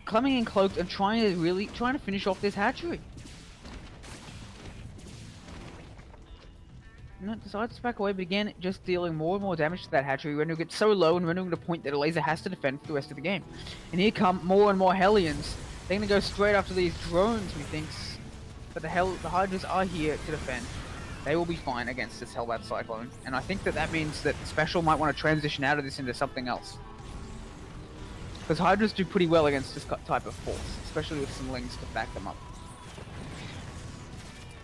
coming in cloaked and trying to finish off this hatchery. No, decides to back away, but again, just dealing more and more damage to that hatchery, rendering it so low and rendering it a point that Elazer has to defend for the rest of the game. And here come more and more Hellions. They're going to go straight after these drones, we think. But the Hydras are here to defend. They will be fine against this Hellbat Cyclone. And I think that means that SpeCial might want to transition out of this into something else. Because Hydras do pretty well against this type of force, especially with some Lings to back them up.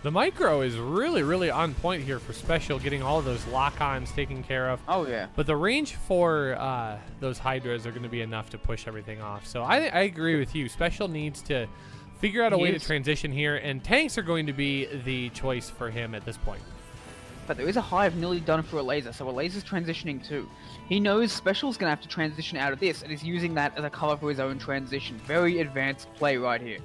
The micro is really, really on point here for SpeCial, getting all of those lock-ons taken care of. Oh, yeah. But the range for those Hydras are going to be enough to push everything off. So I agree with you. SpeCial needs to figure out a way to transition here, and tanks are going to be the choice for him at this point. But there is a hive nearly done for Elazer, so Elazer's transitioning too. He knows SpeCial's going to have to transition out of this, and is using that as a cover for his own transition. Very advanced play right here.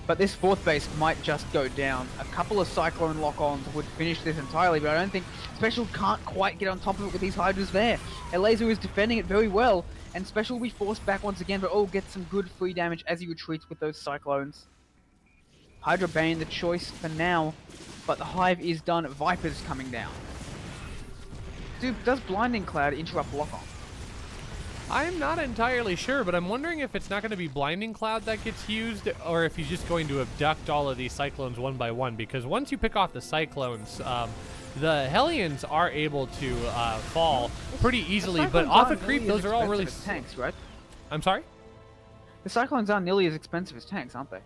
But this fourth base might just go down. A couple of Cyclone lock-ons would finish this entirely, but I don't think SpeCial can't quite get on top of it with these Hydras there. Elazer is defending it very well, and SpeCial will be forced back once again, but get some good free damage as he retreats with those Cyclones. Hydra Bane the choice for now, but the hive is done. Viper's coming down. Does Blinding Cloud interrupt lock-on? I'm not entirely sure, but I'm wondering if it's not going to be Blinding Cloud that gets used, or if he's just going to abduct all of these Cyclones one by one, because once you pick off the Cyclones, the Hellions are able to fall pretty easily, but off a creep, those are all really... tanks, right? I'm sorry? The Cyclones aren't nearly as expensive as tanks, aren't they?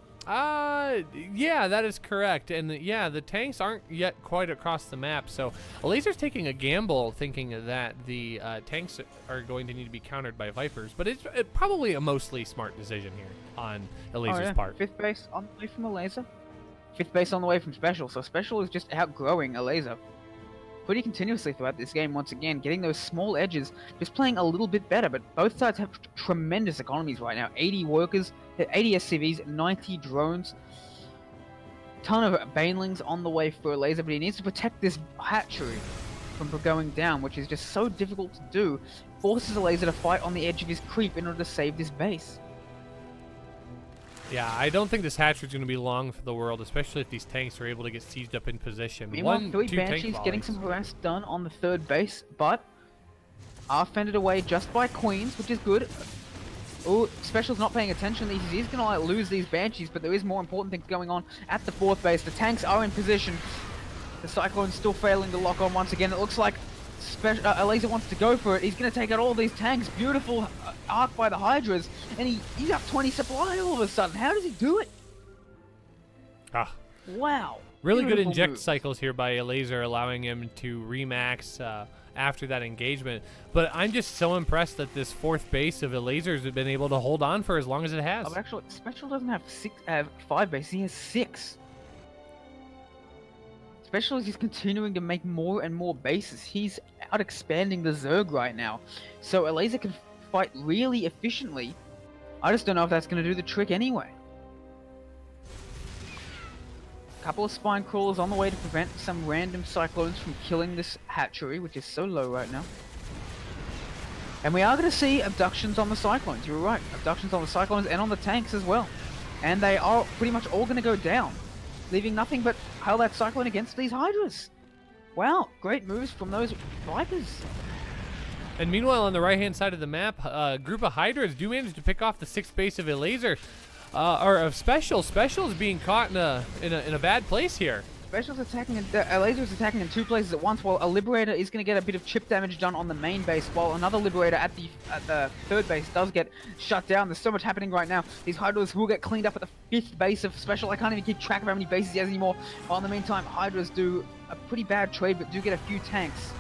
Yeah, that is correct. And yeah, the tanks aren't yet quite across the map. So Elazer's taking a gamble thinking that the tanks are going to need to be countered by Vipers. But it's probably a mostly smart decision here on Elazer's part. Fifth base on the way from Elazer. Fifth base on the way from SpeCial. So SpeCial is just outgrowing Elazer pretty continuously throughout this game once again, getting those small edges, just playing a little bit better, but both sides have tremendous economies right now. 80 workers, 80 SCVs, 90 drones, ton of Banelings on the way for Elazer, but he needs to protect this hatchery from going down, which is just so difficult to do. Forces Elazer to fight on the edge of his creep in order to save this base. Yeah, I don't think this hatchery is going to be long for the world, especially if these tanks are able to get sieged up in position. Meanwhile, 3 Banshees getting some harass done on the third base, but are fended away just by Queens, which is good. Oh, SpeCial's not paying attention. He's going to lose these Banshees, but there is more important things going on at the fourth base. The tanks are in position. The Cyclone's still failing to lock on once again. It looks like Elazer wants to go for it. He's going to take out all these tanks. Beautiful arc by the Hydras. And he's up 20 supply all of a sudden. How does he do it? Wow. Really good inject cycles here by Elazer, allowing him to remax after that engagement. But I'm just so impressed that this fourth base of Elazer's has been able to hold on for as long as it has. Oh, but actually, SpeCial doesn't have 5 bases. He has 6. SpeCial is just continuing to make more and more bases. He's out expanding the Zerg right now. So Elazer can fight really efficiently. I just don't know if that's going to do the trick anyway. A couple of Spine Crawlers on the way to prevent some random Cyclones from killing this hatchery, which is so low right now. And we are going to see abductions on the Cyclones. You're right. Abductions on the Cyclones and on the tanks as well. And they are pretty much all going to go down, leaving nothing but Hellbat Cyclone against these Hydras. Wow, great moves from those Vipers. And meanwhile, on the right-hand side of the map, a group of Hydras do manage to pick off the 6th base of Elazer, or of SpeCial. SpeCial is being caught in a bad place here. SpeCial's attacking, Elazer is attacking in 2 places at once, while a Liberator is going to get a bit of chip damage done on the main base, while another Liberator at the third base does get shut down. There's so much happening right now. These Hydras will get cleaned up at the 5th base of SpeCial. I can't even keep track of how many bases he has anymore. While in the meantime, Hydras do a pretty bad trade, but do get a few tanks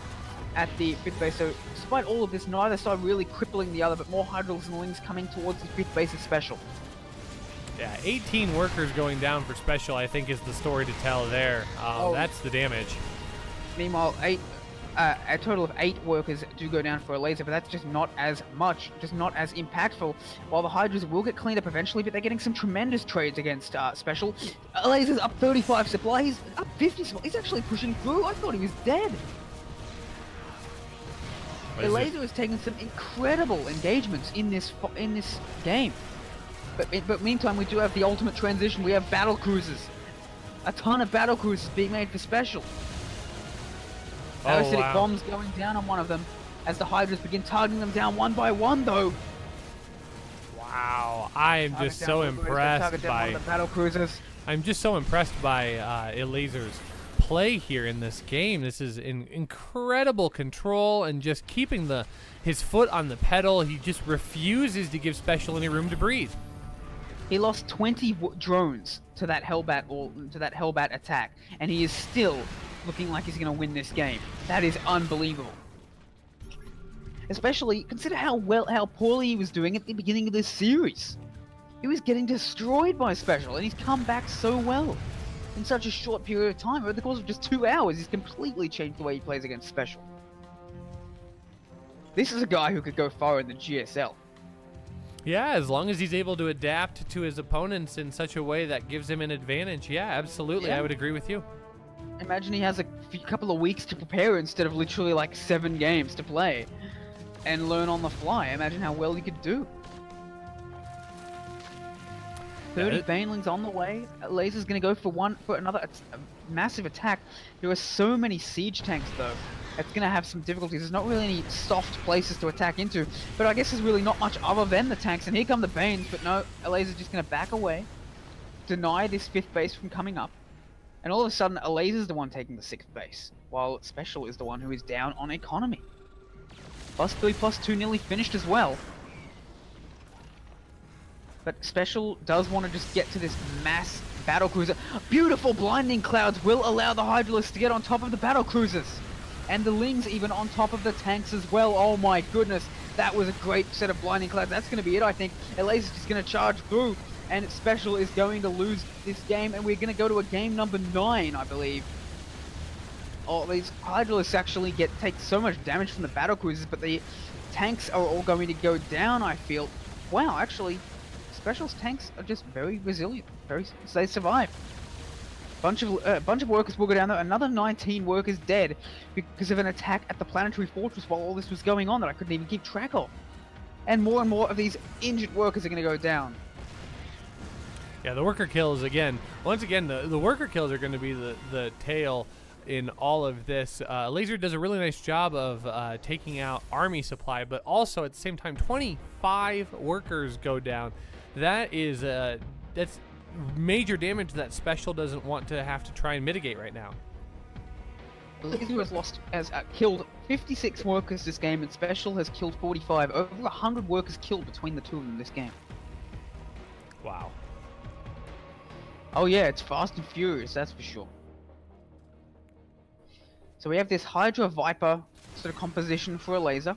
at the 5th base. So despite all of this, neither side really crippling the other, but more Hydrals and Lings coming towards the 5th base of SpeCial. Yeah, 18 workers going down for SpeCial, I think, is the story to tell there. That's the damage. Meanwhile, a total of 8 workers do go down for Elazer, but that's just not as much, just not as impactful. While the Hydras will get cleaned up eventually, but they're getting some tremendous trades against SpeCial. Elazer's up 35 supply, he's up 50 supply, he's actually pushing through. I thought he was dead. Elazer has taken some incredible engagements in this game. But meantime, we do have the ultimate transition. We have battle cruisers. A ton of battle cruisers being made for SpeCial. Parasitic bombs going down on one of them as the Hydras begin targeting them down one by one, though. Wow, I am just so impressed by the battle cruisers. I'm just so impressed by Elazer's play here in this game. This is incredible control and just keeping his foot on the pedal. He just refuses to give SpeCial any room to breathe. He lost 20 drones to that Hellbat attack, and he is still looking like he's going to win this game. That is unbelievable. Especially consider how poorly he was doing at the beginning of this series. He was getting destroyed by SpeCial, and he's come back so well in such a short period of time. Over the course of just 2 hours, he's completely changed the way he plays against SpeCial. This is a guy who could go far in the GSL. Yeah, as long as he's able to adapt to his opponents in such a way that gives him an advantage. Yeah, absolutely. Yeah. I would agree with you. Imagine he has a couple of weeks to prepare instead of literally like 7 games to play and learn on the fly. Imagine how well he could do. 30 Banelings on the way. Lazer's going to go for another massive attack. There are so many siege tanks though. It's going to have some difficulties. There's not really any soft places to attack into, but I guess there's really not much other than the tanks. And here come the Banes, but no, Elazer's just going to back away, deny this 5th base from coming up, and all of a sudden, Elazer's the one taking the 6th base, while SpeCial is the one who is down on economy. +3, +2 nearly finished as well. But SpeCial does want to just get to this mass battle cruiser. Beautiful blinding clouds will allow the Hydralists to get on top of the battle cruisers. And the Lings even on top of the tanks as well. Oh my goodness, that was a great set of blinding clouds. That's going to be it, I think. Elazer's just going to charge through, and SpeCial is going to lose this game, and we're going to go to a game number 9, I believe. Oh, these Hydralists actually take so much damage from the battle cruisers, but the tanks are all going to go down, I feel. Wow, actually, SpeCial's tanks are just very resilient. They survive. Bunch of workers will go down there. Another 19 workers dead because of an attack at the planetary fortress while all this was going on that I couldn't even keep track of. And more of these injured workers are going to go down. Yeah, the worker kills again. Once again, the worker kills are going to be the tail in all of this. Elazer does a really nice job of taking out army supply, but also at the same time, 25 workers go down. That is that's major damage that SpeCial doesn't want to have to try and mitigate right now. Elazer has killed 56 workers this game, and SpeCial has killed 45. Over 100 workers killed between the two of them this game. Wow. Oh yeah, it's fast and furious, that's for sure. So we have this Hydra Viper sort of composition for Elazer. I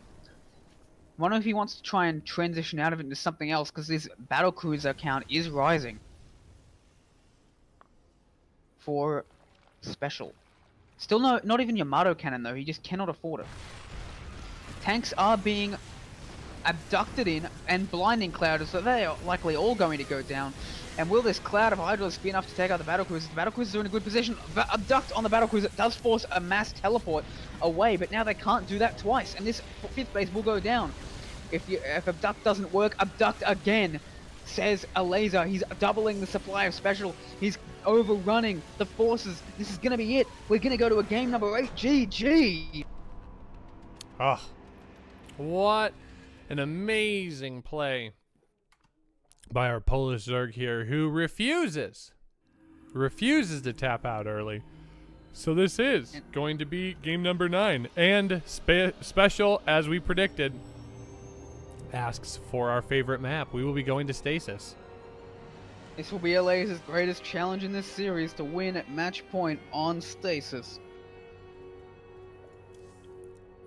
wonder if he wants to try and transition out of it into something else, because this battle cruiser count is rising for SpeCial. Still not even Yamato cannon though, he just cannot afford it. Tanks are being abducted in, and blinding cloud, so they are likely all going to go down. And will this cloud of Hydralists be enough to take out the battle cruisers? The battle cruisers are in a good position. Abduct on the battle cruiser does force a mass teleport away, but now they can't do that twice, and this 5th base will go down. If abduct doesn't work, abduct again, says Elazer. He's doubling the supply of SpeCial. He's overrunning the forces. This is gonna be it. We're gonna go to a game number 8. GG. Oh, what an amazing play by our Polish Zerg here, who refuses to tap out early. So this is going to be game number 9, and SpeCial, as we predicted, asks for our favorite map. We will be going to Stasis. This will be Elazer's greatest challenge in this series, to win at match point on Stasis.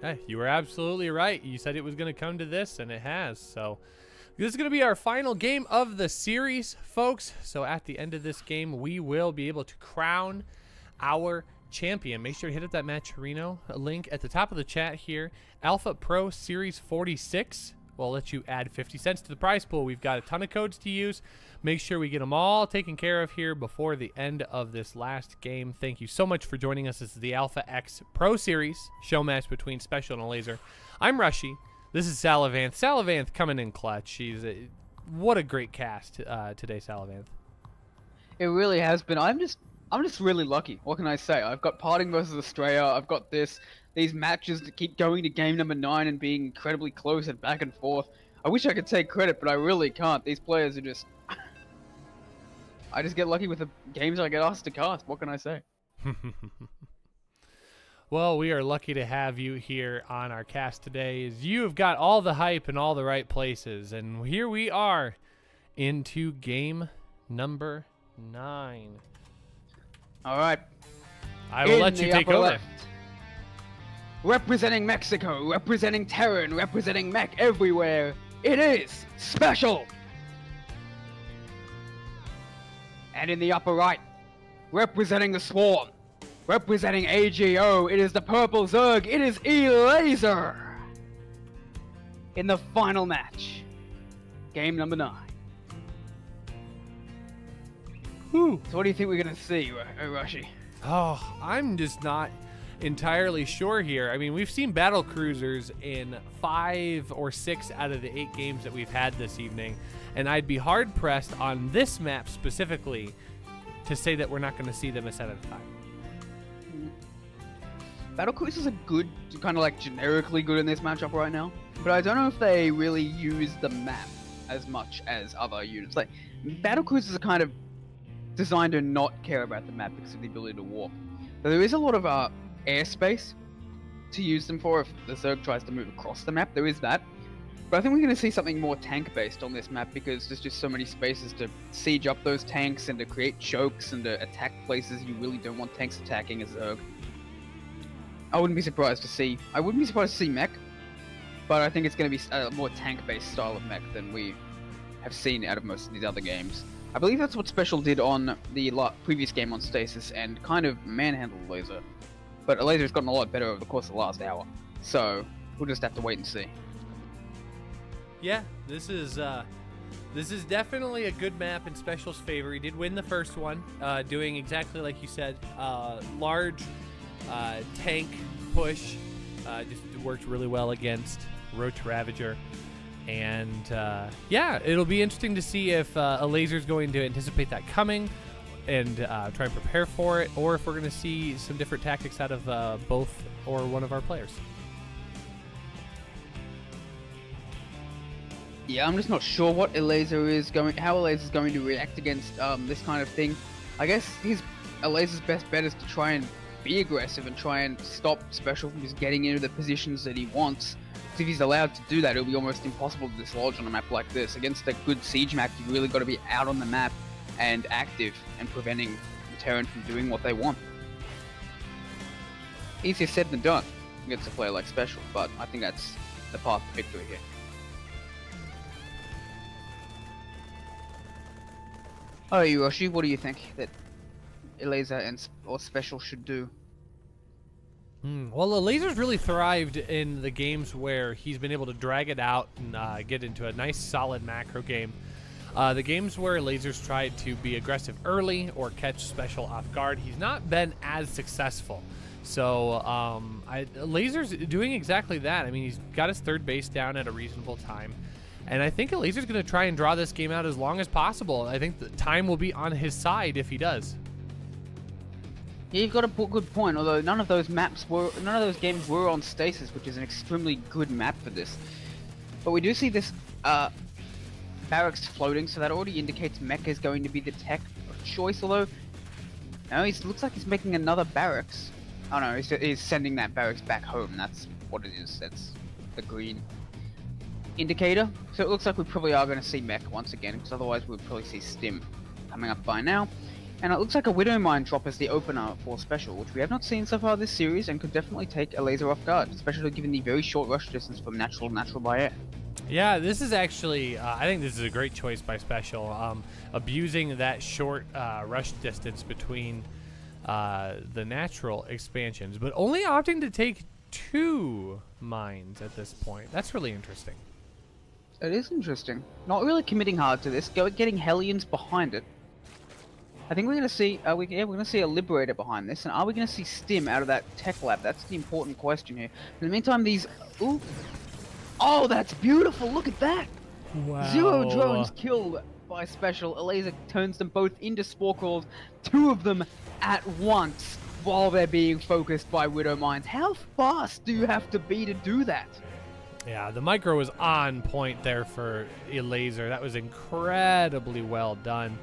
Hey, you were absolutely right. You said it was going to come to this, and it has. So this is going to be our final game of the series, folks. So at the end of this game, we will be able to crown our champion. Make sure to hit up that Matcherino link at the top of the chat here. Alpha Pro Series 46 will let you add 50 cents to the prize pool. We've got a ton of codes to use. Make sure we get them all taken care of here before the end of this last game. Thank you so much for joining us. This is the Alpha X Pro Series show match between SpeCial and Elazer. I'm Rushy. This is Salavanth. Salavanth coming in clutch. What a great cast today, Salavanth. It really has been. I'm just really lucky. What can I say? I've got Parting versus Australia. I've got these matches that keep going to game number 9 and being incredibly close and back and forth. I wish I could take credit, but I really can't. These players are just... I just get lucky with the games I get asked to cast. What can I say? Well, we are lucky to have you here on our cast today. As you have got all the hype in all the right places. And here we are into game number 9. All right. I will let you take over. Left, representing Mexico, representing Terran, representing mech everywhere, it is SpeCial. And in the upper right, representing the Swarm, representing AGO, it is the Purple Zerg, it is Elazer. In the final match, game number 9. Whew. So what do you think we're going to see, Rushy? Oh, I'm just not entirely sure here. I mean, we've seen battle cruisers in 5 or 6 out of the 8 games that we've had this evening, and I'd be hard pressed on this map specifically to say that we're not going to see them a set at a time. Battle cruisers are good, kind of like generically good in this matchup right now, but I don't know if they really use the map as much as other units. Like, battle cruisers are kind of designed to not care about the map because of the ability to warp. So there is a lot of airspace to use them for if the Zerg tries to move across the map. There is that. But I think we're going to see something more tank-based on this map because there's just so many spaces to siege up those tanks and to create chokes and to attack places you really don't want tanks attacking as Zerg. I wouldn't be surprised to see mech, but I think it's going to be a more tank-based style of mech than we have seen out of most of these other games. I believe that's what SpeCial did on the previous game on Stasis and kind of manhandled Elazer. But Elazer's gotten a lot better over the course of the last hour. So, we'll just have to wait and see. Yeah, this is definitely a good map in SpeCial's favor. He did win the first one, doing exactly like you said. Large tank push, just worked really well against Roach Ravager. And yeah, it'll be interesting to see if Elazer's going to anticipate that coming and try and prepare for it, or if we're going to see some different tactics out of both or one of our players. Yeah, I'm just not sure how Elazer's going to react against this kind of thing. I guess Elazer's best bet is to try and be aggressive and try and stop SpeCial from just getting into the positions that he wants. If he's allowed to do that, it'll be almost impossible to dislodge on a map like this. Against a good siege map, you've really got to be out on the map and active and preventing the Terran from doing what they want. Easier said than done against a player like SpeCial, but I think that's the path to victory here. Oh, Yoshi, what do you think that Elazer or SpeCial should do? Well, Elazer's really thrived in the games where he's been able to drag it out and get into a nice solid macro game. The games where Elazer's tried to be aggressive early or catch SpeCial off guard, he's not been as successful. So Elazer's doing exactly that. I mean, he's got his third base down at a reasonable time. And I think Elazer's going to try and draw this game out as long as possible. I think the time will be on his side if he does. Yeah, you've got a good point, although none of those games were on Stasis, which is an extremely good map for this. But we do see this barracks floating, so that already indicates Mech is going to be the tech of choice, although no, it looks like he's making another barracks. Oh no, he's sending that barracks back home, that's what it is, that's the green indicator. So it looks like we probably are going to see Mech once again, because otherwise we'd probably see Stim coming up by now. And it looks like a Widowmine drop as the opener for SpeCial, which we have not seen so far this series and could definitely take Elazer off guard, especially given the very short rush distance from natural by air. Yeah, this is actually, I think this is a great choice by SpeCial, abusing that short rush distance between the natural expansions, but only opting to take 2 mines at this point. That's really interesting. It is interesting. Not really committing hard to this, getting Hellions behind it. I think we're going to see, we're going to see a Liberator behind this, and are we going to see Stim out of that tech lab? That's the important question here. In the meantime, these... Ooh. Oh, that's beautiful! Look at that! Wow. 0 drones killed by SpeCial. Elazer turns them both into Spore Crawls, 2 of them at once, while they're being focused by Widow Mines. How fast do you have to be to do that? Yeah, the micro was on point there for Elazer. That was incredibly well done.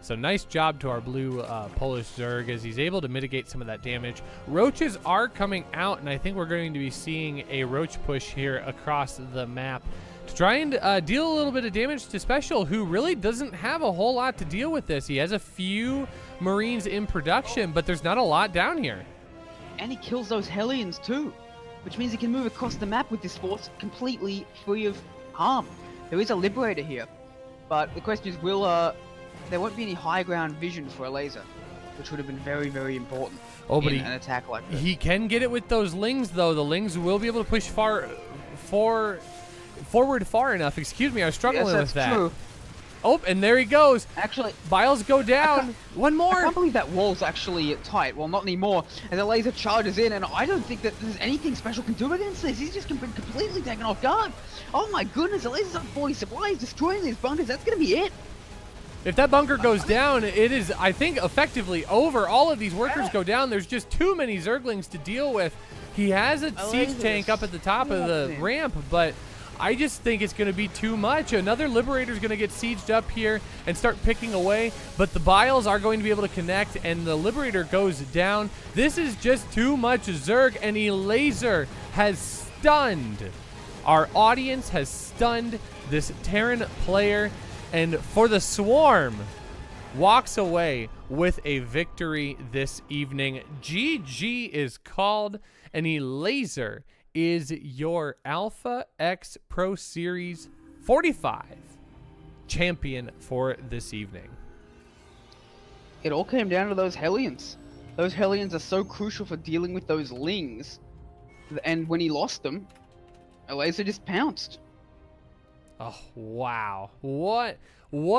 So nice job to our blue Polish Zerg as he's able to mitigate some of that damage. Roaches are coming out, and I think we're going to be seeing a roach push here across the map to try and deal a little bit of damage to SpeCial, who really doesn't have a whole lot to deal with this. He has a few Marines in production, but there's not a lot down here. And he kills those Hellions too, which means he can move across the map with this force completely free of harm. There is a Liberator here, but the question is, will there won't be any high ground vision for Elazer, which would have been very, very important in an attack like this. He can get it with those Lings, though. The Lings will be able to push forward far enough. Excuse me, I was struggling with that. True. Oh, and there he goes. Actually, Biles go down. One more. I can't believe that wall's actually tight. Well, not anymore. And the Elazer charges in, and I don't think that there's anything SpeCial can do against this. He's just been completely taken off guard. Oh my goodness, Elazer's on 40 supplies, destroying these bunkers. That's going to be it. If that bunker goes down, it is, I think, effectively over. All of these workers go down. There's just too many Zerglings to deal with. He has a siege tank up at the top of the ramp, but I just think it's going to be too much. Another Liberator's going to get sieged up here and start picking away, but the Biles are going to be able to connect, and the Liberator goes down. This is just too much Zerg, and Elazer has stunned. Our audience has stunned this Terran player, and for the Swarm, walks away with a victory this evening. GG is called, and Elazer is your Alpha X Pro Series 45 champion for this evening. It all came down to those Hellions. Those Hellions are so crucial for dealing with those Lings, and when he lost them, Elazer just pounced. Oh, wow. What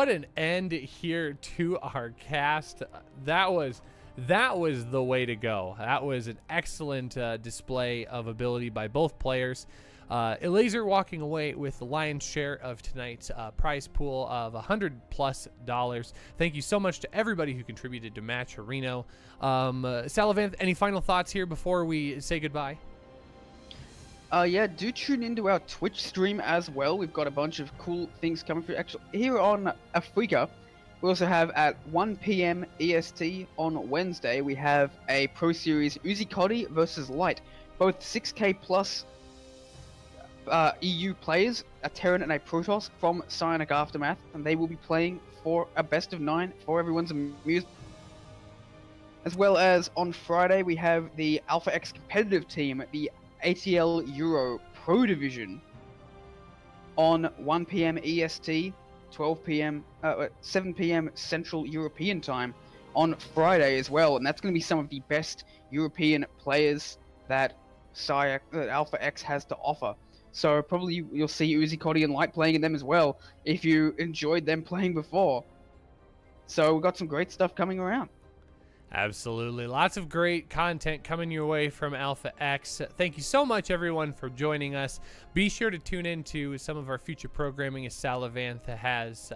an end here to our cast. That was the way to go. That was an excellent display of ability by both players. Elazer walking away with the lion's share of tonight's prize pool of $100+. Thank you so much to everybody who contributed to Match Reno. Salavanth, any final thoughts here before we say goodbye? Yeah, do tune into our Twitch stream as well. We've got a bunch of cool things coming through. Actually, here on Africa, we also have at 1 PM EST on Wednesday, we have a Pro Series Uzi Coddy versus Light. Both 6K plus EU players, a Terran and a Protoss from Psionic Aftermath, and they will be playing for a best of 9 for everyone's amusement. As well as on Friday, we have the Alpha X competitive team, the ATL Euro Pro Division, on 1 PM EST, 7 PM Central European Time on Friday as well, and that's going to be some of the best European players that Alpha X has to offer. So probably you'll see Uzi Coddy and Light playing in them as well, if you enjoyed them playing before. So we've got some great stuff coming around. Absolutely. Lots of great content coming your way from Alpha X. Thank you so much, everyone, for joining us. Be sure to tune in to some of our future programming, as Salavanth has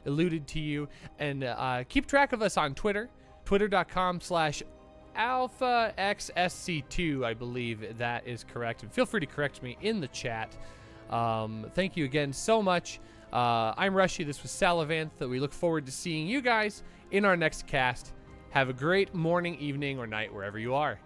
alluded to you. And keep track of us on Twitter, twitter.com/AlphaXSC2. I believe that is correct. And feel free to correct me in the chat. Thank you again so much. I'm Rushy. This was Salavanth. We look forward to seeing you guys in our next cast. Have a great morning, evening, or night, wherever you are.